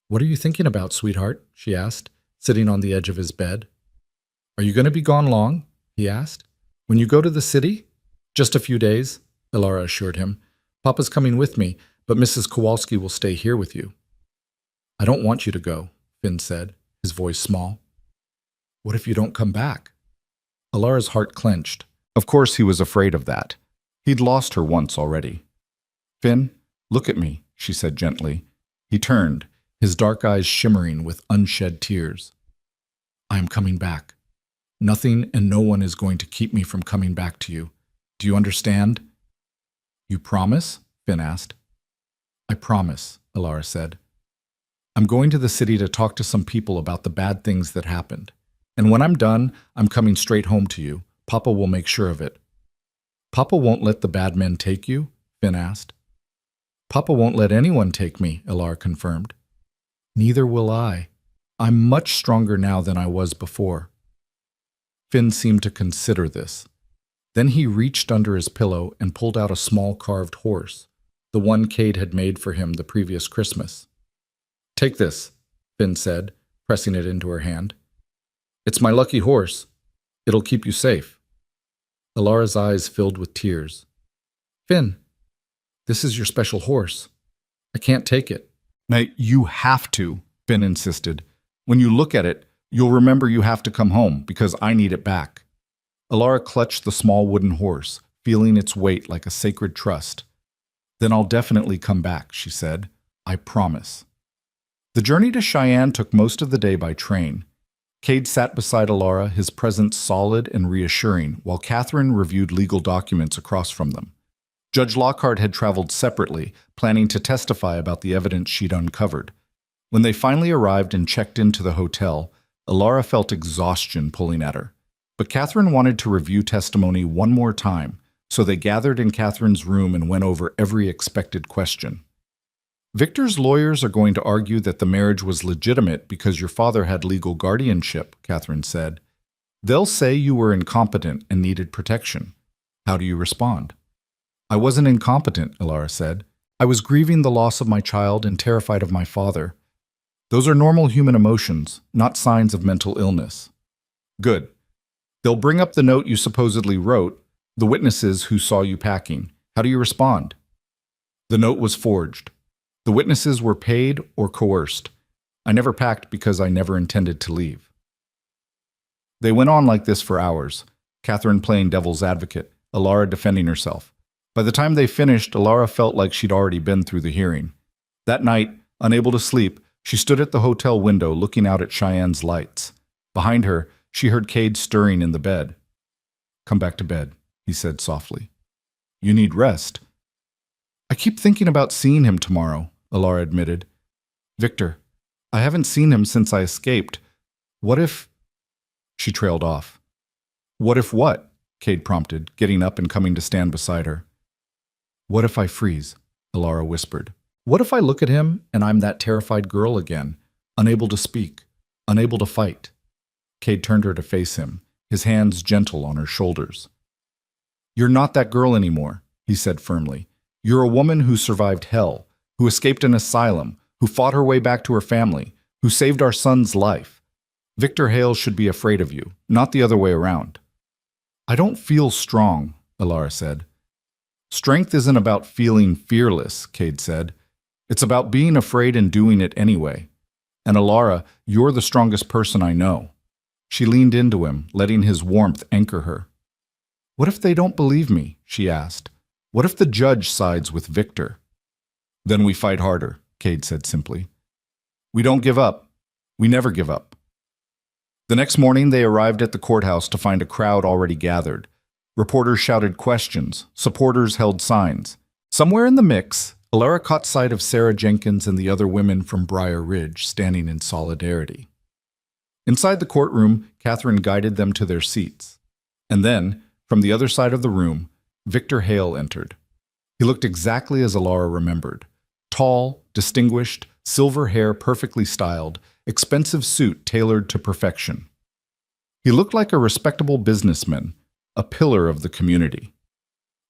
"What are you thinking about, sweetheart?" she asked, sitting on the edge of his bed. "Are you going to be gone long?" he asked. "When you go to the city?" "Just a few days," Alara assured him. "Papa's coming with me, but Mrs. Kowalski will stay here with you." "I don't want you to go," Finn said, his voice small. "What if you don't come back?" Alara's heart clenched. Of course he was afraid of that. He'd lost her once already. "Finn, look at me," she said gently. He turned, his dark eyes shimmering with unshed tears. "I am coming back. Nothing and no one is going to keep me from coming back to you. Do you understand?" "You promise?" Finn asked. "I promise," Alara said. "I'm going to the city to talk to some people about the bad things that happened. And when I'm done, I'm coming straight home to you. Papa will make sure of it." "Papa won't let the bad men take you?" Finn asked. "Papa won't let anyone take me," Alara confirmed. "Neither will I. I'm much stronger now than I was before." Finn seemed to consider this. Then he reached under his pillow and pulled out a small carved horse, the one Cade had made for him the previous Christmas. "Take this," Finn said, pressing it into her hand. "It's my lucky horse. It'll keep you safe." Alara's eyes filled with tears. "Finn, this is your special horse. I can't take it." "Now, you have to," Finn insisted. "When you look at it, you'll remember you have to come home, because I need it back." Alara clutched the small wooden horse, feeling its weight like a sacred trust. "Then I'll definitely come back," she said. "I promise." The journey to Cheyenne took most of the day by train. Cade sat beside Alara, his presence solid and reassuring, while Catherine reviewed legal documents across from them. Judge Lockhart had traveled separately, planning to testify about the evidence she'd uncovered. When they finally arrived and checked into the hotel, Alara felt exhaustion pulling at her. But Catherine wanted to review testimony one more time, so they gathered in Catherine's room and went over every expected question. "Victor's lawyers are going to argue that the marriage was legitimate because your father had legal guardianship," Catherine said. "They'll say you were incompetent and needed protection. How do you respond?" "I wasn't incompetent," Alara said. "I was grieving the loss of my child and terrified of my father. Those are normal human emotions, not signs of mental illness." "Good. They'll bring up the note you supposedly wrote, the witnesses who saw you packing. How do you respond? The note was forged. The witnesses were paid or coerced. I never packed because I never intended to leave. They went on like this for hours, Catherine playing devil's advocate, Alara defending herself. By the time they finished, Alara felt like she'd already been through the hearing. That night, unable to sleep, she stood at the hotel window looking out at Cheyenne's lights. Behind her, she heard Cade stirring in the bed. Come back to bed, he said softly. You need rest. I keep thinking about seeing him tomorrow, Alara admitted. Victor, I haven't seen him since I escaped. What if... She trailed off. What if what? Cade prompted, getting up and coming to stand beside her. What if I freeze? Alara whispered. What if I look at him and I'm that terrified girl again, unable to speak, unable to fight? Cade turned her to face him, his hands gentle on her shoulders. You're not that girl anymore, he said firmly. You're a woman who survived hell, who escaped an asylum, who fought her way back to her family, who saved our son's life. Victor Hale should be afraid of you, not the other way around. I don't feel strong, Alara said. Strength isn't about feeling fearless, Cade said. It's about being afraid and doing it anyway. And Alara, you're the strongest person I know. She leaned into him, letting his warmth anchor her. What if they don't believe me? She asked. What if the judge sides with Victor? Then we fight harder, Cade said simply. We don't give up. We never give up. The next morning, they arrived at the courthouse to find a crowd already gathered. Reporters shouted questions. Supporters held signs. Somewhere in the mix, Alara caught sight of Sarah Jenkins and the other women from Briar Ridge standing in solidarity. Inside the courtroom, Catherine guided them to their seats. And then, from the other side of the room, Victor Hale entered. He looked exactly as Alara remembered. Tall, distinguished, silver hair perfectly styled, expensive suit tailored to perfection. He looked like a respectable businessman, a pillar of the community.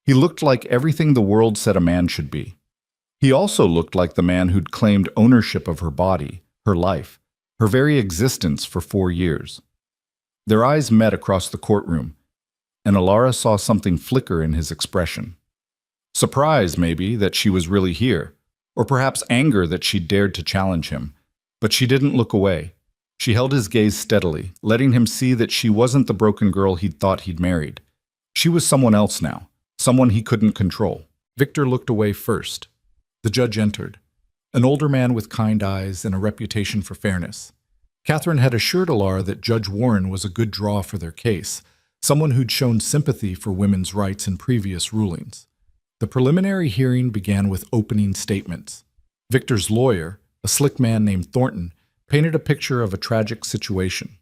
He looked like everything the world said a man should be. He also looked like the man who'd claimed ownership of her body, her life, her very existence for 4 years. Their eyes met across the courtroom, and Alara saw something flicker in his expression. Surprise, maybe, that she was really here, or perhaps anger that she dared to challenge him. But she didn't look away. She held his gaze steadily, letting him see that she wasn't the broken girl he'd thought he'd married. She was someone else now, someone he couldn't control. Victor looked away first. The judge entered, an older man with kind eyes and a reputation for fairness. Catherine had assured Alara that Judge Warren was a good draw for their case, someone who'd shown sympathy for women's rights in previous rulings. The preliminary hearing began with opening statements. Victor's lawyer, a slick man named Thornton, painted a picture of a tragic situation.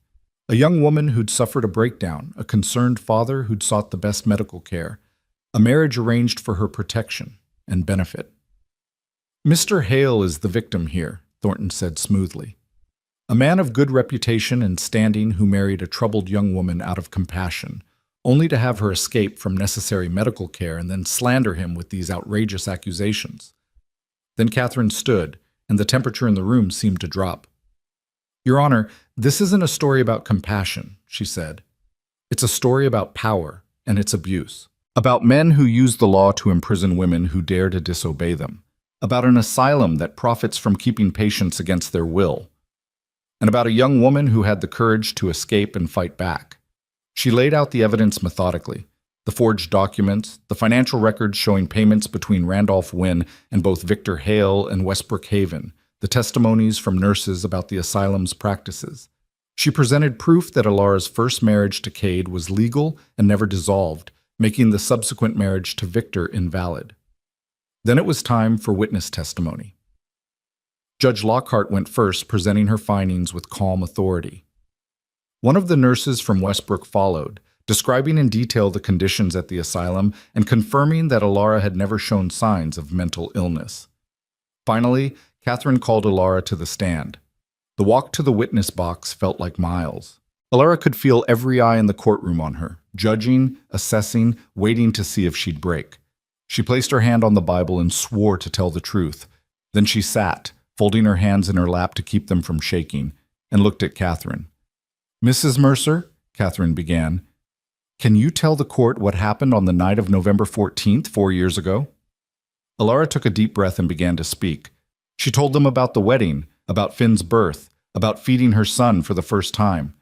A young woman who'd suffered a breakdown, a concerned father who'd sought the best medical care, a marriage arranged for her protection and benefit. Mr. Hale is the victim here, Thornton said smoothly. A man of good reputation and standing who married a troubled young woman out of compassion, only to have her escape from necessary medical care and then slander him with these outrageous accusations. Then Catherine stood, and the temperature in the room seemed to drop. Your Honor, this isn't a story about compassion, she said. It's a story about power and its abuse, about men who use the law to imprison women who dare to disobey them, about an asylum that profits from keeping patients against their will, and about a young woman who had the courage to escape and fight back. She laid out the evidence methodically, the forged documents, the financial records showing payments between Randolph Wynn and both Victor Hale and Westbrook Haven, the testimonies from nurses about the asylum's practices. She presented proof that Alara's first marriage to Cade was legal and never dissolved, making the subsequent marriage to Victor invalid. Then it was time for witness testimony. Judge Lockhart went first, presenting her findings with calm authority. One of the nurses from Westbrook followed, describing in detail the conditions at the asylum and confirming that Alara had never shown signs of mental illness. Finally, Catherine called Alara to the stand. The walk to the witness box felt like miles. Alara could feel every eye in the courtroom on her, judging, assessing, waiting to see if she'd break. She placed her hand on the Bible and swore to tell the truth. Then she sat, folding her hands in her lap to keep them from shaking, and looked at Catherine. Mrs. Mercer, Catherine began, Can you tell the court what happened on the night of November 14th, 4 years ago? Alara took a deep breath and began to speak. She told them about the wedding, about Finn's birth, about feeding her son for the first time.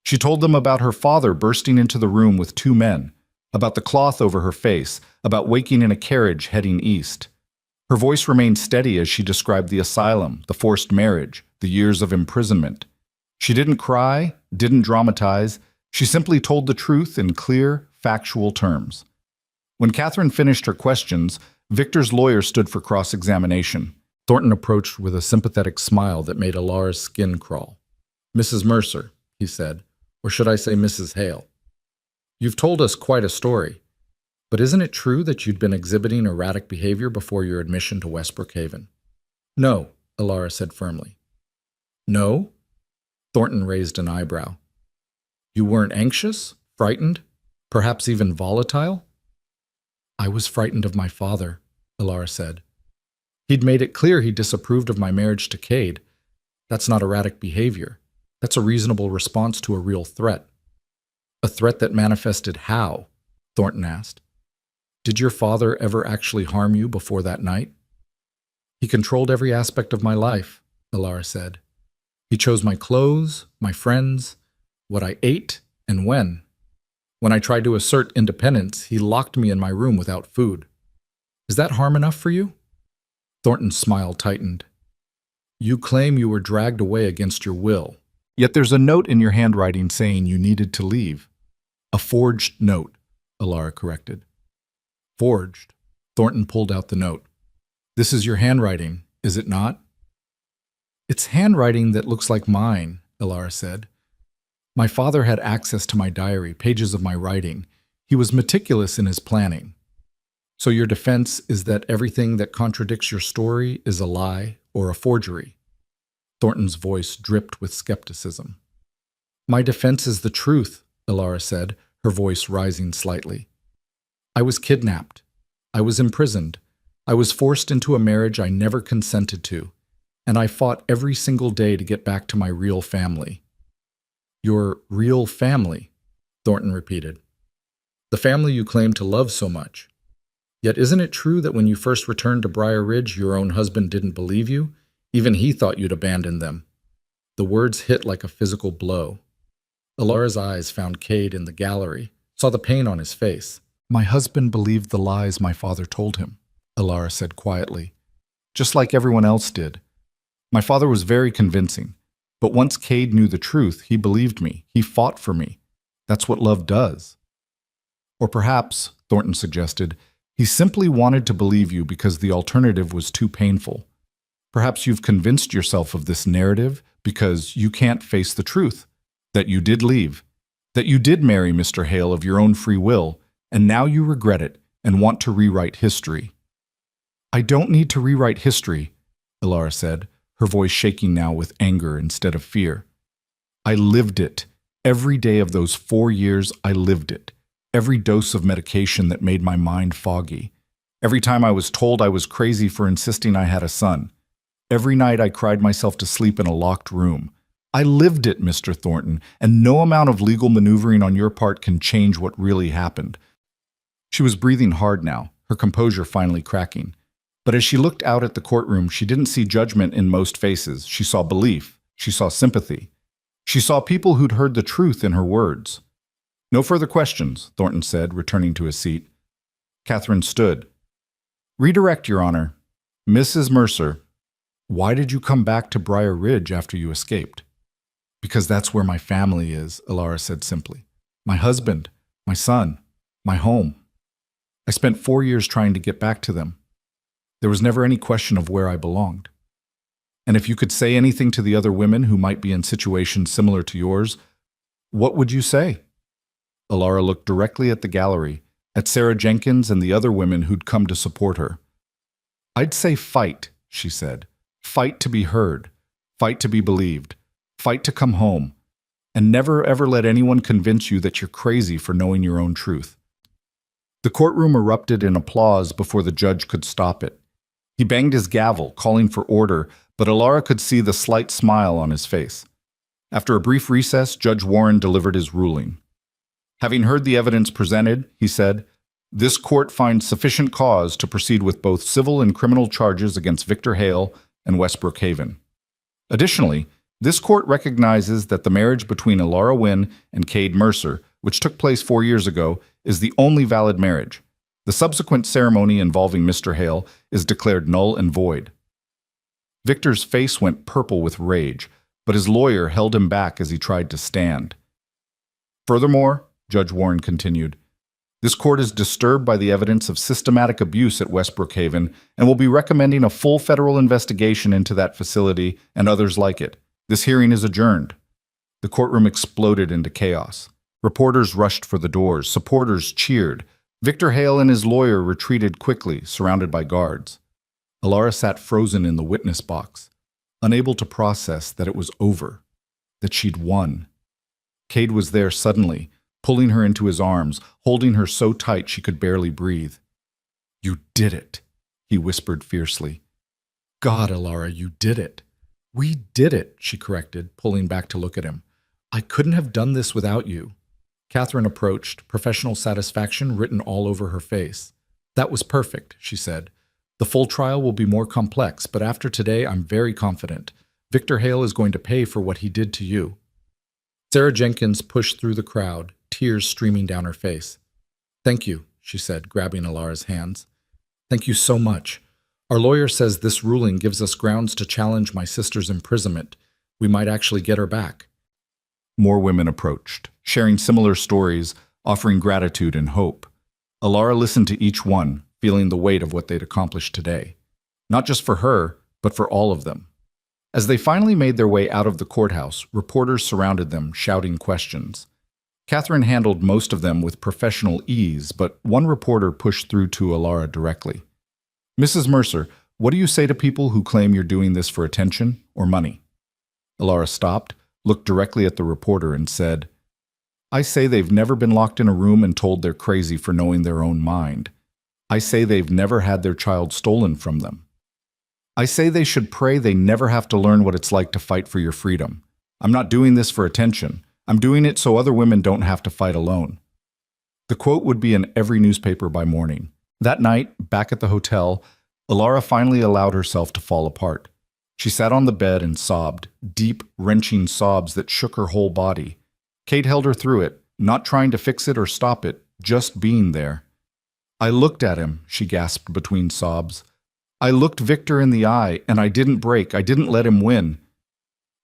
She told them about her father bursting into the room with two men, about the cloth over her face, about waking in a carriage heading east. Her voice remained steady as she described the asylum, the forced marriage, the years of imprisonment. She didn't cry, didn't dramatize. She simply told the truth in clear, factual terms. When Catherine finished her questions, Victor's lawyer stood for cross-examination. Thornton approached with a sympathetic smile that made Alara's skin crawl. "Mrs. Mercer," he said, "or should I say Mrs. Hale? You've told us quite a story, but isn't it true that you'd been exhibiting erratic behavior before your admission to Westbrook Haven?" "No," Alara said firmly. "No?" Thornton raised an eyebrow. "You weren't anxious, frightened, perhaps even volatile?" "I was frightened of my father," Alara said. "He'd made it clear he disapproved of my marriage to Cade. That's not erratic behavior. That's a reasonable response to a real threat." "A threat that manifested how?" Thornton asked. "Did your father ever actually harm you before that night?" "He controlled every aspect of my life," Alara said. "He chose my clothes, my friends, what I ate, and when. When I tried to assert independence, he locked me in my room without food. Is that harm enough for you?" Thornton's smile tightened. "You claim you were dragged away against your will. Yet there's a note in your handwriting saying you needed to leave." "A forged note," Alara corrected. "Forged." Thornton pulled out the note. "This is your handwriting, is it not?" "It's handwriting that looks like mine," Alara said. "My father had access to my diary, pages of my writing. He was meticulous in his planning." "So your defense is that everything that contradicts your story is a lie or a forgery?" Thornton's voice dripped with skepticism. "My defense is the truth," Alara said, her voice rising slightly. "I was kidnapped. I was imprisoned. I was forced into a marriage I never consented to, and I fought every single day to get back to my real family." "Your real family," Thornton repeated. "The family you claim to love so much. Yet isn't it true that when you first returned to Briar Ridge, your own husband didn't believe you? Even he thought you'd abandoned them." The words hit like a physical blow. Alara's eyes found Cade in the gallery, saw the pain on his face. "My husband believed the lies my father told him," Alara said quietly. "Just like everyone else did. My father was very convincing. But once Cade knew the truth, he believed me. He fought for me. That's what love does." "Or perhaps," Thornton suggested, "he simply wanted to believe you because the alternative was too painful. Perhaps you've convinced yourself of this narrative because you can't face the truth, that you did leave, that you did marry Mr. Hale of your own free will, and now you regret it and want to rewrite history." "I don't need to rewrite history," Alara said, her voice shaking now with anger instead of fear. "I lived it. Every day of those 4 years, I lived it. Every dose of medication that made my mind foggy. Every time I was told I was crazy for insisting I had a son. Every night I cried myself to sleep in a locked room. I lived it, Mr. Thornton, and no amount of legal maneuvering on your part can change what really happened." She was breathing hard now, her composure finally cracking. But as she looked out at the courtroom, she didn't see judgment in most faces. She saw belief. She saw sympathy. She saw people who'd heard the truth in her words. "No further questions," Thornton said, returning to his seat. Catherine stood. "Redirect, Your Honor. Mrs. Mercer, why did you come back to Briar Ridge after you escaped?" "Because that's where my family is," Alara said simply. "My husband, my son, my home. I spent 4 years trying to get back to them. There was never any question of where I belonged. And if you could say anything to the other women who might be in situations similar to yours, what would you say?" Alara looked directly at the gallery, at Sarah Jenkins and the other women who'd come to support her. "I'd say fight," she said. "Fight to be heard. Fight to be believed. Fight to come home. And never ever let anyone convince you that you're crazy for knowing your own truth." The courtroom erupted in applause before the judge could stop it. He banged his gavel, calling for order, but Alara could see the slight smile on his face. After a brief recess, Judge Warren delivered his ruling. Having heard the evidence presented, he said, this court finds sufficient cause to proceed with both civil and criminal charges against Victor Hale and Westbrook Haven. Additionally, this court recognizes that the marriage between Alara Wynne and Cade Mercer, which took place 4 years ago, is the only valid marriage. The subsequent ceremony involving Mr. Hale is declared null and void. Victor's face went purple with rage, but his lawyer held him back as he tried to stand. Furthermore, Judge Warren continued, this court is disturbed by the evidence of systematic abuse at Westbrook Haven and will be recommending a full federal investigation into that facility and others like it. This hearing is adjourned. The courtroom exploded into chaos. Reporters rushed for the doors. Supporters cheered. Victor Hale and his lawyer retreated quickly, surrounded by guards. Alara sat frozen in the witness box, unable to process that it was over, that she'd won. Cade was there suddenly, pulling her into his arms, holding her so tight she could barely breathe. You did it, he whispered fiercely. God, Alara, you did it. We did it, she corrected, pulling back to look at him. I couldn't have done this without you. Catherine approached, professional satisfaction written all over her face. That was perfect, she said. The full trial will be more complex, but after today I'm very confident. Victor Hale is going to pay for what he did to you. Sarah Jenkins pushed through the crowd, tears streaming down her face. Thank you, she said, grabbing Alara's hands. Thank you so much. Our lawyer says this ruling gives us grounds to challenge my sister's imprisonment. We might actually get her back. More women approached, sharing similar stories, offering gratitude and hope. Alara listened to each one, feeling the weight of what they'd accomplished today. Not just for her, but for all of them. As they finally made their way out of the courthouse, reporters surrounded them, shouting questions. Catherine handled most of them with professional ease, but one reporter pushed through to Alara directly. Mrs. Mercer, what do you say to people who claim you're doing this for attention or money? Alara stopped, looked directly at the reporter and said, I say they've never been locked in a room and told they're crazy for knowing their own mind. I say they've never had their child stolen from them. I say they should pray they never have to learn what it's like to fight for your freedom. I'm not doing this for attention. I'm doing it so other women don't have to fight alone. The quote would be in every newspaper by morning. That night, back at the hotel, Alara finally allowed herself to fall apart. She sat on the bed and sobbed, deep, wrenching sobs that shook her whole body. Cade held her through it, not trying to fix it or stop it, just being there. I looked at him, she gasped between sobs. I looked Victor in the eye, and I didn't break. I didn't let him win.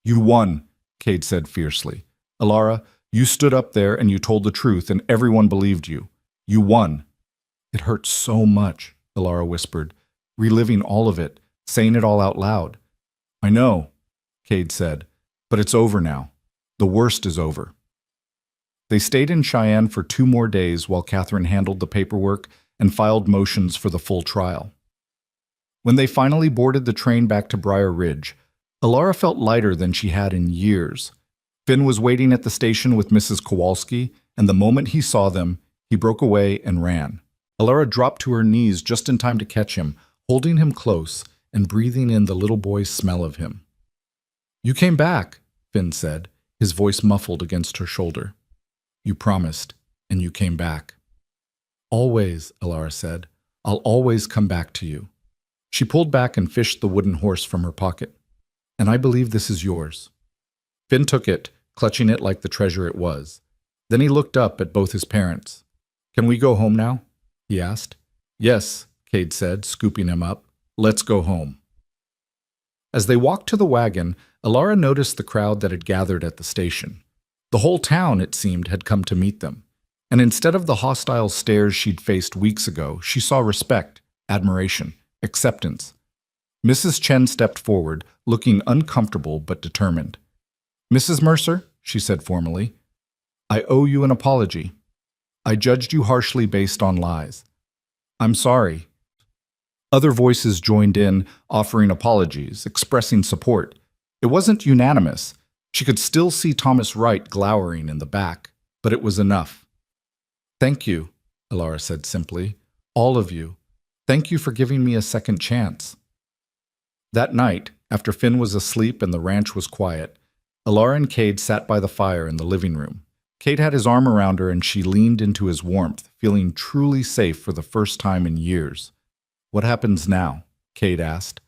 You won, Cade said fiercely. Alara, you stood up there and you told the truth, and everyone believed you. You won. It hurts so much, Alara whispered, reliving all of it, saying it all out loud. I know, Cade said, but it's over now. The worst is over. They stayed in Cheyenne for 2 more days while Catherine handled the paperwork and filed motions for the full trial. When they finally boarded the train back to Briar Ridge, Alara felt lighter than she had in years. Finn was waiting at the station with Mrs. Kowalski, and the moment he saw them, he broke away and ran. Alara dropped to her knees just in time to catch him, holding him close and breathing in the little boy's smell of him. You came back, Finn said, his voice muffled against her shoulder. You promised, and you came back. Always, Alara said. I'll always come back to you. She pulled back and fished the wooden horse from her pocket. And I believe this is yours. Finn took it, clutching it like the treasure it was. Then he looked up at both his parents. Can we go home now? He asked. Yes, Cade said, scooping him up. Let's go home. As they walked to the wagon, Alara noticed the crowd that had gathered at the station. The whole town, it seemed, had come to meet them. And instead of the hostile stares she'd faced weeks ago, she saw respect, admiration, acceptance. Mrs. Chen stepped forward, looking uncomfortable but determined. Mrs. Mercer, she said formally, I owe you an apology. I judged you harshly based on lies. I'm sorry. Other voices joined in, offering apologies, expressing support. It wasn't unanimous. She could still see Thomas Wright glowering in the back, but it was enough. Thank you, Alara said simply. All of you. Thank you for giving me a second chance. That night, after Finn was asleep and the ranch was quiet, Alara and Cade sat by the fire in the living room. Cade had his arm around her and she leaned into his warmth, feeling truly safe for the first time in years. What happens now? Cade asked.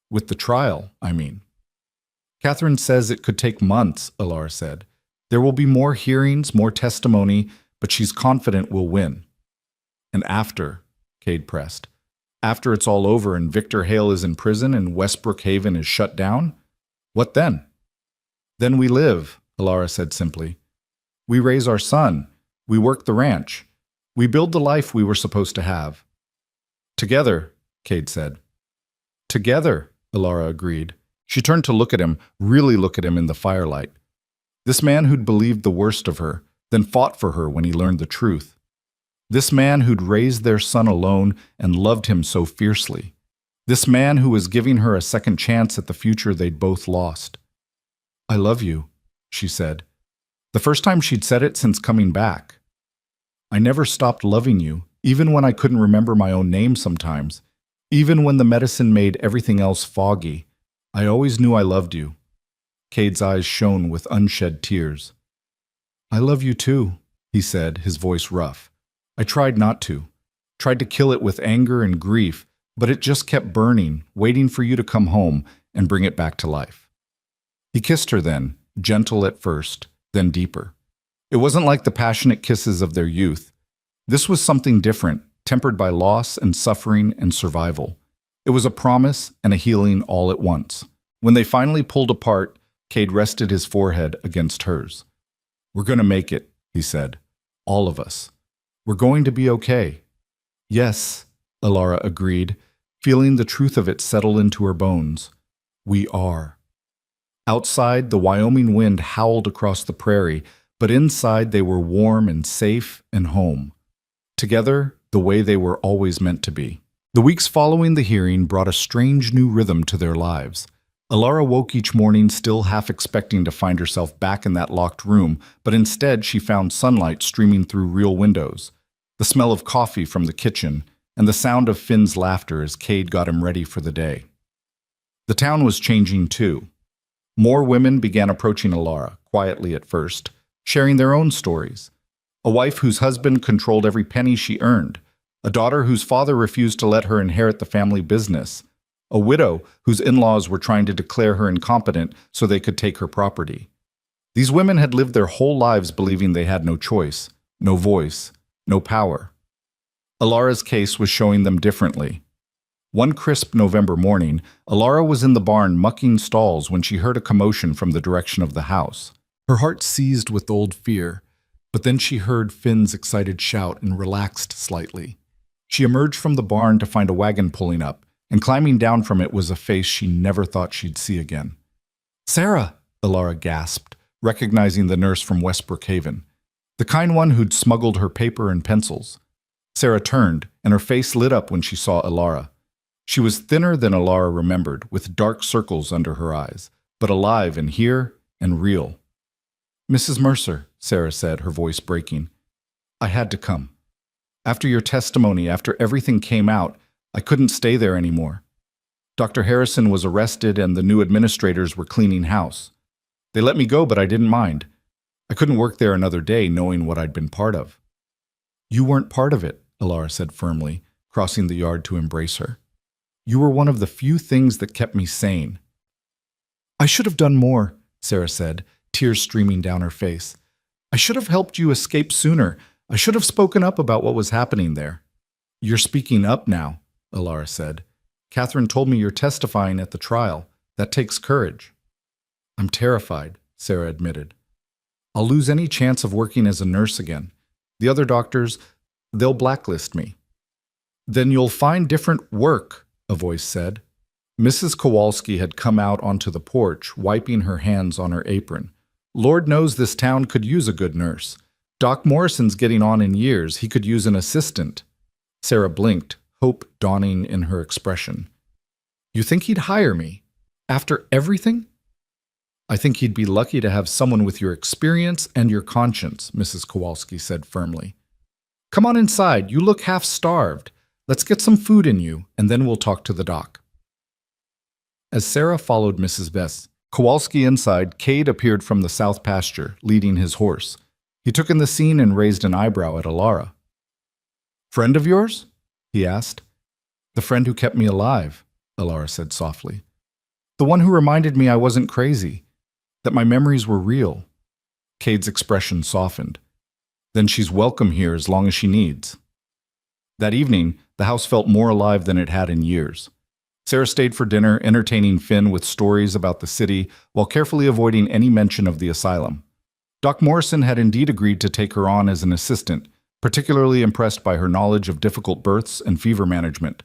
With the trial, I mean. Catherine says it could take months, Alara said. There will be more hearings, more testimony, but she's confident we'll win. And after, Cade pressed, after it's all over and Victor Hale is in prison and Westbrook Haven is shut down? What then? Then we live, Alara said simply. We raise our son. We work the ranch. We build the life we were supposed to have. Together, Cade said. Together, Alara agreed. She turned to look at him, really look at him in the firelight. This man who'd believed the worst of her, then fought for her when he learned the truth. This man who'd raised their son alone and loved him so fiercely. This man who was giving her a second chance at the future they'd both lost. I love you, she said. The first time she'd said it since coming back. I never stopped loving you, even when I couldn't remember my own name sometimes. Even when the medicine made everything else foggy. I always knew I loved you. Cade's eyes shone with unshed tears. I love you too, he said, his voice rough. I tried not to. Tried to kill it with anger and grief, but it just kept burning, waiting for you to come home and bring it back to life. He kissed her then, gentle at first, then deeper. It wasn't like the passionate kisses of their youth. This was something different, tempered by loss and suffering and survival. It was a promise and a healing all at once. When they finally pulled apart, Cade rested his forehead against hers. We're going to make it, he said. All of us. We're going to be okay. Yes, Alara agreed, feeling the truth of it settle into her bones. We are. Outside, the Wyoming wind howled across the prairie, but inside they were warm and safe and home. Together, the way they were always meant to be. The weeks following the hearing brought a strange new rhythm to their lives. Alara woke each morning still half expecting to find herself back in that locked room, but instead she found sunlight streaming through real windows, the smell of coffee from the kitchen, and the sound of Finn's laughter as Cade got him ready for the day. The town was changing too. More women began approaching Alara, quietly at first, sharing their own stories. A wife whose husband controlled every penny she earned, a daughter whose father refused to let her inherit the family business, a widow whose in-laws were trying to declare her incompetent so they could take her property. These women had lived their whole lives believing they had no choice, no voice, no power. Alara's case was showing them differently. One crisp November morning, Alara was in the barn mucking stalls when she heard a commotion from the direction of the house. Her heart seized with old fear, but then she heard Finn's excited shout and relaxed slightly. She emerged from the barn to find a wagon pulling up, and climbing down from it was a face she never thought she'd see again. Sarah, Alara gasped, recognizing the nurse from Westbrook Haven, the kind one who'd smuggled her paper and pencils. Sarah turned, and her face lit up when she saw Alara. She was thinner than Alara remembered, with dark circles under her eyes, but alive and here and real. Mrs. Mercer, Sarah said, her voice breaking, I had to come. After your testimony, after everything came out, I couldn't stay there anymore. Dr. Harrison was arrested and the new administrators were cleaning house. They let me go, but I didn't mind. I couldn't work there another day knowing what I'd been part of. You weren't part of it, Alara said firmly, crossing the yard to embrace her. You were one of the few things that kept me sane. I should have done more, Sarah said, tears streaming down her face. I should have helped you escape sooner. I should have spoken up about what was happening there. You're speaking up now, Alara said. Catherine told me you're testifying at the trial. That takes courage. I'm terrified, Sarah admitted. I'll lose any chance of working as a nurse again. The other doctors, they'll blacklist me. Then you'll find different work, a voice said. Mrs. Kowalski had come out onto the porch, wiping her hands on her apron. Lord knows this town could use a good nurse. Doc Morrison's getting on in years. He could use an assistant. Sarah blinked, hope dawning in her expression. You think he'd hire me? After everything? I think he'd be lucky to have someone with your experience and your conscience, Mrs. Kowalski said firmly. Come on inside. You look half-starved. Let's get some food in you, and then we'll talk to the doc. As Sarah followed Mrs. Kowalski inside, Cade appeared from the south pasture, leading his horse. He took in the scene and raised an eyebrow at Alara. "Friend of yours?" he asked. "The friend who kept me alive," Alara said softly. "The one who reminded me I wasn't crazy, that my memories were real." Cade's expression softened. "Then she's welcome here as long as she needs." That evening, the house felt more alive than it had in years. Sarah stayed for dinner, entertaining Finn with stories about the city while carefully avoiding any mention of the asylum. Doc Morrison had indeed agreed to take her on as an assistant, particularly impressed by her knowledge of difficult births and fever management.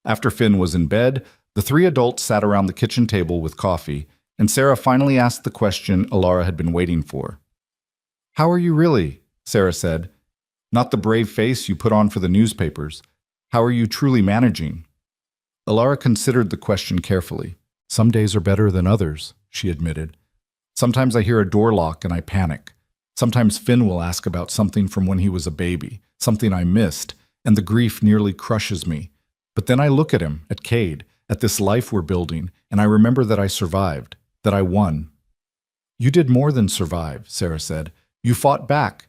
After Finn was in bed, the three adults sat around the kitchen table with coffee, and Sarah finally asked the question Alara had been waiting for. "How are you really?" Sarah said. "Not the brave face you put on for the newspapers. How are you truly managing?" Alara considered the question carefully. "Some days are better than others," she admitted. "Sometimes I hear a door lock and I panic. Sometimes Finn will ask about something from when he was a baby, something I missed, and the grief nearly crushes me. But then I look at him, at Cade, at this life we're building, and I remember that I survived, that I won." "You did more than survive," Sarah said. "You fought back.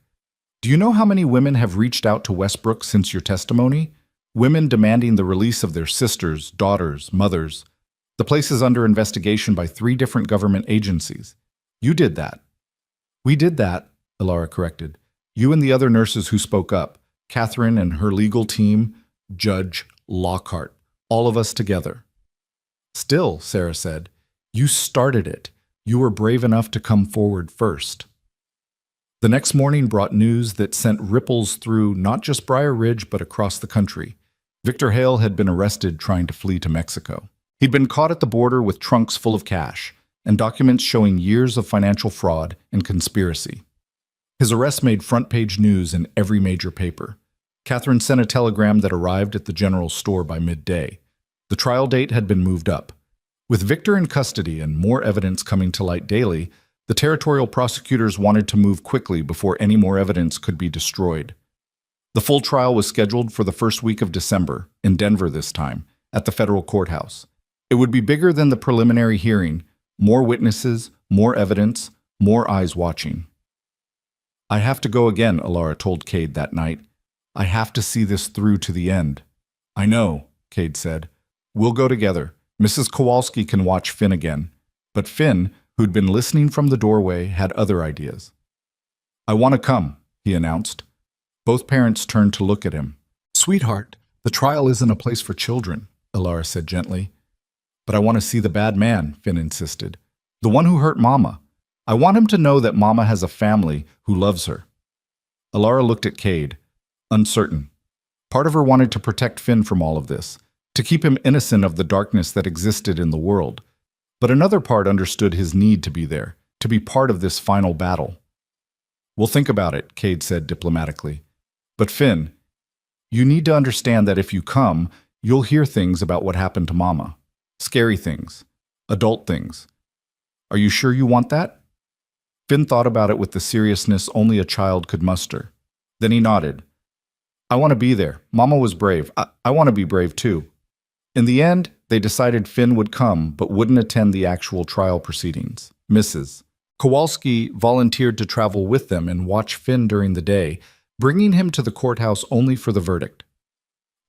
Do you know how many women have reached out to Westbrook since your testimony? Women demanding the release of their sisters, daughters, mothers. The place is under investigation by 3 different government agencies. You did that." "We did that," Alara corrected. "You and the other nurses who spoke up, Catherine and her legal team, Judge Lockhart, all of us together." "Still," Sarah said, "you started it. You were brave enough to come forward first." The next morning brought news that sent ripples through not just Briar Ridge but across the country. Victor Hale had been arrested trying to flee to Mexico. He'd been caught at the border with trunks full of cash and documents showing years of financial fraud and conspiracy. His arrest made front-page news in every major paper. Catherine sent a telegram that arrived at the general store by midday. The trial date had been moved up. With Victor in custody and more evidence coming to light daily, the territorial prosecutors wanted to move quickly before any more evidence could be destroyed. The full trial was scheduled for the first week of December, in Denver this time, at the federal courthouse. It would be bigger than the preliminary hearing, more witnesses, more evidence, more eyes watching. "I have to go again," Alara told Cade that night. "I have to see this through to the end." "I know," Cade said. "We'll go together. Mrs. Kowalski can watch Finn again." But Finn, who'd been listening from the doorway, had other ideas. "I want to come," he announced. Both parents turned to look at him. "Sweetheart, the trial isn't a place for children," Alara said gently. "But I want to see the bad man," Finn insisted. "The one who hurt Mama. I want him to know that Mama has a family who loves her." Alara looked at Cade, uncertain. Part of her wanted to protect Finn from all of this, to keep him innocent of the darkness that existed in the world. But another part understood his need to be there, to be part of this final battle. "We'll think about it," Cade said diplomatically. "But Finn, you need to understand that if you come, you'll hear things about what happened to Mama. Scary things. Adult things. Are you sure you want that?" Finn thought about it with the seriousness only a child could muster. Then he nodded. "I want to be there. Mama was brave. I want to be brave too." In the end, they decided Finn would come but wouldn't attend the actual trial proceedings. Mrs. Kowalski volunteered to travel with them and watch Finn during the day, bringing him to the courthouse only for the verdict.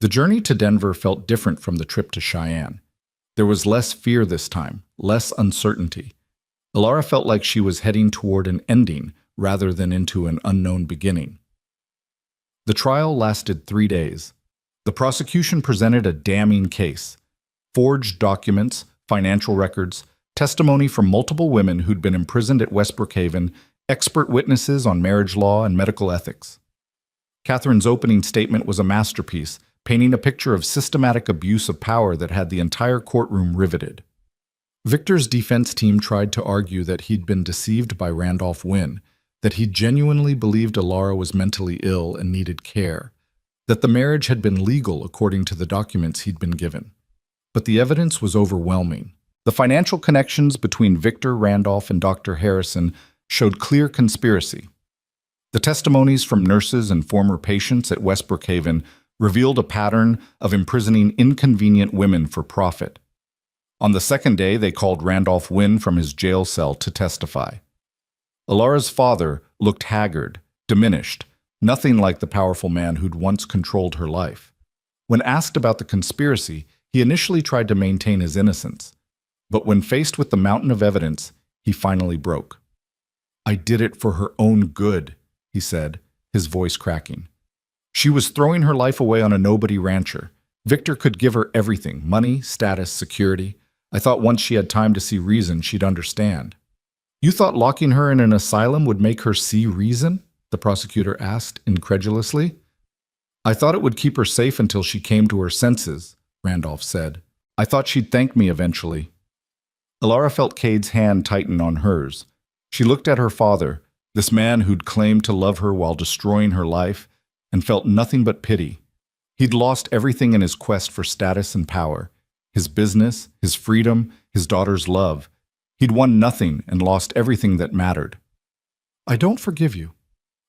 The journey to Denver felt different from the trip to Cheyenne. There was less fear this time, less uncertainty. Alara felt like she was heading toward an ending rather than into an unknown beginning. The trial lasted 3 days. The prosecution presented a damning case. Forged documents, financial records, testimony from multiple women who'd been imprisoned at West Brookhaven, expert witnesses on marriage law and medical ethics. Catherine's opening statement was a masterpiece, painting a picture of systematic abuse of power that had the entire courtroom riveted. Victor's defense team tried to argue that he'd been deceived by Randolph Wynn, that he genuinely believed Alara was mentally ill and needed care, that the marriage had been legal according to the documents he'd been given. But the evidence was overwhelming. The financial connections between Victor, Randolph, and Dr. Harrison showed clear conspiracy. The testimonies from nurses and former patients at West Brookhaven revealed a pattern of imprisoning inconvenient women for profit. On the second day, they called Randolph Wynn from his jail cell to testify. Alara's father looked haggard, diminished, nothing like the powerful man who'd once controlled her life. When asked about the conspiracy, he initially tried to maintain his innocence. But when faced with the mountain of evidence, he finally broke. "I did it for her own good," he said, his voice cracking. She was throwing her life away on a nobody rancher. Victor could give her everything: money, status, security. I thought once she had time to see reason, she'd understand. "You thought locking her in an asylum would make her see reason?" the prosecutor asked incredulously. "I thought it would keep her safe until she came to her senses," Randolph said. "I thought she'd thank me eventually." Alara felt Cade's hand tighten on hers. She looked at her father, this man who'd claimed to love her while destroying her life, and felt nothing but pity. He'd lost everything in his quest for status and power: his business, his freedom, his daughter's love. He'd won nothing and lost everything that mattered. "I don't forgive you,"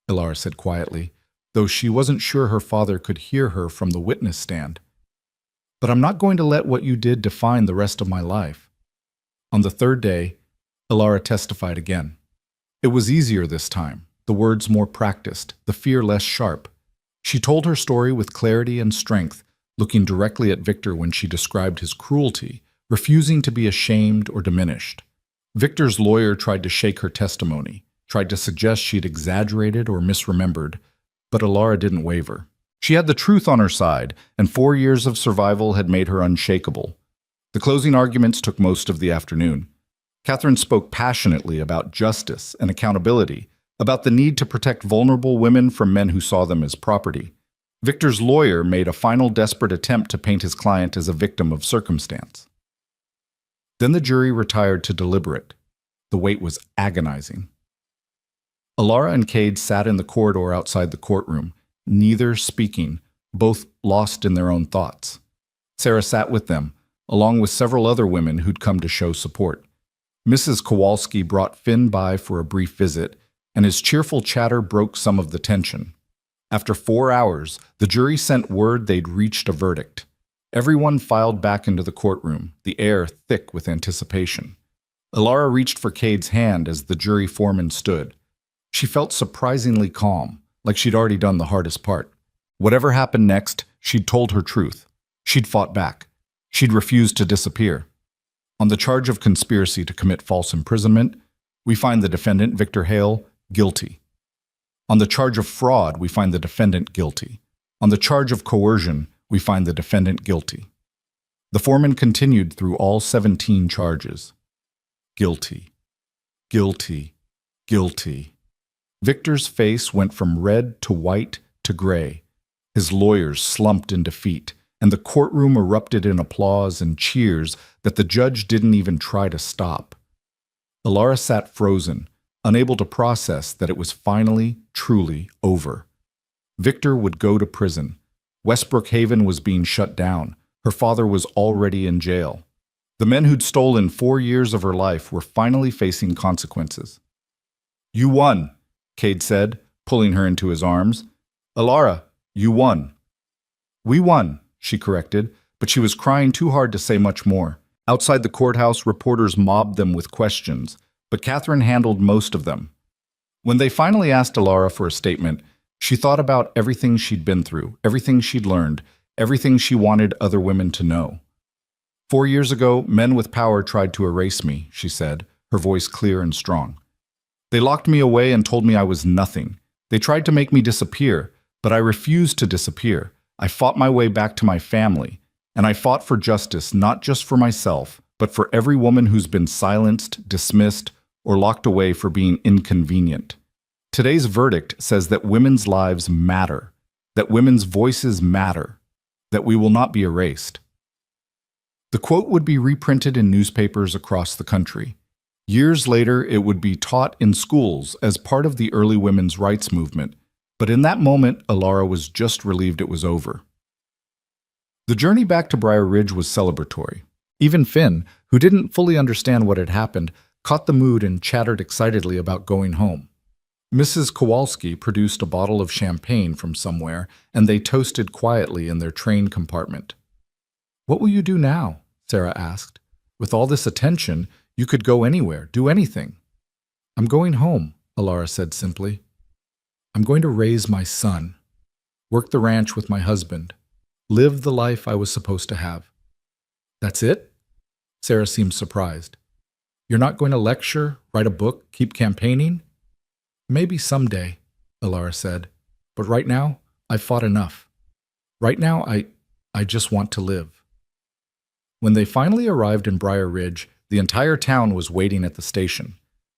Alara said quietly, though she wasn't sure her father could hear her from the witness stand. "But I'm not going to let what you did define the rest of my life." On the third day, Alara testified again. It was easier this time, the words more practiced, the fear less sharp. She told her story with clarity and strength, looking directly at Victor when she described his cruelty, refusing to be ashamed or diminished. Victor's lawyer tried to shake her testimony, tried to suggest she'd exaggerated or misremembered, but Alara didn't waver. She had the truth on her side, and 4 years of survival had made her unshakable. The closing arguments took most of the afternoon. Catherine spoke passionately about justice and accountability, about the need to protect vulnerable women from men who saw them as property. Victor's lawyer made a final desperate attempt to paint his client as a victim of circumstance. Then the jury retired to deliberate. The wait was agonizing. Alara and Cade sat in the corridor outside the courtroom, neither speaking, both lost in their own thoughts. Sarah sat with them, along with several other women who'd come to show support. Mrs. Kowalski brought Finn by for a brief visit, and his cheerful chatter broke some of the tension. After 4 hours, the jury sent word they'd reached a verdict. Everyone filed back into the courtroom, the air thick with anticipation. Alara reached for Cade's hand as the jury foreman stood. She felt surprisingly calm, like she'd already done the hardest part. Whatever happened next, she'd told her truth. She'd fought back. She'd refused to disappear. On the charge of conspiracy to commit false imprisonment, we find the defendant, Victor Hale, guilty. On the charge of fraud, we find the defendant guilty. On the charge of coercion, we find the defendant guilty. The foreman continued through all 17 charges. Guilty. Guilty. Guilty. Victor's face went from red to white to gray. His lawyers slumped in defeat, and the courtroom erupted in applause and cheers that the judge didn't even try to stop. Alara sat frozen, unable to process that it was finally, truly over. Victor would go to prison. Westbrook Haven was being shut down. Her father was already in jail. The men who'd stolen 4 years of her life were finally facing consequences. "You won," Cade said, pulling her into his arms. "Alara, you won." "We won," she corrected, but she was crying too hard to say much more. Outside the courthouse, reporters mobbed them with questions, but Catherine handled most of them. When they finally asked Alara for a statement, she thought about everything she'd been through, everything she'd learned, everything she wanted other women to know. 4 years ago, men with power tried to erase me, she said, her voice clear and strong. They locked me away and told me I was nothing. They tried to make me disappear, but I refused to disappear. I fought my way back to my family, and I fought for justice not just for myself, but for every woman who's been silenced, dismissed, or locked away for being inconvenient. Today's verdict says that women's lives matter, that women's voices matter, that we will not be erased. The quote would be reprinted in newspapers across the country. Years later, it would be taught in schools as part of the early women's rights movement, but in that moment, Alara was just relieved it was over. The journey back to Briar Ridge was celebratory. Even Finn, who didn't fully understand what had happened, caught the mood and chattered excitedly about going home. Mrs. Kowalski produced a bottle of champagne from somewhere, and they toasted quietly in their train compartment. "What will you do now?" Sarah asked. "With all this attention, you could go anywhere, do anything." "I'm going home," Alara said simply. I'm going to raise my son, work the ranch with my husband, live the life I was supposed to have. That's it? Sarah seemed surprised. You're not going to lecture, write a book, keep campaigning? Maybe someday, Alara said. But right now, I've fought enough. Right now, I just want to live. When they finally arrived in Briar Ridge, the entire town was waiting at the station.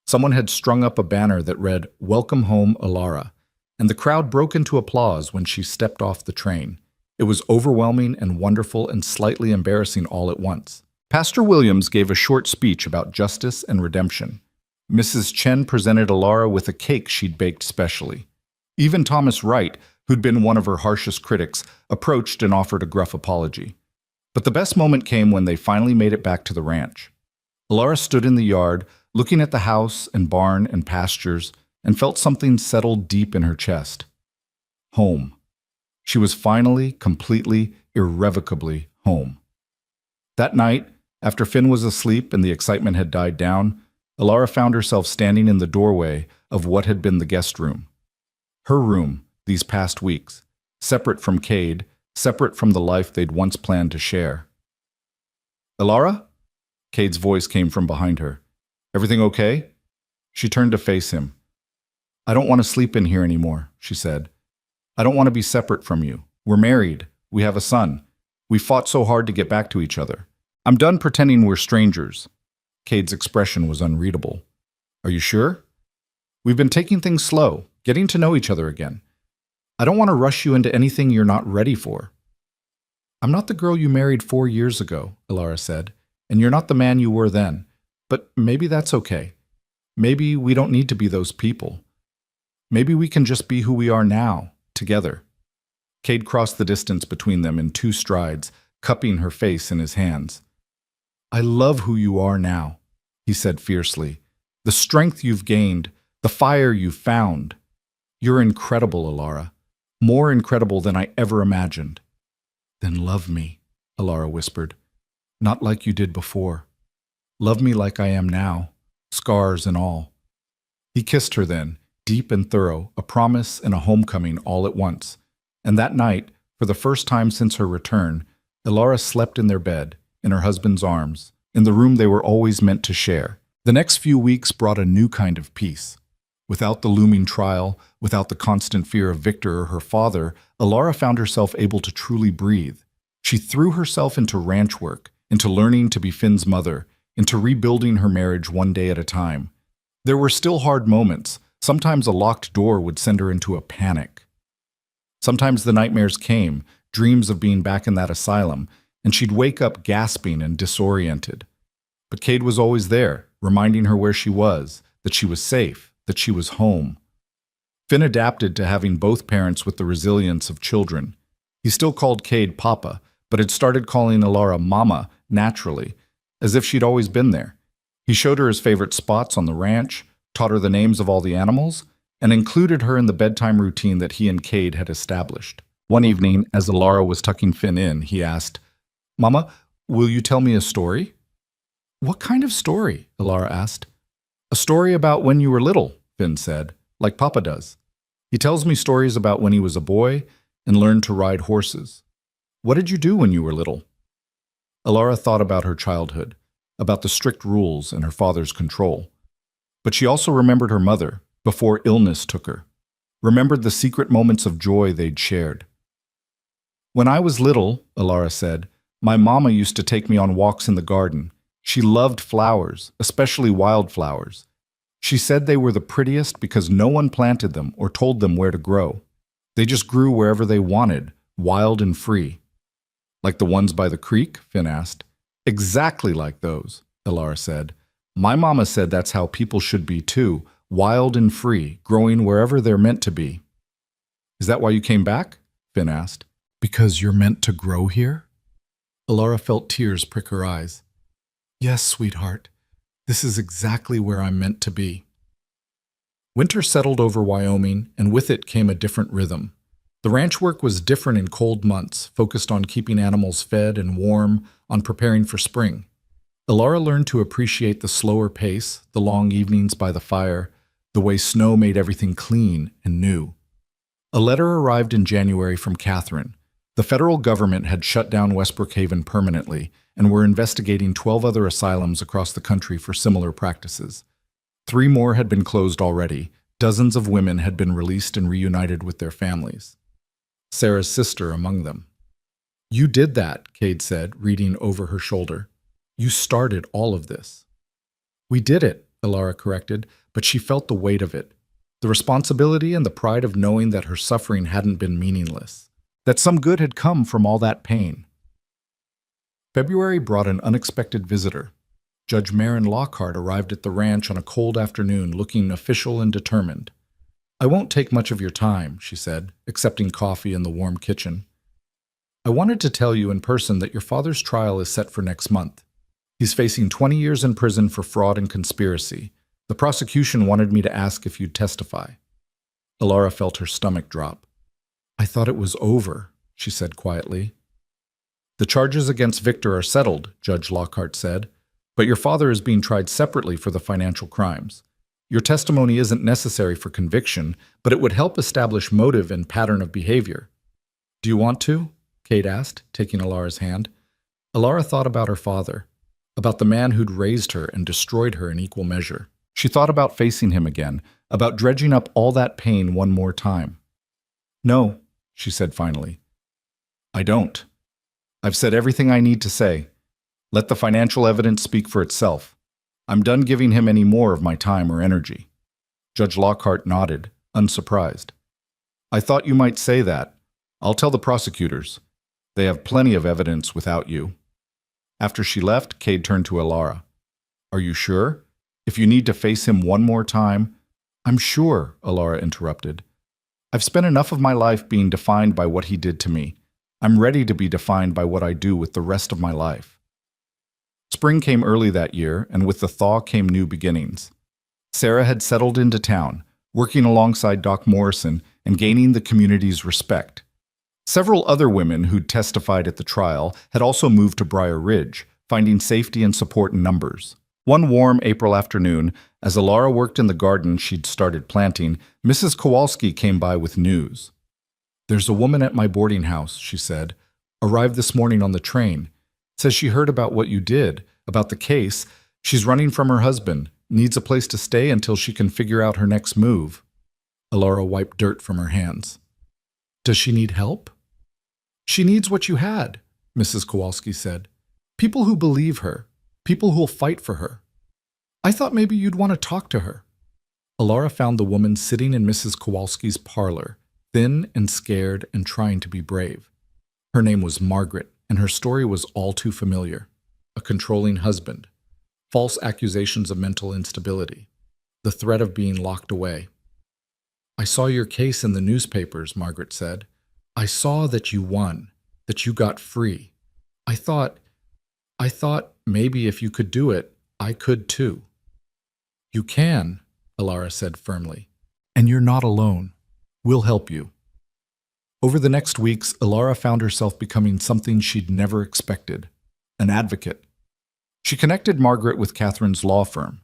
Someone had strung up a banner that read, "Welcome home, Alara," and the crowd broke into applause when she stepped off the train. It was overwhelming and wonderful and slightly embarrassing all at once. Pastor Williams gave a short speech about justice and redemption. Mrs. Chen presented Alara with a cake she'd baked specially. Even Thomas Wright, who'd been one of her harshest critics, approached and offered a gruff apology. But the best moment came when they finally made it back to the ranch. Alara stood in the yard, looking at the house and barn and pastures, and felt something settle deep in her chest. Home. She was finally, completely, irrevocably home. That night, after Finn was asleep and the excitement had died down, Alara found herself standing in the doorway of what had been the guest room. Her room, these past weeks, separate from Cade, separate from the life they'd once planned to share. Alara? Cade's voice came from behind her. Everything okay? She turned to face him. I don't want to sleep in here anymore, she said. I don't want to be separate from you. We're married. We have a son. We fought so hard to get back to each other. I'm done pretending we're strangers. Cade's expression was unreadable. Are you sure? We've been taking things slow, getting to know each other again. I don't want to rush you into anything you're not ready for. I'm not the girl you married 4 years ago, Alara said, and you're not the man you were then. But maybe that's okay. Maybe we don't need to be those people. Maybe we can just be who we are now, together. Cade crossed the distance between them in 2 strides, cupping her face in his hands. I love who you are now, he said fiercely. The strength you've gained, the fire you've found. You're incredible, Alara. More incredible than I ever imagined. Then love me, Alara whispered. Not like you did before. Love me like I am now, scars and all. He kissed her then, deep and thorough, a promise and a homecoming all at once. And that night, for the first time since her return, Alara slept in their bed, in her husband's arms, in the room they were always meant to share. The next few weeks brought a new kind of peace. Without the looming trial, without the constant fear of Victor or her father, Alara found herself able to truly breathe. She threw herself into ranch work, into learning to be Finn's mother, into rebuilding her marriage one day at a time. There were still hard moments. Sometimes a locked door would send her into a panic. Sometimes the nightmares came, dreams of being back in that asylum, and she'd wake up gasping and disoriented. But Cade was always there, reminding her where she was, that she was safe, that she was home. Finn adapted to having both parents with the resilience of children. He still called Cade Papa, but had started calling Alara Mama naturally, as if she'd always been there. He showed her his favorite spots on the ranch, taught her the names of all the animals, and included her in the bedtime routine that he and Cade had established. One evening, as Alara was tucking Finn in, he asked, Mama, will you tell me a story? What kind of story? Alara asked. A story about when you were little, Finn said, like Papa does. He tells me stories about when he was a boy and learned to ride horses. What did you do when you were little? Alara thought about her childhood, about the strict rules and her father's control. But she also remembered her mother, before illness took her, remembered the secret moments of joy they'd shared. When I was little, Alara said, my mama used to take me on walks in the garden. She loved flowers, especially wildflowers. She said they were the prettiest because no one planted them or told them where to grow. They just grew wherever they wanted, wild and free. Like the ones by the creek? Finn asked. Exactly like those, Alara said. My mama said that's how people should be too, wild and free, growing wherever they're meant to be. Is that why you came back? Finn asked. Because you're meant to grow here? Alara felt tears prick her eyes. Yes, sweetheart. This is exactly where I'm meant to be. Winter settled over Wyoming, and with it came a different rhythm. The ranch work was different in cold months, focused on keeping animals fed and warm, on preparing for spring. Alara learned to appreciate the slower pace, the long evenings by the fire, the way snow made everything clean and new. A letter arrived in January from Catherine. The federal government had shut down West Brookhaven permanently and were investigating 12 other asylums across the country for similar practices. 3 more had been closed already. Dozens of women had been released and reunited with their families. Sarah's sister among them. "You did that," Cade said, reading over her shoulder. "You started all of this." "We did it," Alara corrected, but she felt the weight of it. The responsibility and the pride of knowing that her suffering hadn't been meaningless, that some good had come from all that pain. February brought an unexpected visitor. Judge Marin Lockhart arrived at the ranch on a cold afternoon, looking official and determined. "I won't take much of your time," she said, accepting coffee in the warm kitchen. "I wanted to tell you in person that your father's trial is set for next month. He's facing 20 years in prison for fraud and conspiracy. The prosecution wanted me to ask if you'd testify." Alara felt her stomach drop. "I thought it was over," she said quietly. "The charges against Victor are settled," Judge Lockhart said, "but your father is being tried separately for the financial crimes. Your testimony isn't necessary for conviction, but it would help establish motive and pattern of behavior." "Do you want to?" Cade asked, taking Alara's hand. Alara thought about her father, about the man who'd raised her and destroyed her in equal measure. She thought about facing him again, about dredging up all that pain one more time. "No," she said finally. "I don't. I've said everything I need to say. Let the financial evidence speak for itself. I'm done giving him any more of my time or energy." Judge Lockhart nodded, unsurprised. "I thought you might say that. I'll tell the prosecutors. They have plenty of evidence without you." After she left, Cade turned to Alara. "Are you sure? If you need to face him one more time—" "I'm sure," Alara interrupted. "I've spent enough of my life being defined by what he did to me. I'm ready to be defined by what I do with the rest of my life." Spring came early that year, and with the thaw came new beginnings. Sarah had settled into town, working alongside Doc Morrison and gaining the community's respect. Several other women who'd testified at the trial had also moved to Briar Ridge, finding safety and support in numbers. One warm April afternoon, as Alara worked in the garden she'd started planting, Mrs. Kowalski came by with news. "There's a woman at my boarding house," she said. "Arrived this morning on the train. Says she heard about what you did, about the case. She's running from her husband, needs a place to stay until she can figure out her next move." Alara wiped dirt from her hands. "Does she need help?" "She needs what you had," Mrs. Kowalski said. "People who believe her, people who'll fight for her. I thought maybe you'd want to talk to her." Alara found the woman sitting in Mrs. Kowalski's parlor, thin and scared and trying to be brave. Her name was Margaret, and her story was all too familiar. A controlling husband, false accusations of mental instability, the threat of being locked away. "I saw your case in the newspapers," Margaret said. "I saw that you won, that you got free. I thought maybe if you could do it, I could too." "You can," Alara said firmly. "And you're not alone. We'll help you." Over the next weeks, Alara found herself becoming something she'd never expected, an advocate. She connected Margaret with Catherine's law firm.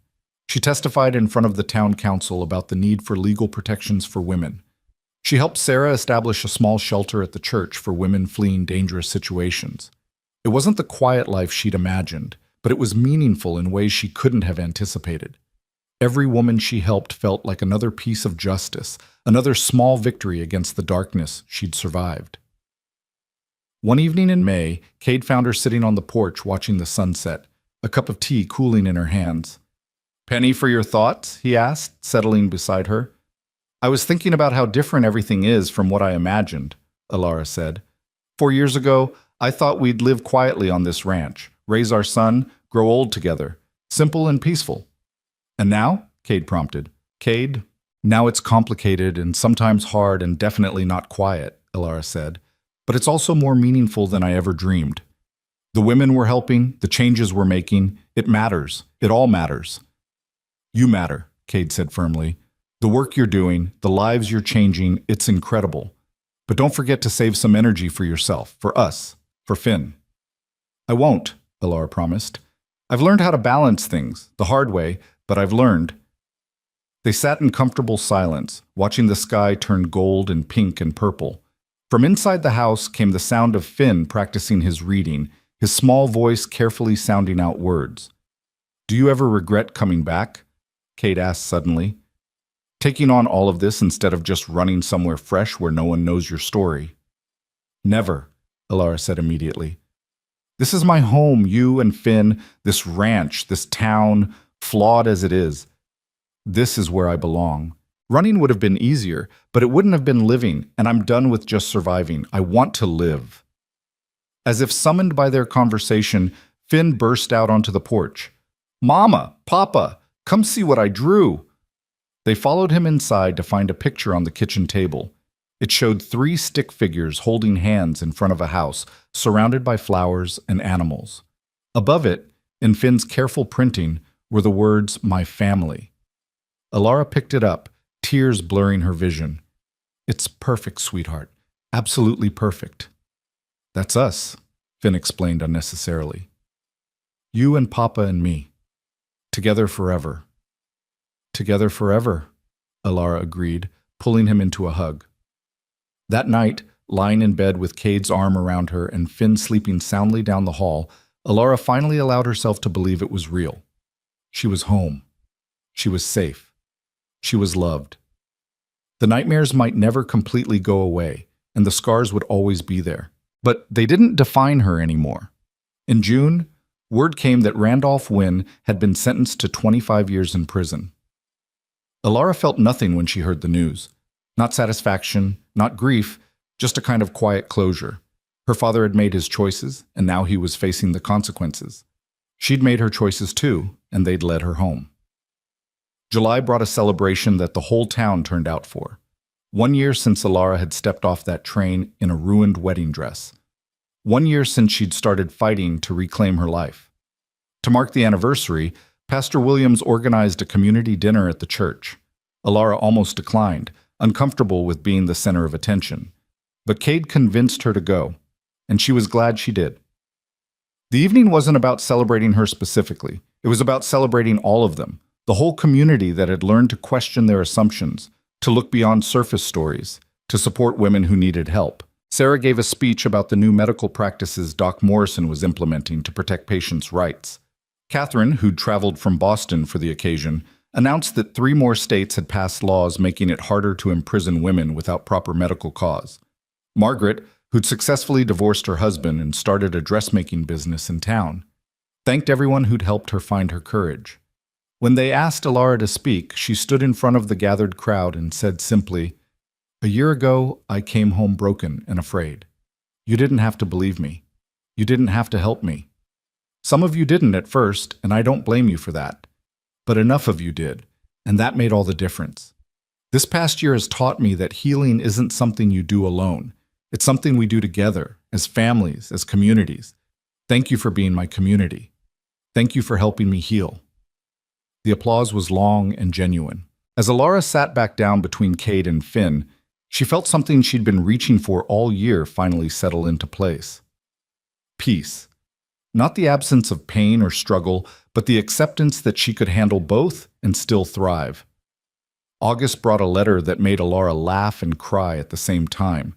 She testified in front of the town council about the need for legal protections for women. She helped Sarah establish a small shelter at the church for women fleeing dangerous situations. It wasn't the quiet life she'd imagined, but it was meaningful in ways she couldn't have anticipated. Every woman she helped felt like another piece of justice, another small victory against the darkness she'd survived. One evening in May, Cade found her sitting on the porch watching the sunset, a cup of tea cooling in her hands. "Penny for your thoughts?" he asked, settling beside her. "I was thinking about how different everything is from what I imagined," Alara said. 4 years ago, I thought we'd live quietly on this ranch, raise our son, grow old together, simple and peaceful. "And now?" Cade prompted. "Cade, now it's complicated and sometimes hard and definitely not quiet," Alara said. "But it's also more meaningful than I ever dreamed. The women we're helping, the changes we're making, it matters. It all matters." "You matter," Cade said firmly. "The work you're doing, the lives you're changing, it's incredible. But don't forget to save some energy for yourself, for us, for Finn." "I won't," Alara promised. "I've learned how to balance things, the hard way, but I've learned." They sat in comfortable silence, watching the sky turn gold and pink and purple. From inside the house came the sound of Finn practicing his reading, his small voice carefully sounding out words. "Do you ever regret coming back?" Kate asked suddenly. "Taking on all of this instead of just running somewhere fresh where no one knows your story?" "Never," Alara said immediately. "This is my home, you and Finn, this ranch, this town, flawed as it is. This is where I belong. Running would have been easier, but it wouldn't have been living, and I'm done with just surviving. I want to live." As if summoned by their conversation, Finn burst out onto the porch. "Mama, Papa, come see what I drew." They followed him inside to find a picture on the kitchen table. It showed 3 stick figures holding hands in front of a house, surrounded by flowers and animals. Above it, in Finn's careful printing, were the words, "My family." Alara picked it up, tears blurring her vision. "It's perfect, sweetheart. Absolutely perfect." "That's us," Finn explained unnecessarily. "You and Papa and me. Together forever." "Together forever," Alara agreed, pulling him into a hug. That night, lying in bed with Cade's arm around her and Finn sleeping soundly down the hall, Alara finally allowed herself to believe it was real. She was home. She was safe. She was loved. The nightmares might never completely go away, and the scars would always be there. But they didn't define her anymore. In June, word came that Randolph Wynn had been sentenced to 25 years in prison. Alara felt nothing when she heard the news. Not satisfaction, not grief, just a kind of quiet closure. Her father had made his choices, and now he was facing the consequences. She'd made her choices too, and they'd led her home. July brought a celebration that the whole town turned out for. 1 year since Alara had stepped off that train in a ruined wedding dress. 1 year since she'd started fighting to reclaim her life. To mark the anniversary, Pastor Williams organized a community dinner at the church. Alara almost declined, uncomfortable with being the center of attention. But Cade convinced her to go, and she was glad she did. The evening wasn't about celebrating her specifically. It was about celebrating all of them, the whole community that had learned to question their assumptions, to look beyond surface stories, to support women who needed help. Sarah gave a speech about the new medical practices Doc Morrison was implementing to protect patients' rights. Catherine, who'd traveled from Boston for the occasion, announced that 3 more states had passed laws making it harder to imprison women without proper medical cause. Margaret, who'd successfully divorced her husband and started a dressmaking business in town, thanked everyone who'd helped her find her courage. When they asked Alara to speak, she stood in front of the gathered crowd and said simply, "A year ago, I came home broken and afraid. You didn't have to believe me. You didn't have to help me. Some of you didn't at first, and I don't blame you for that. But enough of you did, and that made all the difference. This past year has taught me that healing isn't something you do alone. It's something we do together, as families, as communities. Thank you for being my community. Thank you for helping me heal." The applause was long and genuine. As Alara sat back down between Cade and Finn, she felt something she'd been reaching for all year finally settle into place. Peace. Not the absence of pain or struggle, but the acceptance that she could handle both and still thrive. August brought a letter that made Alara laugh and cry at the same time.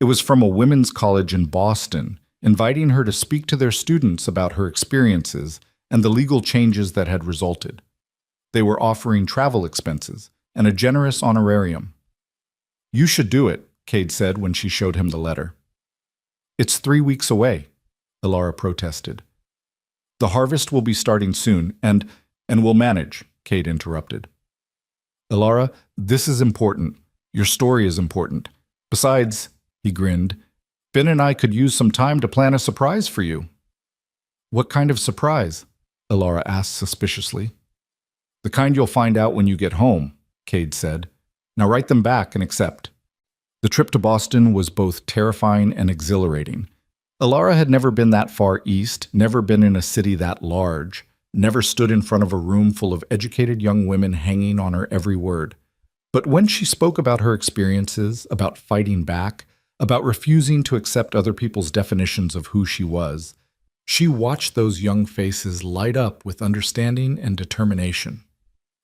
It was from a women's college in Boston, inviting her to speak to their students about her experiences and the legal changes that had resulted. They were offering travel expenses and a generous honorarium. "You should do it," Cade said when she showed him the letter. "It's 3 weeks away," Alara protested. "The harvest will be starting soon, and we'll manage," Cade interrupted. "Alara, this is important. Your story is important. Besides," he grinned, "Finn and I could use some time to plan a surprise for you." "What kind of surprise?" Alara asked suspiciously. "The kind you'll find out when you get home," Cade said. "Now write them back and accept." The trip to Boston was both terrifying and exhilarating. Alara had never been that far east, never been in a city that large, never stood in front of a room full of educated young women hanging on her every word. But when she spoke about her experiences, about fighting back, about refusing to accept other people's definitions of who she was, she watched those young faces light up with understanding and determination.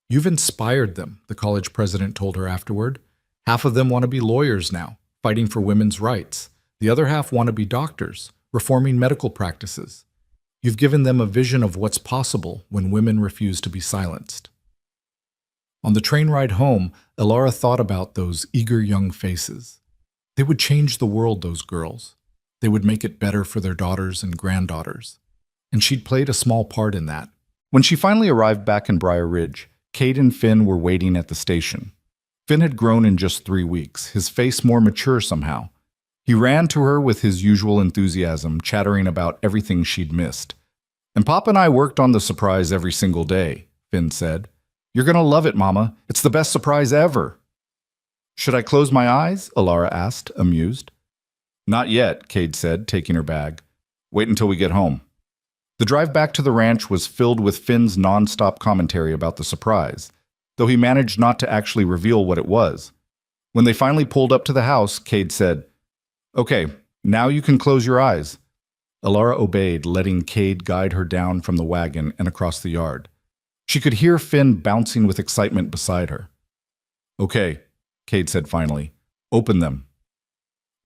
You've inspired them, the college president told her afterward. Half of them want to be lawyers now, fighting for women's rights. The other half want to be doctors, reforming medical practices. You've given them a vision of what's possible when women refuse to be silenced. On the train ride home, Elara thought about those eager young faces. They would change the world, those girls. They would make it better for their daughters and granddaughters. And she'd played a small part in that. When she finally arrived back in Briar Ridge, Cade and Finn were waiting at the station. Finn had grown in just 3 weeks, his face more mature somehow. He ran to her with his usual enthusiasm, chattering about everything she'd missed. "And Pop and I worked on the surprise every single day," Finn said. "You're gonna love it, Mama. It's the best surprise ever." "Should I close my eyes?" Elara asked, amused. "Not yet," Cade said, taking her bag. "Wait until we get home." The drive back to the ranch was filled with Finn's non-stop commentary about the surprise, though he managed not to actually reveal what it was. When they finally pulled up to the house, Cade said, "Okay, now you can close your eyes." Elara obeyed, letting Cade guide her down from the wagon and across the yard. She could hear Finn bouncing with excitement beside her. "Okay," Cade said finally. "Open them."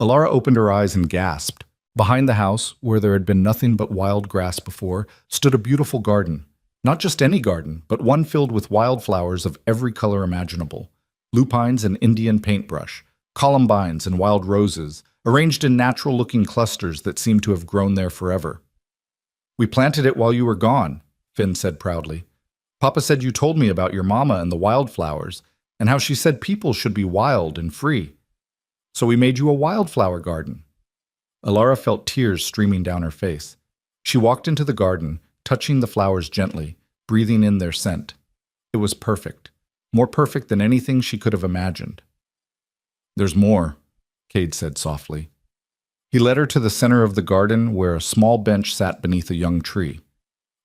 Elara opened her eyes and gasped. Behind the house, where there had been nothing but wild grass before, stood a beautiful garden. Not just any garden, but one filled with wildflowers of every color imaginable. Lupines and Indian paintbrush, columbines and wild roses, arranged in natural-looking clusters that seemed to have grown there forever. "We planted it while you were gone," Finn said proudly. "Papa said you told me about your mama and the wildflowers, and how she said people should be wild and free. So we made you a wildflower garden." Elara felt tears streaming down her face. She walked into the garden, touching the flowers gently, breathing in their scent. It was perfect, more perfect than anything she could have imagined. "There's more," Cade said softly. He led her to the center of the garden where a small bench sat beneath a young tree.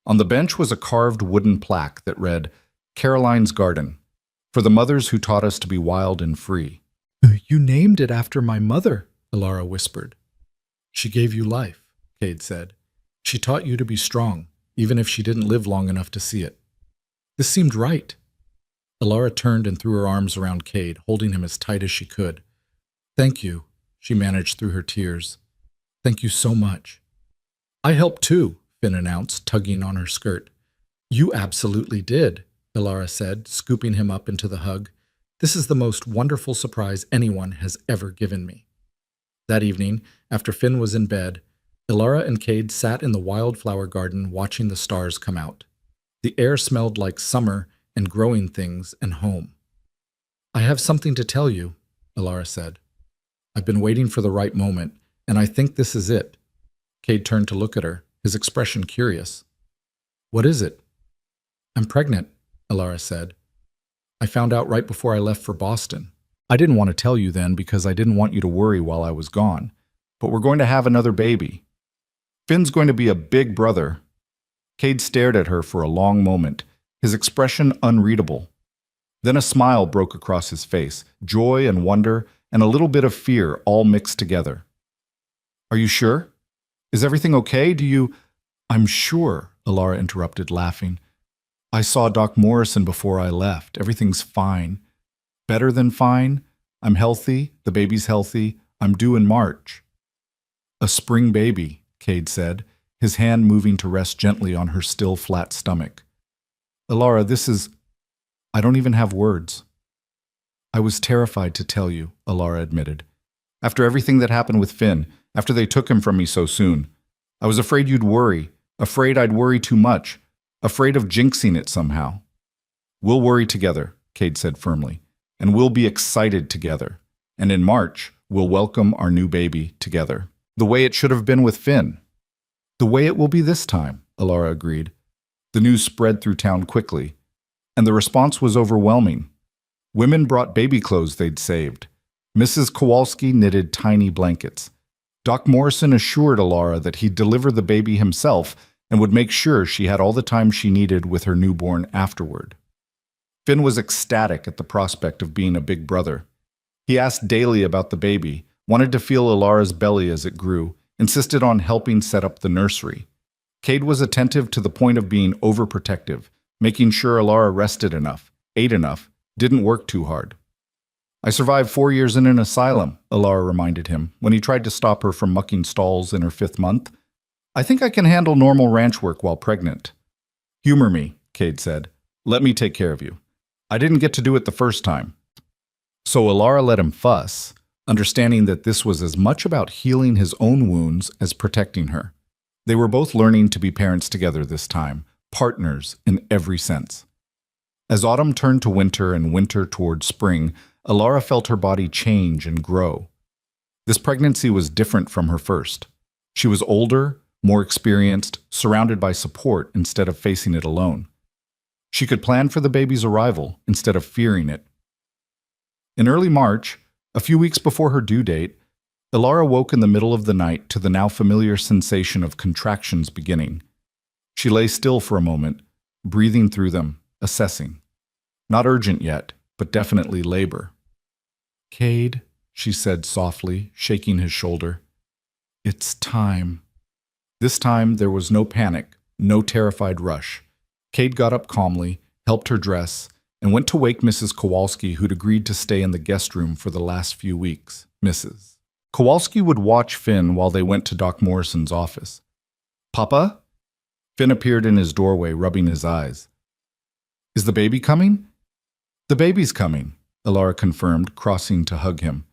On the bench was a carved wooden plaque that read, "Caroline's Garden, for the mothers who taught us to be wild and free." "You named it after my mother," Elara whispered. "She gave you life," Cade said. "She taught you to be strong, even if she didn't live long enough to see it." This seemed right. Elara turned and threw her arms around Cade, holding him as tight as she could. "Thank you," she managed through her tears. "Thank you so much." "I helped too," Finn announced, tugging on her skirt. "You absolutely did," Elara said, scooping him up into the hug. "This is the most wonderful surprise anyone has ever given me." That evening, after Finn was in bed, Elara and Cade sat in the wildflower garden watching the stars come out. The air smelled like summer and growing things and home. "I have something to tell you," Elara said. "I've been waiting for the right moment, and I think this is it." Cade turned to look at her, his expression curious. "What is it?" "I'm pregnant," Elara said. "I found out right before I left for Boston. I didn't want to tell you then because I didn't want you to worry while I was gone, but we're going to have another baby. Finn's going to be a big brother." Cade stared at her for a long moment, his expression unreadable. Then a smile broke across his face, joy and wonder and a little bit of fear all mixed together. "Are you sure? Is everything okay? Do you—" "I'm sure," Elara interrupted, laughing. "I saw Doc Morrison before I left. Everything's fine. Better than fine. I'm healthy, the baby's healthy. I'm due in March." "A spring baby," Cade said, his hand moving to rest gently on her still flat stomach. "Elara, this is— I don't even have words." "I was terrified to tell you," Elara admitted. "After everything that happened with Finn, after they took him from me so soon, I was afraid you'd worry, afraid I'd worry too much, afraid of jinxing it somehow." "We'll worry together," Cade said firmly, "and we'll be excited together. And in March, we'll welcome our new baby together. The way it should have been with Finn." "The way it will be this time," Elara agreed. The news spread through town quickly, and the response was overwhelming. Women brought baby clothes they'd saved. Mrs. Kowalski knitted tiny blankets. Doc Morrison assured Elara that he'd deliver the baby himself and would make sure she had all the time she needed with her newborn afterward. Finn was ecstatic at the prospect of being a big brother. He asked daily about the baby, wanted to feel Elara's belly as it grew, insisted on helping set up the nursery. Cade was attentive to the point of being overprotective, making sure Elara rested enough, ate enough, didn't work too hard. I survived 4 years in an asylum, Alara reminded him, when he tried to stop her from mucking stalls in her 5th month. I think I can handle normal ranch work while pregnant. Humor me, Cade said. Let me take care of you. I didn't get to do it the first time. So Alara let him fuss, understanding that this was as much about healing his own wounds as protecting her. They were both learning to be parents together this time, partners in every sense. As autumn turned to winter and winter toward spring, Alara felt her body change and grow. This pregnancy was different from her first. She was older, more experienced, surrounded by support instead of facing it alone. She could plan for the baby's arrival instead of fearing it. In early March, a few weeks before her due date, Alara woke in the middle of the night to the now familiar sensation of contractions beginning. She lay still for a moment, breathing through them, assessing. Not urgent yet, but definitely labor. Cade, she said softly, shaking his shoulder. It's time. This time there was no panic, no terrified rush. Cade got up calmly, helped her dress, and went to wake Mrs. Kowalski, who'd agreed to stay in the guest room for the last few weeks. Mrs. Kowalski would watch Finn while they went to Doc Morrison's office. Papa? Finn appeared in his doorway, rubbing his eyes. Is the baby coming? The baby's coming, Alara confirmed, crossing to hug him.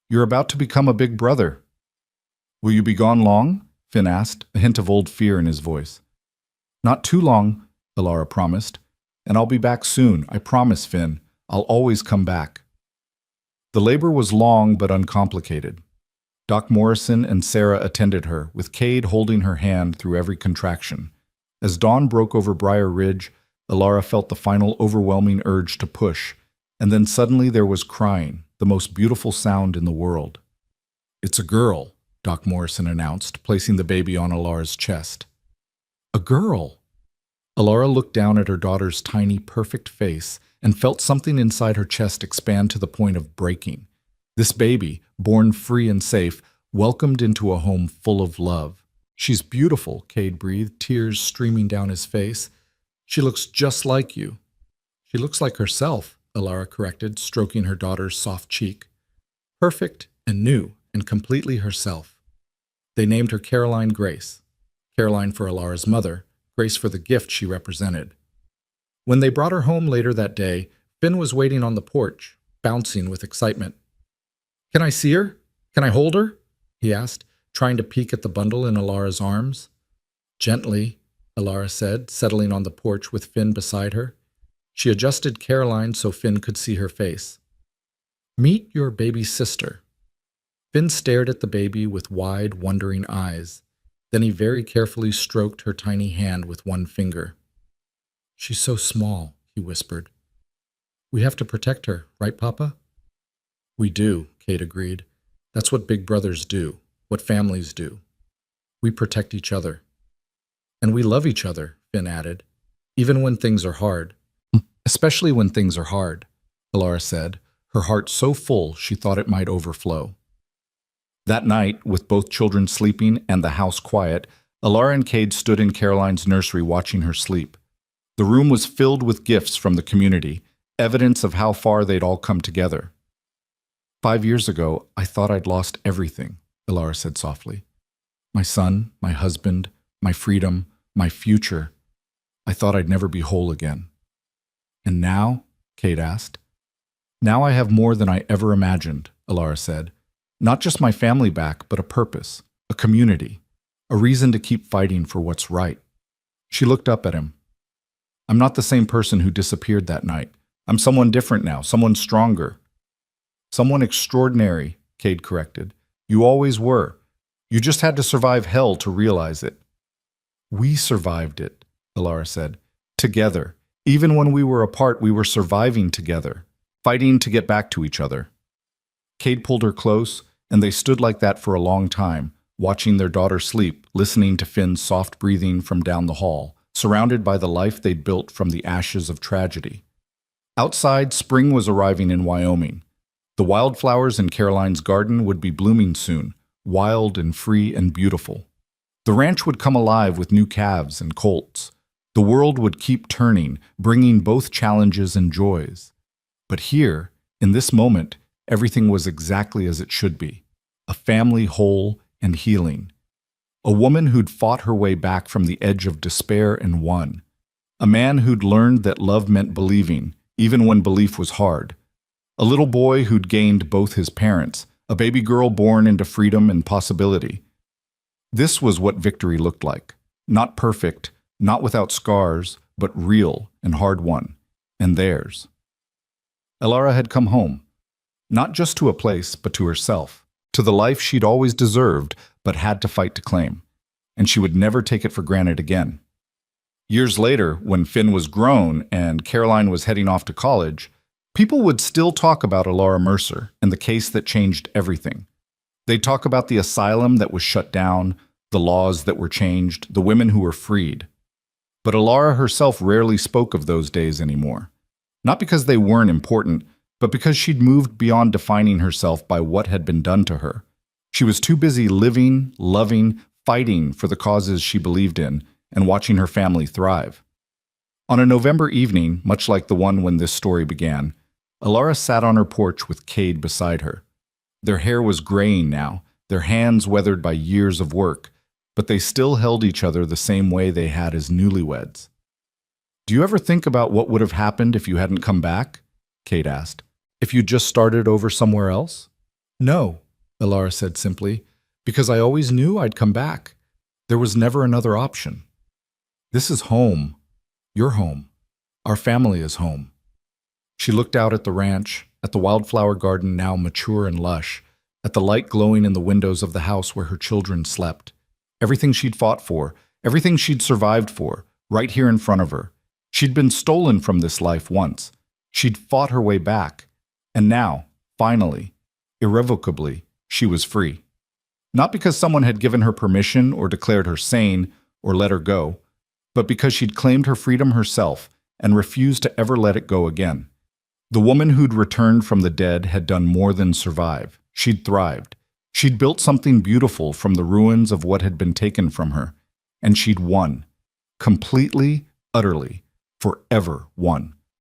You're about to become a big brother. Will you be gone long? Finn asked, a hint of old fear in his voice. Not too long, Alara promised. And I'll be back soon, I promise, Finn. I'll always come back. The labor was long but uncomplicated. Doc Morrison and Sarah attended her, with Cade holding her hand through every contraction. As dawn broke over Briar Ridge, Alara felt the final overwhelming urge to push, and then suddenly there was crying, the most beautiful sound in the world. It's a girl, Doc Morrison announced, placing the baby on Alara's chest. A girl! Alara looked down at her daughter's tiny, perfect face and felt something inside her chest expand to the point of breaking. This baby, born free and safe, welcomed into a home full of love. She's beautiful, Cade breathed, tears streaming down his face. She looks just like you. She looks like herself, Alara corrected, stroking her daughter's soft cheek. Perfect and new and completely herself. They named her Caroline Grace. Caroline for Alara's mother, Grace for the gift she represented. When they brought her home later that day, Finn was waiting on the porch, bouncing with excitement. Can I see her? Can I hold her? He asked, trying to peek at the bundle in Alara's arms. Gently, Alara said, settling on the porch with Finn beside her. She adjusted Caroline so Finn could see her face. Meet your baby sister. Finn stared at the baby with wide, wondering eyes. Then he very carefully stroked her tiny hand with one finger. She's so small, he whispered. We have to protect her, right, Papa? We do, Kate agreed. That's what big brothers do, what families do. We protect each other. And we love each other, Finn added, even when things are hard. Especially when things are hard, Alara said, her heart so full she thought it might overflow. That night, with both children sleeping and the house quiet, Alara and Cade stood in Caroline's nursery watching her sleep. The room was filled with gifts from the community, evidence of how far they'd all come together. 5 years ago, I thought I'd lost everything, Alara said softly. My son, my husband, my freedom, my future. I thought I'd never be whole again. And now? Cade asked. Now I have more than I ever imagined, Alara said. Not just my family back, but a purpose, a community, a reason to keep fighting for what's right. She looked up at him. I'm not the same person who disappeared that night. I'm someone different now, someone stronger. Someone extraordinary, Cade corrected. You always were. You just had to survive hell to realize it. We survived it, Alara said. Together. Even when we were apart, we were surviving together, fighting to get back to each other. Cade pulled her close, and they stood like that for a long time, watching their daughter sleep, listening to Finn's soft breathing from down the hall, surrounded by the life they'd built from the ashes of tragedy. Outside, spring was arriving in Wyoming. The wildflowers in Caroline's garden would be blooming soon, wild and free and beautiful. The ranch would come alive with new calves and colts. The world would keep turning, bringing both challenges and joys. But here, in this moment, everything was exactly as it should be. A family whole and healing. A woman who'd fought her way back from the edge of despair and won. A man who'd learned that love meant believing, even when belief was hard. A little boy who'd gained both his parents, a baby girl born into freedom and possibility. This was what victory looked like. Not perfect, not without scars, but real and hard-won. And theirs. Elara had come home. Not just to a place, but to herself. To the life she'd always deserved, but had to fight to claim. And she would never take it for granted again. Years later, when Finn was grown and Caroline was heading off to college, people would still talk about Elara Mercer and the case that changed everything. They'd talk about the asylum that was shut down, the laws that were changed, the women who were freed. But Elara herself rarely spoke of those days anymore. Not because they weren't important, but because she'd moved beyond defining herself by what had been done to her. She was too busy living, loving, fighting for the causes she believed in, and watching her family thrive. On a November evening, much like the one when this story began, Elara sat on her porch with Cade beside her. Their hair was graying now, their hands weathered by years of work, but they still held each other the same way they had as newlyweds. "Do you ever think about what would have happened if you hadn't come back?" Cade asked. "If you'd just started over somewhere else?" "No," Elara said simply, "because I always knew I'd come back. There was never another option. This is home. Your home. Our family is home." She looked out at the ranch, at the wildflower garden now mature and lush, at the light glowing in the windows of the house where her children slept. Everything she'd fought for, everything she'd survived for, right here in front of her. She'd been stolen from this life once. She'd fought her way back. And now, finally, irrevocably, she was free. Not because someone had given her permission or declared her sane or let her go, but because she'd claimed her freedom herself and refused to ever let it go again. The woman who'd returned from the dead had done more than survive. She'd thrived. She'd built something beautiful from the ruins of what had been taken from her. And she'd won. Completely, utterly, forever won.